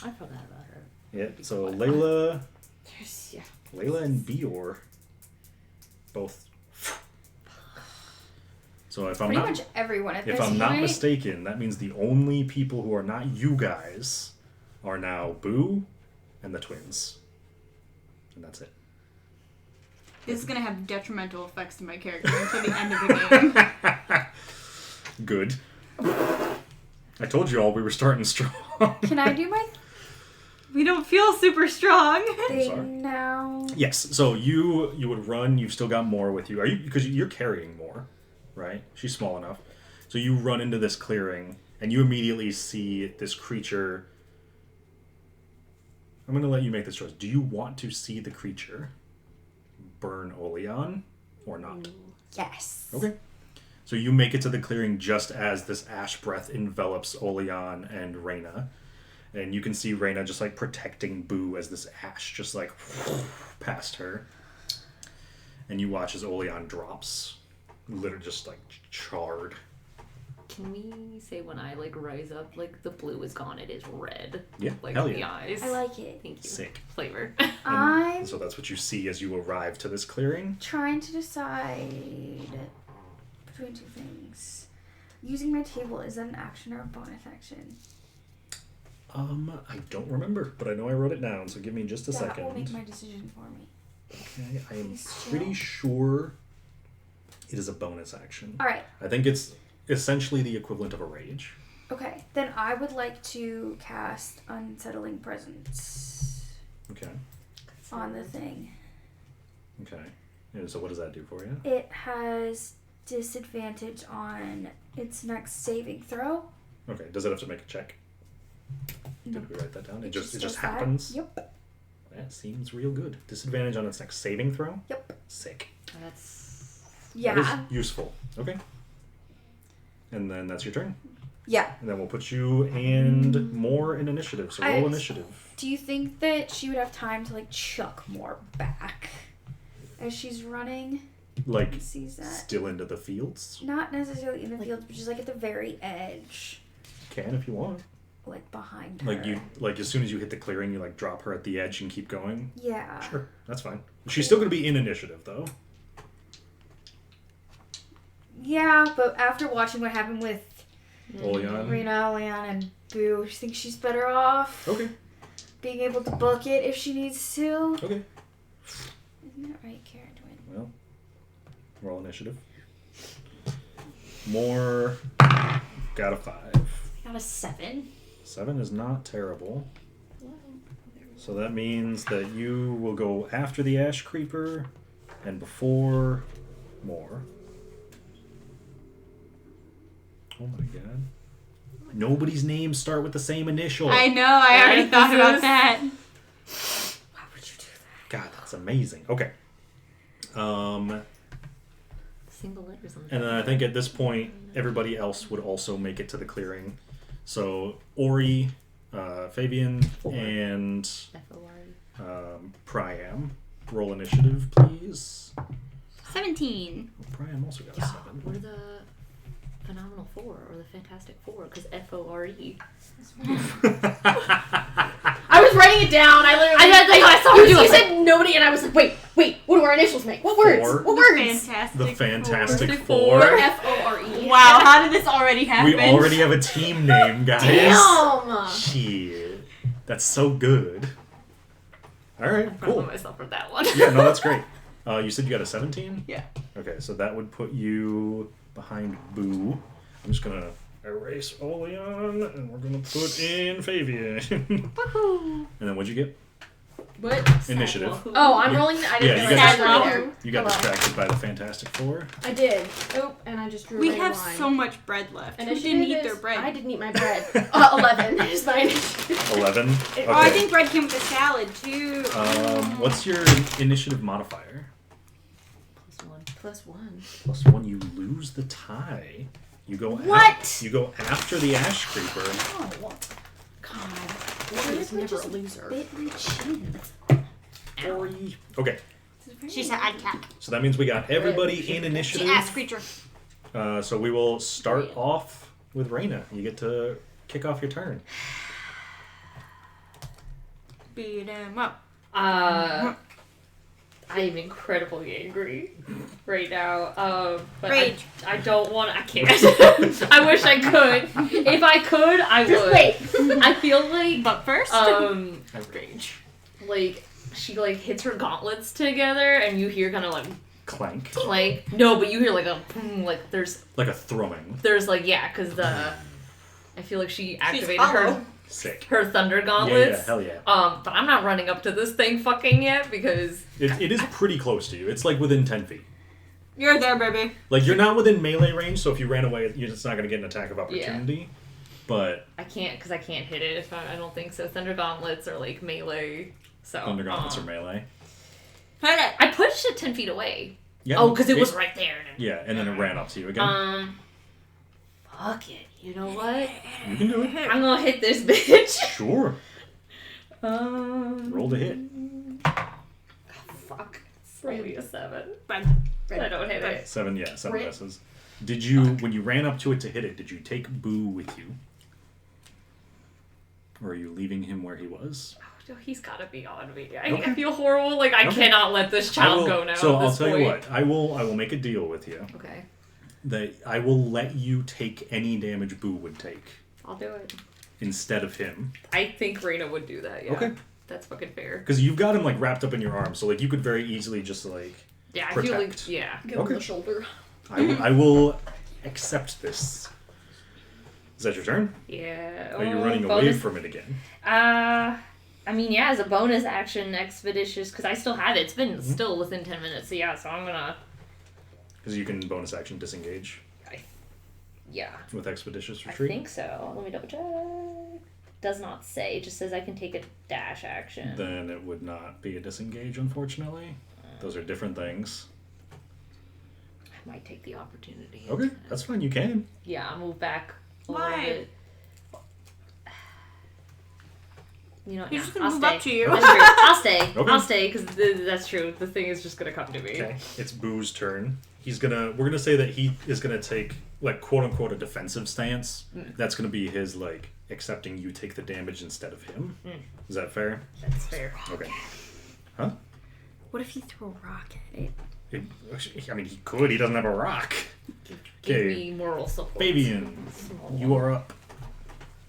I forgot about her. Yeah, so Layla Yeah. and Bior both. So if I'm Pretty not much everyone at this if I'm point. not mistaken, that means the only people who are not you guys are now Boo and the twins. And that's it. This is gonna have detrimental effects to my character until the end of the game. Good. I told you all we were starting strong. Can I do my We don't feel super strong. thing sorry. now? Yes. So you would run. You've still got more with you. Are you because you're carrying more, right? She's small enough. So you run into this clearing and you immediately see this creature. I'm going to let you make this choice. Do you want to see the creature burn Olean or not? Yes. Okay. So you make it to the clearing just as this ash breath envelops Olean and Raina. And you can see Raina just like protecting Boo as this ash just like past her. And you watch as Olean drops. Literally just like charred. Can we say when I like rise up, like the blue is gone, it is red? Yeah, Like hell the yeah. eyes. I like it. Thank you. Sick. Flavor. I'm And so that's what you see as you arrive to this clearing. trying to decide between two things. Using my table, is that an action or a bonus action? I don't remember, but I know I wrote it down, so give me just a That second. will make my decision for me. Okay, I am Please pretty chill. sure it is a bonus action. All right. I think it's essentially the equivalent of a rage. Okay. Then I would like to cast Unsettling Presence Okay. on the thing. Okay. And so what does that do for you? It has disadvantage on its next saving throw. Okay. Does it have to make a check? No. Did we write that down? It does just that. happens? Yep. That seems real good. Disadvantage on its next saving throw? Yep. Sick. That's Yeah. That is useful. Okay. And then that's your turn. Yeah. And then we'll put you and more in initiative. So roll initiative. Do you think that she would have time to like chuck more back as she's running? Like, Sees that. still into the fields? Not necessarily in the field, but just like at the very edge, Can if you want. like behind her. Like as soon as you hit the clearing, you like drop her at the edge and keep going. Yeah. Sure, that's fine. She's still going to be in initiative though. Yeah, but after watching what happened with Oleon. Raina, Leon, and Boo, she thinks she's better off Okay. being able to book it if she needs to. Okay. Isn't that right, Karen? Well, roll initiative. More. Got a 5. Got a 7. 7 is not terrible. So that means that you will go after the Ash Creeper and before more. Oh my god. Nobody's names start with the same initial. I know, I already thought about that. Why would you do that? God, that's amazing. Okay. Single letters on the And then I think at this point, everybody else would also make it to the clearing. So, Ori, Favyon, and F-O-R-E. Priam. Roll initiative, please. 17. Oh, Priam also got a 7. Or the Phenomenal Four, or the Fantastic Four, because F-O-R-E. I was writing it down. I saw literally. You said nobody, and I was like, wait. What do our initials make? What words? Four. What words? Fantastic. The Fantastic Four. Four. F-O-R-E. Wow, how did this already happen? We already have a team name, guys. Damn. Shit. That's so good. Alright, I'm proud cool. of myself for that one. Yeah, no, that's great. You said you got a 17? Yeah. Okay, so that would put you behind Boo. I'm just gonna erase Oleon, and we're gonna put in Favyon. Woohoo! And then what'd you get? What? Initiative. Oh, I'm rolling. I didn't Yeah, realize you that got was there. You got Hello. distracted by the Fantastic Four. I did. Oh, and I just drew We a have line. so much bread left. Who Initiative didn't eat is- their bread? I didn't eat my bread. 11 is my initiative. 11. Okay. Oh, I think bread came with the salad, too. What's your initiative modifier? +1. +1. You lose the tie. You go What? You go after the Ash Creeper. Oh, God. Ori is never a loser. Bit my chin. Ori. Okay, She's an ad cat. so that means we got everybody in She initiative. ass creature. So we will start off with Raina. You get to kick off your turn. Beat him up. I am incredibly angry right now. But Rage. I don't want. I can't. I wish I could. If I could, I would. Just wait. I feel like. But first, Rage. Like she like hits her gauntlets together, and you hear kind of like Clank. clank. No, but you hear like a like there's Like a throwing. like yeah, because I feel like she activated hollow. Sick. her thunder Yeah, gauntlets. hell yeah. But I'm not running up to this thing fucking yet because It is pretty close to you. It's like within 10 feet. you're there, baby. Like, you're not within melee range, so if you ran away, you're just not going to get an attack of opportunity. But I can't hit it if I don't think so. Thunder gauntlets are like melee. So Thunder Gauntlets are melee. Hit it. I pushed it 10 feet away. Yeah, Oh, because it was right there. Yeah, and then it ran up to you again. Fuck it. You know what? You can do it. I'm gonna hit this bitch. Sure. Roll to hit. Fuck. It's only a 7. Bread. I don't hit it. 7, yeah, 7 Right. misses. Did you, when you ran up to it to hit it, did you take Boo with you? Or are you leaving him where he was? Oh, he's gotta be on me. Okay. I feel horrible. Like, I Okay. cannot let this child go now. So at I'll this tell point. you what. I will make a deal with you. Okay. That I will let you take any damage Boo would take I'll do it. instead of him. I think Raina would do that, yeah. Okay. That's fucking fair. Because you've got him like wrapped up in your arm, so like you could very easily just like Yeah, I protect. feel like, yeah. Give him Okay. the shoulder. I will accept this. Is that your turn? Yeah. Are you running away from it again? I mean, yeah, as a bonus action, expeditious, because I still have it. It's been still within 10 minutes, so yeah, so I'm gonna... Because you can bonus action disengage Yeah. with expeditious retreat. I think so. Let me double check. Does not say. It just says I can take a dash action. Then it would not be a disengage, unfortunately. Those are different things. I might take the opportunity. Okay, that's fine. You can. Yeah, I'll move back a Why? little bit. You know, He's nah, just gonna I'll move stay. up to you. That's true. I'll stay. Okay. I'll stay because that's true. The thing is just gonna come to me. Okay, it's Boo's turn. We're gonna say that he is gonna take like quote unquote a defensive stance. That's gonna be his like accepting you take the damage instead of him. Is that fair? That's fair. Okay. Huh? What if you throw a rock at it? I mean, he could. He doesn't have a rock. Give me moral support. Favyon, you are up.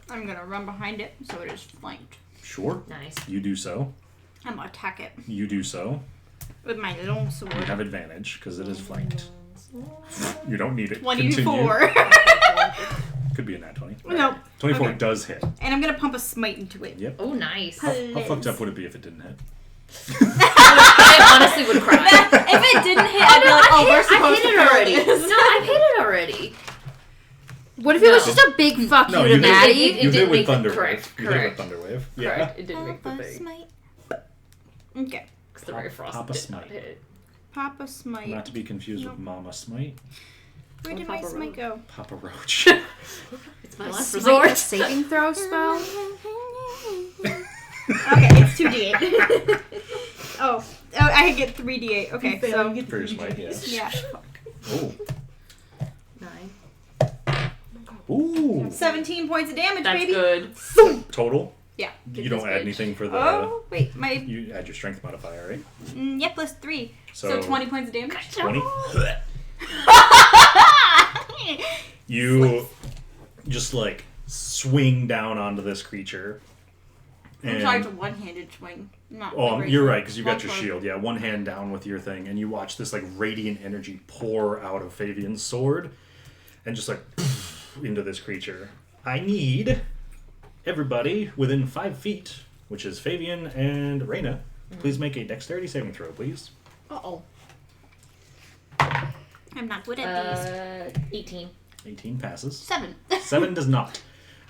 I'm gonna run behind it so it is flanked. Sure. Nice. You do so. I'm gonna attack it You do so. with my long sword. You have advantage because it is flanked. You don't need it. 24. Could be a nat 20. No. 24 Okay. does hit. And I'm gonna pump a smite into it. Yep. Oh, nice. How fucked up would it be if it didn't hit? I honestly would cry. If it didn't hit, I'd be like, oh, we're I've supposed hit to it kill already. this. No, I've hit it already. What if it was just a big fuck No, you you to did- Maddie? It You did hit with make the- Thunder correct, Wave. You hit correct. with Thunder Wave. Yeah. Correct. It did make the Papa thing. smite. Okay. Because the Ray Frost Papa did smite. not hit. Papa smite. Not to be confused with Mama Smite. Where did Or my Papa smite Roach. go? Papa Roach. It's my last Smite resort. a saving throw spell? Okay, it's 2d8. oh, I get 3d8. Okay, so For your smite, yes. yeah, Oh. 9. Ooh. 17 points of damage, That's baby. good. Total? Yeah. You don't add anything for the... Oh wait, my You add your strength modifier, right? yeah, plus 3, so So 20 points of damage. 20. You just like swing down onto this creature. I'm trying to one-handed swing. Not Oh, like you're regular. right, because you got your One shield. Yeah, one hand down with your thing, and you watch this like radiant energy pour out of Favyon's sword, and just like into this creature. I need everybody within 5 feet, which is Favyon and Raina. Please make a dexterity saving throw, please. Uh-oh. I'm not good at these. 18. 18 passes. 7. 7 does not.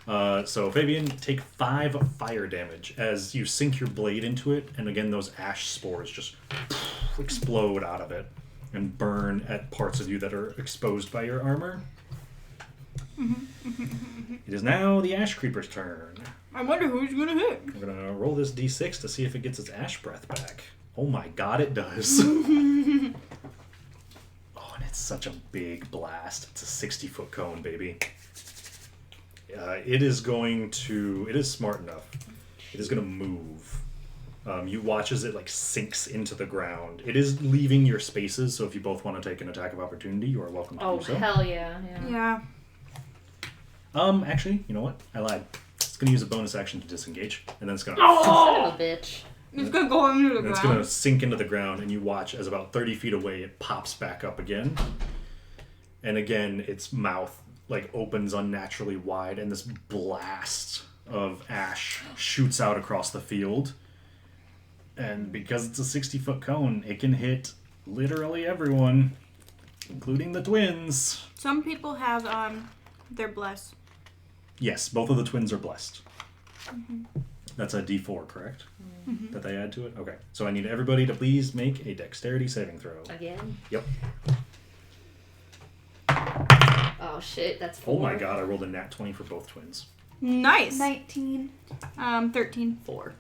So Favyon, take 5 fire damage as you sink your blade into it, and again those ash spores just explode out of it and burn at parts of you that are exposed by your armor. It is now the ash creeper's turn. I wonder who's gonna hit. We're gonna roll this d6 to see if it gets its ash breath back. Oh my god, it does. Oh, and it's such a big blast. It's a 60-foot cone, baby. It is smart enough. It is going to move. You watch as it like sinks into the ground. It is leaving your spaces, so if you both want to take an attack of opportunity, you are welcome to Oh, do so. hell yeah. Yeah. Actually, you know what? I lied. It's going to use a bonus action to disengage, and then it's going to Son of a bitch. It's gonna go into the and it's going to ground. sink into the ground, and you watch as about 30 feet away it pops back up again. And again, its mouth like opens unnaturally wide, and this blast of ash shoots out across the field. And because it's a 60-foot cone, it can hit literally everyone, including the twins. Some people have they're blessed. Yes, both of the twins are blessed. That's a D4, correct? That they add to it? Okay. So I need everybody to please make a dexterity saving throw. Again? Yep. Oh shit, that's 4. Oh my god, I rolled a nat 20 for both twins. Nice. 19. 13. 4.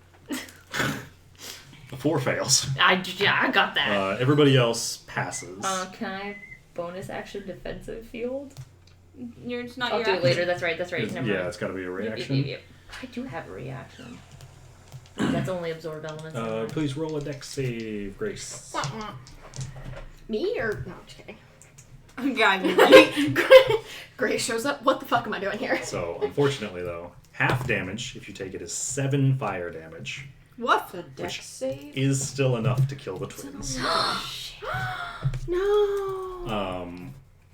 The 4 fails. I got that. Everybody else passes. Can I bonus action defensive field? It's not I'll your do it action. later. That's right. Never yeah, mind. it's got to be a Yep, reaction. yep. I do have a reaction. That's only absorb elements. Please roll a dex save, Grace. Me or no? I'm just kidding. God, you're right. Grace shows up. What the fuck am I doing here? So, unfortunately, though, half damage, if you take it, is 7 fire damage. What? The dex save. Is still enough to kill the twins. No.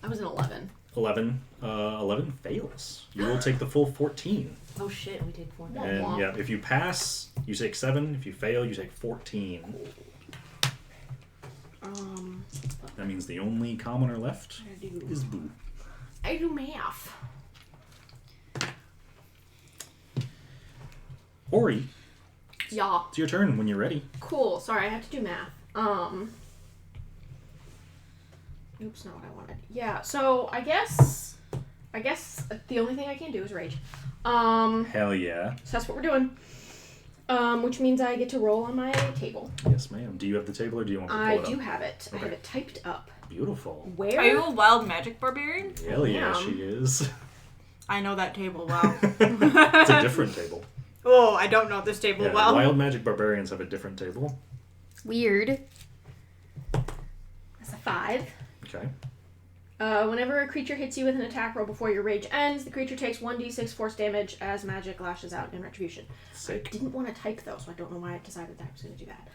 I was an 11. 11 fails. You will take the full 14. Oh shit, we take 4 now. And yeah, if you pass, you take 7. If you fail, you take 14. That means the only commoner left is Boo. I do math. Ori, Yeah. it's your turn when you're ready. Cool. Sorry, I have to do math. Oops, not what I wanted. Yeah. So I guess the only thing I can do is rage. Hell yeah. So that's what we're doing. Which means I get to roll on my table. Yes, ma'am. Do you have the table or do you want me to pull I it do up? have it. I Okay. have it typed up. Beautiful. Where? Are you a wild magic barbarian? Hell yeah, am. she is. I know that table well. It's a different table. Oh, I don't know this table Yeah, well. wild magic barbarians have a different table. Weird. 5. Okay. Whenever a creature hits you with an attack roll before your rage ends, the creature takes 1d6 force damage as magic lashes out in retribution. Sick. I didn't want to type though, so I don't know why I decided that I was going to do that.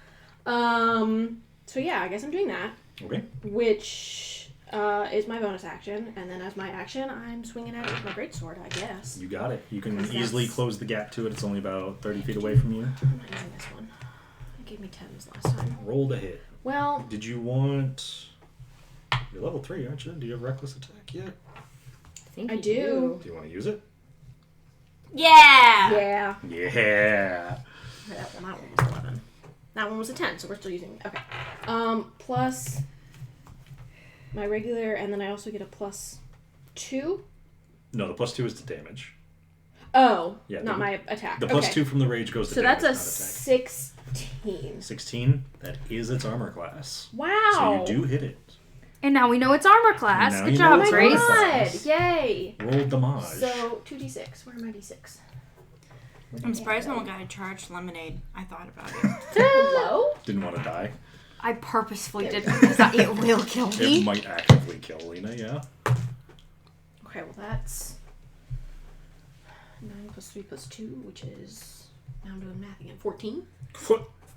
So yeah, I guess I'm doing that. Okay. Which is my bonus action, and then as my action, I'm swinging at it with my greatsword, I guess. You got it. You can 'Cause easily that's- close the gap to it. It's only about 30 feet away from you. I'm not using this one. It gave me 10s last time. Roll to hit. Well, Did you want... You're level 3, aren't you? Do you have reckless attack yet? I think I you do. Do you want to use it? Yeah. yeah. Yeah. That one was 11. That one was a 10, so we're still using it. Okay. Plus my regular, and then I also get a +2. No, the +2 is the damage. Oh, Yeah, not the- my attack. The okay. +2 from the rage goes to So damage, that's a not attack. 16. 16. That is its armor class. Wow. So you do hit it. And now we know it's armor class. Now Good you job, know Oh it's my Grace. armor god! class. Yay! Roll damage. So 2d6. Where are my d6? I'm surprised no one got a charged lemonade. I thought about it. Hello? Didn't want to die. I purposefully did because it will kill It me. might actively kill Lena, yeah. Okay, well that's 9 + 3 + 2, which is, now I'm doing math again, 14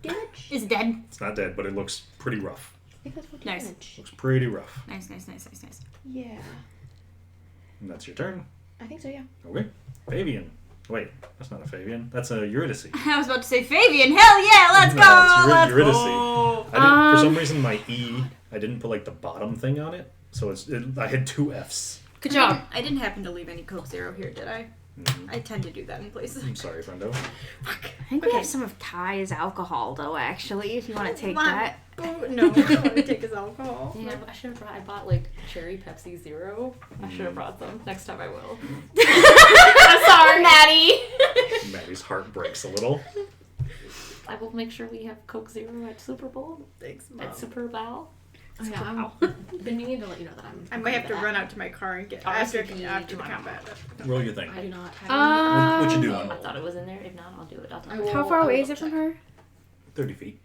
damage? It's dead. It's not dead, but it looks pretty rough. I think that's 14 Nice. damage. Looks pretty rough. Nice. Yeah. And that's your turn. I think so, yeah. Okay. Favyon. Wait, that's not a Favyon. That's a Eurydice. I was about to say Favyon. Hell yeah, let's No, go. it's Let's Eurydice. go. I didn't, for some reason, my E, I didn't put like the bottom thing on it, so I had 2 Fs. Good job. I didn't happen to leave any Coke Zero here, did I? Mhm. I tend to do that in places. I'm sorry, friendo. I think we have some of Ty's alcohol, though, actually, if you want to take that. Oh, no, I don't want to take his alcohol. Yeah, I should have brought. I bought like cherry Pepsi Zero. I should have brought them. Next time I will. I'm sorry, Maddie. Maddie's heart breaks a little. I will make sure we have Coke Zero at Super Bowl. Thanks, Mom. At Super Bowl. Oh, yeah, I've been meaning to let you know that I might have to run out to my car and get after the combat. Roll your thing. I do not have What you I doing? thought it was in there. If not, I'll do it. I'll I do it. will- How far I away will is it from check. her? 30 feet.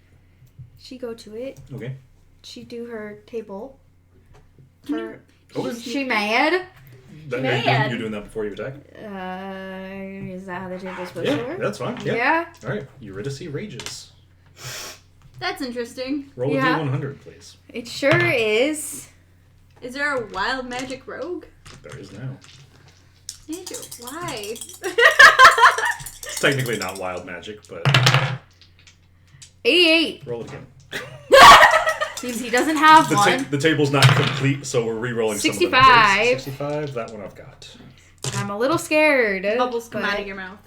She go to it. Okay. She do her table. Can For, Okay. she mad? You're doing that before you attack? Is that how the table's supposed Yeah, to work? that's fine. Yeah. Yeah. Alright, Eurydice rages. That's interesting. Roll a Yeah. D100, please. It sure is. Is there a wild magic rogue? There is now. Why? It's technically not wild magic, but 88. roll it again. Means he doesn't have one. The table's not complete, so we're re-rolling some of the 65. numbers. 65, that one I've got. I'm a little scared. Bubbles come but out of your mouth.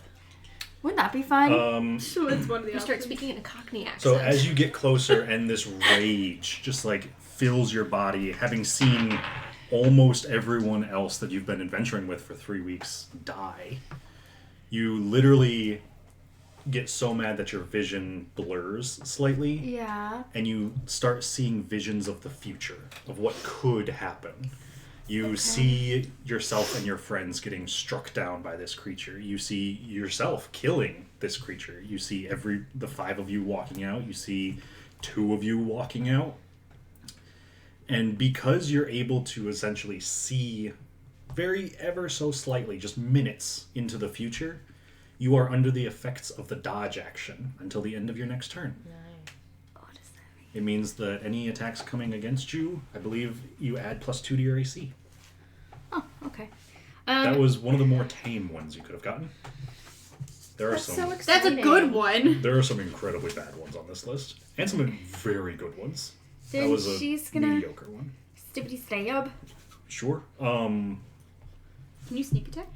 Wouldn't that be fun? So it's one of the You start options. speaking in a Cockney accent. So as you get closer and this rage just like fills your body, having seen almost everyone else that you've been adventuring with for 3 weeks die, you literally get so mad that your vision blurs slightly, Yeah. and you start seeing visions of the future, of what could happen. You see yourself and your friends getting struck down by this creature. You see yourself killing this creature. You see the 5 of you walking out. You see 2 of you walking out. And because you're able to essentially see very ever so slightly, just minutes into the future, you are under the effects of the dodge action until the end of your next turn. What does that mean? It means that any attacks coming against you, I believe you add +2 to your AC. Oh, okay. That was one of the more tame ones you could have gotten. There are That's some. so That's exciting. a good one. There are some incredibly bad ones on this list, and some very good ones. Then That was a she's gonna mediocre one. stibbity stab. Sure. Can you sneak attack?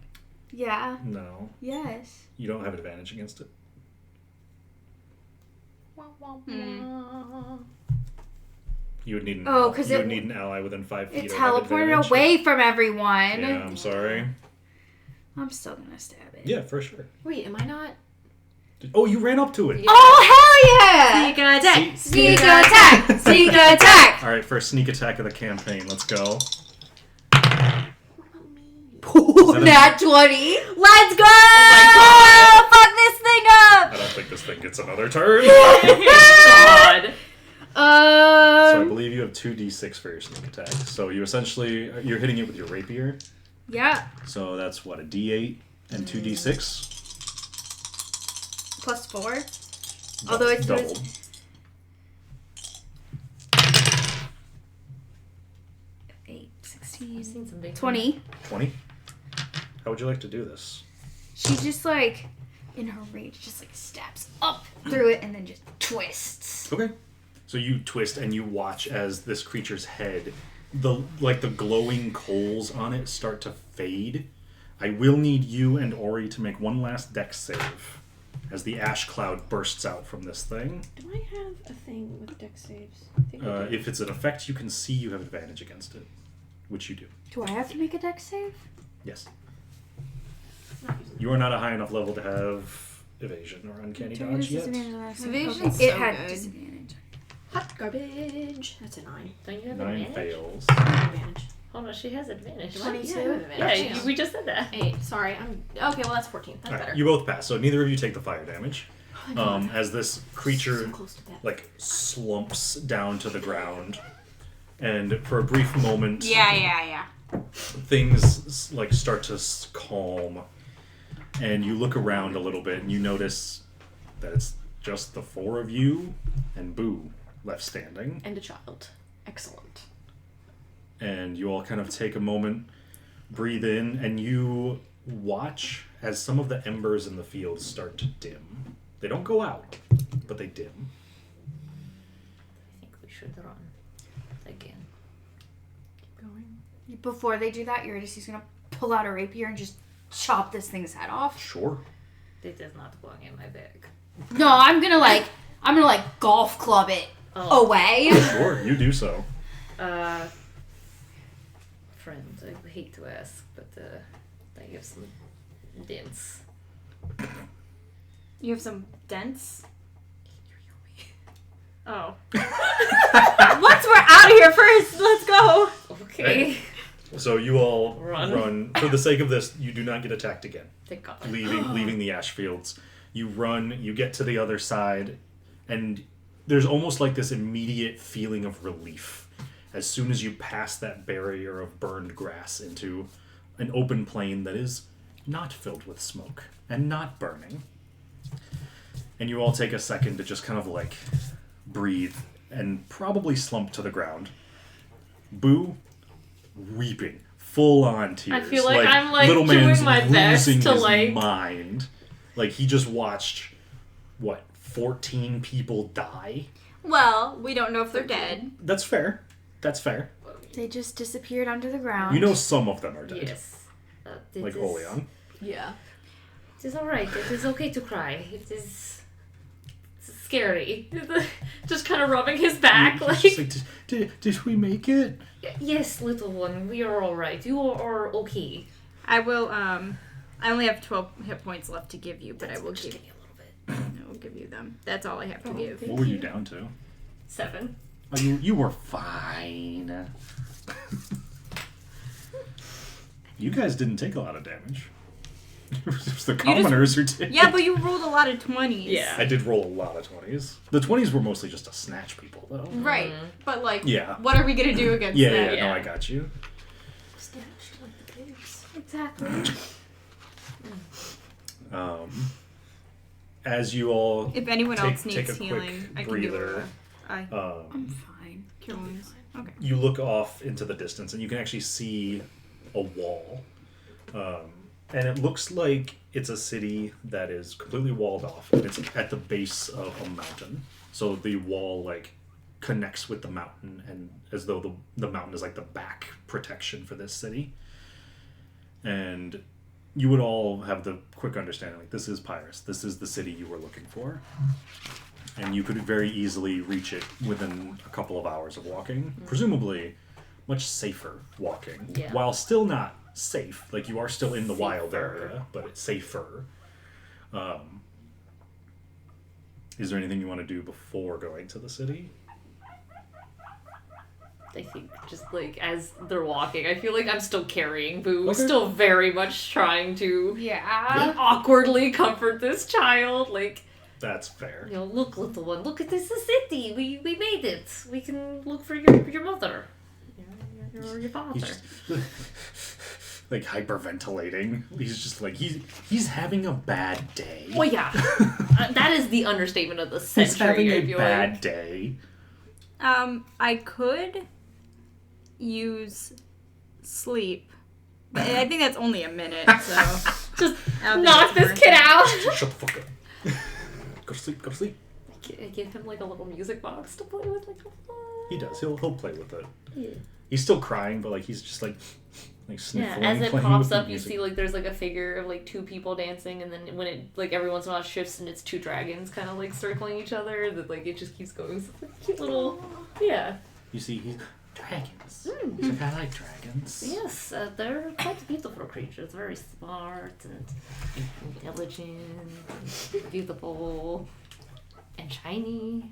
Yeah. No, Yes. you don't have advantage against it. You would need an. Oh, 'cause you it- would need an ally within 5 feet. It or have teleported advantage. away from everyone. Yeah, I'm sorry. I'm still gonna stab it. Yeah, for sure. Wait, am I not? Oh, you ran up to it. Oh, hell yeah! Sneak attack. Sneak attack! Sneak attack! All right, first sneak attack of the campaign. Let's go. Nat 20. Let's go! Oh, fuck this thing I up! don't think this thing gets another turn. God. So I believe you have 2d6 for your sneak attack. So you essentially you're hitting it with your rapier. Yeah. So that's what, a d8 and 2d6. Plus 4. Although it's doubled. 8, I've 16, seen some big 20. 20. How would you like to do this? She just like, in her rage, just like stabs up through it and then just twists. Okay. So you twist and you watch as this creature's head, the glowing coals on it start to fade. I will need you and Ori to make one last dex save as the ash cloud bursts out from this thing. Do I have a thing with dex saves? I think I do. If it's an effect you can see, you have advantage against it, which you do. Do I have to make a dex save? Yes. Not using You are not a high enough level to have evasion or uncanny dodge yet. Evasion's It so had good. disadvantage. hot garbage. That's a 9. Don't you have 9 advantage? fails. Advantage. Hold on, she has advantage. Do I? Yeah, I have 22? advantage. Yeah, we just said that. 8. Sorry, I'm okay. Well, that's 14. That's Alright, better. you both pass, so neither of you take the fire damage. As this creature So close to death. like slumps down to the ground, and for a brief moment, Yeah. things like start to calm, and you look around a little bit, and you notice that it's just the 4 of you and Boo left standing, And a child. Excellent. and you all kind of take a moment, breathe in, and you watch as some of the embers in the field start to dim. They don't go out, but they dim. I think we should run again. Keep going. Before they do that, Eurydice is gonna pull out a rapier and just chop this thing's head off. Sure. It is not going in my bag. No, I'm gonna golf club it away. Sure, you do so. Friend, I hate to ask, but I have some dents. You have some dents? Oh. Once we're out of here first, let's go. Okay. So you all Run. run. For the sake of this, you do not get attacked again. Thank God. Leaving the ash fields. You run, you get to the other side, and there's almost like this immediate feeling of relief as soon as you pass that barrier of burned grass into an open plain that is not filled with smoke and not burning. And you all take a second to just kind of like breathe and probably slump to the ground. Boo, weeping, full on tears. I feel like I'm, like, little doing man's my best losing to, his like- mind. Like he just watched 14 people die. Well, we don't know if they're dead. That's fair. That's fair. They just disappeared under the ground. You know some of them are dead. Yes. It Like is- Oleon. Yeah. It is alright. It is okay to cry. It's scary. Just kind of rubbing his back. He's Like, just like, did we make it? yes, little one, we are alright. You are okay. I will, I only have 12 hit points left to give you, but I will Just give give me a little bit. I will give you them. That's all I have to give. What were you down to? 7. Oh, you were fine. You guys didn't take a lot of damage. It was the commoners who did. Yeah, but you rolled a lot of 20s. Yeah. I did roll a lot of 20s. The 20s were mostly just to snatch people, though. Right. But, like, Yeah. what are we going to do against Yeah, that? yeah, no, Yeah. I got you. Snatched like the pigs. Exactly. As you all If anyone else take needs a quick healing, I can give breather, her I I'm fine. cure wounds. Okay. you look off into the distance and you can actually see a wall. And it looks like it's a city that is completely walled off, and it's at the base of a mountain. So the wall like connects with the mountain, and as though the mountain is like the back protection for this city. And you would all have the quick understanding, like, this is Pyrrhus. This is the city you were looking for. And you could very easily reach it within a couple of hours of walking. Presumably much safer walking. Yeah. While still not safe. Like, you are still in the wild area, but it's safer. Is there anything you want to do before going to the city? I think just like as they're walking, I feel like I'm still carrying Boo, Okay. still very much trying to Yeah. awkwardly comfort this child. Like, That's fair. You know, look, little one, look at this city. We made it. We can look for your mother. Your father. He's just, like hyperventilating. He's just like he's having a bad day. Well, yeah. That is the understatement of the century. He's having I a feel bad like. day. I could use sleep, but I think that's only a minute, so Just I don't think knock it's this worth kid it. out. Shut the fuck up. Go to sleep. Go to sleep. I give him like a little music box to play with, like. He does. He'll play with it. Yeah. He's still crying, but like he's just like Yeah, sniffling. as it playing pops with the up, you music. see like there's like a figure of like 2 people dancing, and then when it like every once in a while it shifts and it's 2 dragons kind of like circling each other. That like it just keeps going. So it's like a cute little, yeah. You see, he's dragons. He's like, I like dragons. Yes, they're quite beautiful creatures. Very smart and intelligent, and beautiful, and shiny.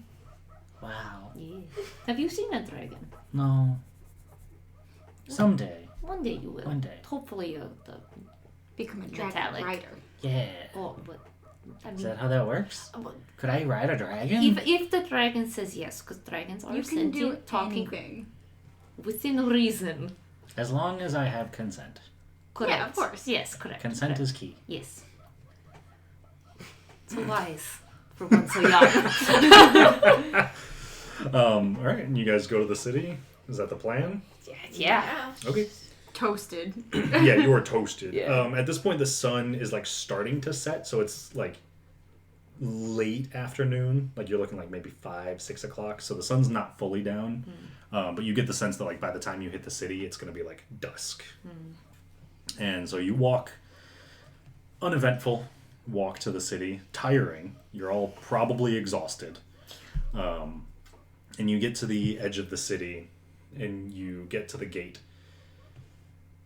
Wow. Yeah. Have you seen a dragon? No. Someday. One day you will. One day. Hopefully, the Become a Metallic. dragon rider. Yeah. oh, but I Is mean, that how that works? but Could I ride a dragon? if the dragon says yes, because dragons are You can do sentient, talking anything. within reason. As long as I have consent. Correct. Yeah, of course. Yes, correct. Consent correct. is key. Yes. So wise for one so young. All right, and you guys go to the city. Is that the plan? Yeah. Okay. Toasted. Yeah, you are toasted. Yeah. At this point, the sun is like starting to set, so it's like late afternoon. Like you're looking like maybe 5, 6 o'clock. So the sun's not fully down, but you get the sense that like by the time you hit the city, it's gonna be like dusk. And so you walk, uneventful walk to the city, tiring. You're all probably exhausted, and you get to the edge of the city, and you get to the gate.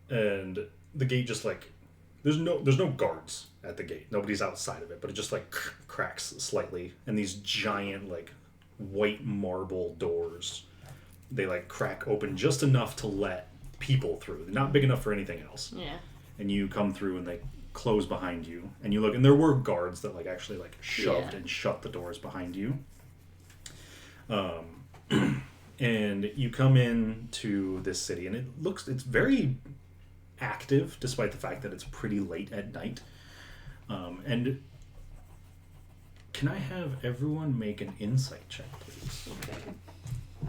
And the gate just like there's no guards at the gate. Nobody's outside of it, but it just like cracks slightly, and these giant like white marble doors, they like crack open just enough to let people through. They're not big enough for anything else. Yeah. And you come through and they close behind you, and you look, and there were guards that like actually like shoved Yeah. and shut the doors behind you. And you come in to this city, and it's very active despite the fact that it's pretty late at night. And can I have everyone make an insight check, please? Okay.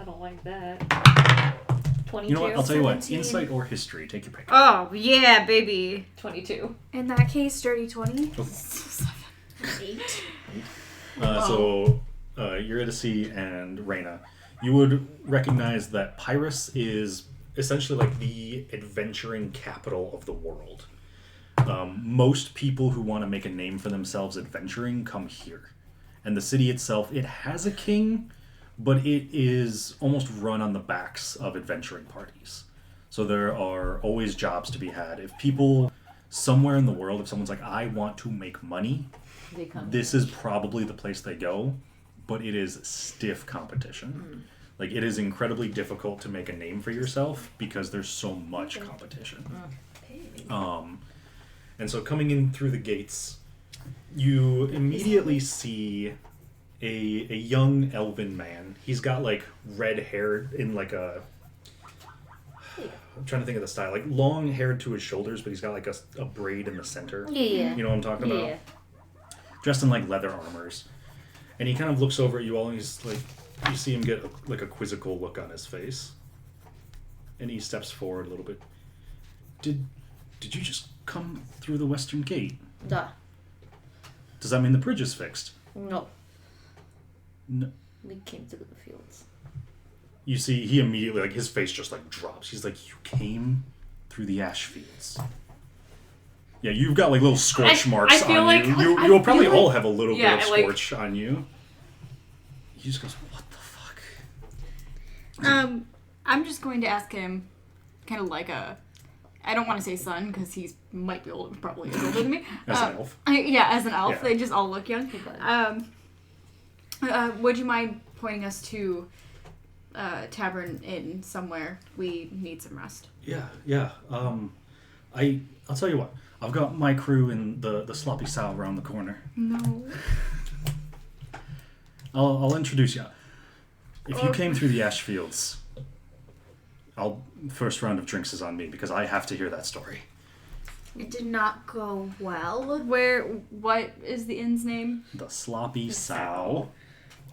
I don't like that. 22. You know what? I'll tell you what. 17. Insight or history. Take your pick. Oh, yeah, baby. 22. In that case, dirty 20. 8. So, Eurydice and Raina, you would recognize that Pyrrhus is essentially like the adventuring capital of the world. Most people who want to make a name for themselves adventuring come here. And the city itself, it has a king, but it is almost run on the backs of adventuring parties. So there are always jobs to be had. If people somewhere in the world, if someone's like, I want to make money, They come. this is probably the place they go, but it is stiff competition. Like, it is incredibly difficult to make a name for yourself because there's so much competition. And so coming in through the gates, you immediately see a young elven man. He's got like red hair in like a, I'm trying to think of the style, like long hair to his shoulders, but he's got like a braid in the center. Yeah. You know what I'm talking about? Yeah. Dressed in like leather armors, and he kind of looks over at you all, and he's like, you see him get like a quizzical look on his face, and he steps forward a little bit. Did you just come through the western gate? Duh. Does that mean the bridge is fixed? No. No. We came through the fields. You see, he immediately, like, his face just like drops. He's like, you came through the ash fields. Yeah, you've got like little scorch marks I feel on like- you. I You'll probably feel like- all have a little Yeah, bit of like- scorch on you. He just goes, what the fuck? I'm just going to ask him, kind of like a, I don't want to say son because he might be older, probably is older than me. As an elf. Yeah, as an elf, Yeah. they just all look young. Would you mind pointing us to tavern inn somewhere? We need some rest. Yeah. I'll tell you what. I've got my crew in the sloppy sow around the corner. No. I'll introduce you. If you came through the ash fields, first round of drinks is on me because I have to hear that story. It did not go well. What is the inn's name? The Sloppy Sow.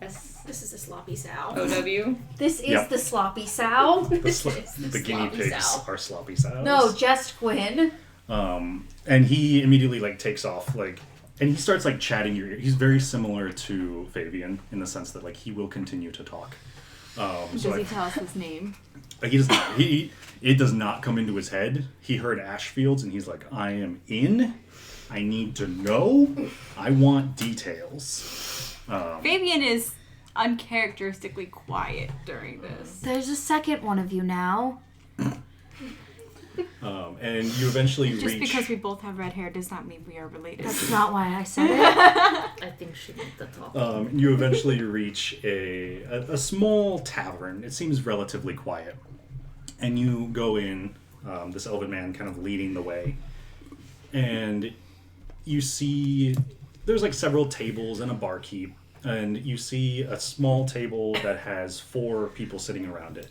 This is a sloppy sow. OW. This is Yep. the sloppy sow. The guinea sloppy pigs sow. are sloppy sows. No, just Quinn. And he immediately takes off and he starts chatting your ear. He's very similar to Favyon in the sense that he will continue to talk. Does he tell us his name? He does not. It does not come into his head. He heard Ashfields and he's like, I am in. I need to know. I want details. Favyon is uncharacteristically quiet during this. There's a second one of you now. And you eventually Just reach. because we both have red hair does not mean we are related. That's not why I said it. I think she did the talk. You eventually reach a small tavern. It seems relatively quiet. And you go in, this elven man kind of leading the way. And you see there's several tables and a barkeep. And you see a small table that has 4 people sitting around it.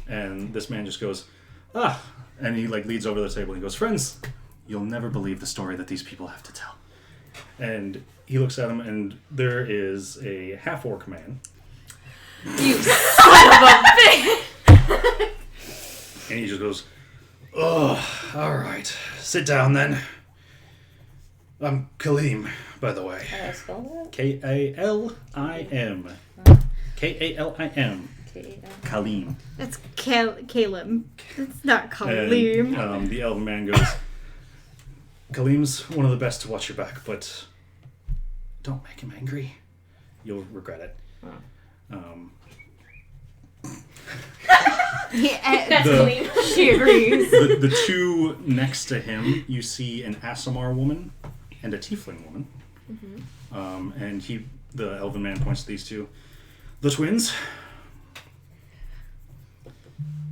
And this man just goes, and he leads over to the table and he goes, friends, you'll never believe the story that these people have to tell. And he looks at him and there is a half-orc man. You son of a bitch! And he just goes, oh, alright, sit down then. I'm Kalim, by the way. How do I spell that? K-A-L-I-M. K-A-L-I-M. Kalim. That's Kalim. It's not Kalim. And the elven man goes, Kalim's one of the best to watch your back, but don't make him angry. You'll regret it. That's clean. She agrees. The 2 next to him, you see an Aasimar woman and a tiefling woman. Mm-hmm. And the elven man points to these 2. The twins.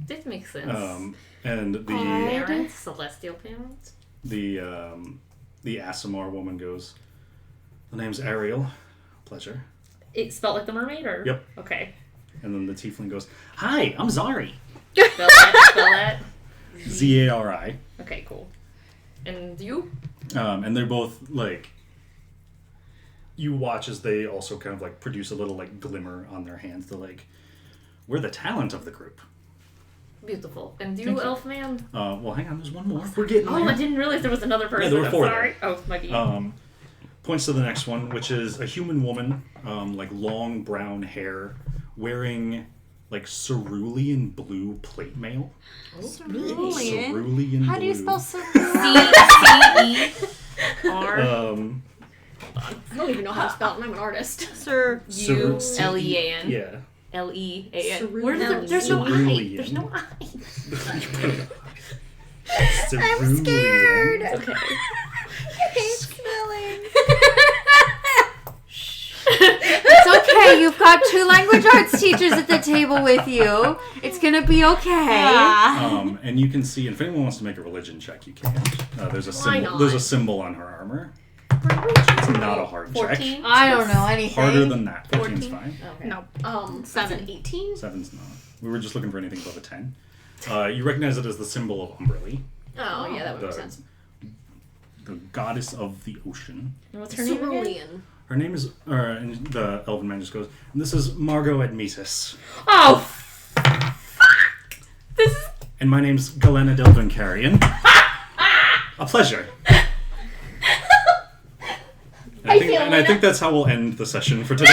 This makes sense. And the Parents, celestial parents. the Aasimar woman goes, the name's Ariel. Pleasure. It's spelled like the mermaid, or? Yep. Okay. And then the tiefling goes, hi, I'm Zari. Spell that. Z-A-R-I. Okay, cool. And you? And they're both you watch as they also kind of produce a little glimmer on their hands. They're we're the talent of the group. Beautiful. And you, Thank you. elf man? Well, hang on, there's one more. We're getting Oh, there. I didn't realize there was another person. Yeah, there were 4 Sorry. Oh, my bad. Points to the next one, which is a human woman, long brown hair, wearing cerulean blue plate mail. Cerulean? Cerulean How do you blue. spell cerulean? C-E-R. I don't even know how to spell it, and I'm an artist. U-L-E-A-N. Yeah. L-E-A-N. Cerulean. There's no I. Cerulean. There's no I. I'm scared. Okay. I hate spelling. It's okay. You've got 2 language arts teachers at the table with you. It's gonna be okay. And you can see, and if anyone wants to make a religion check, you can. There's a Why symbol. not? There's a symbol on her armor. It's not a hard 14? check. I don't know anything. Harder than that. 14's 14? fine. Okay. No. That's an 18? 7's not. We were just looking for anything above a 10. You recognize it as the symbol of Umberly, Oh, yeah, that would make The- sense. the goddess of the ocean. And what's her name again? Cerulean. Her name is, and the elven man just goes, this is Margot Admetus. Oh, this is... And my name's Galena Delvincarian. A pleasure. And I think that's how we'll end the session for today.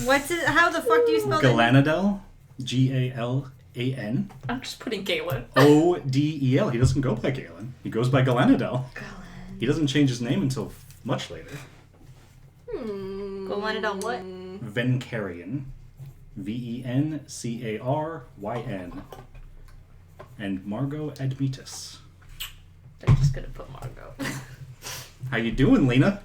What's it? How the fuck do you spell that? Galanadel, G-A-L-A-N, I'm just putting Galen. O-D-E-L. He doesn't go by Galen. He goes by Galanadel. He doesn't change his name until much later. Galanadel what? Vencarian. V-E-N-C-A-R-Y-N. And Margot Admetus. I'm just gonna put Margot. How you doing, Lena?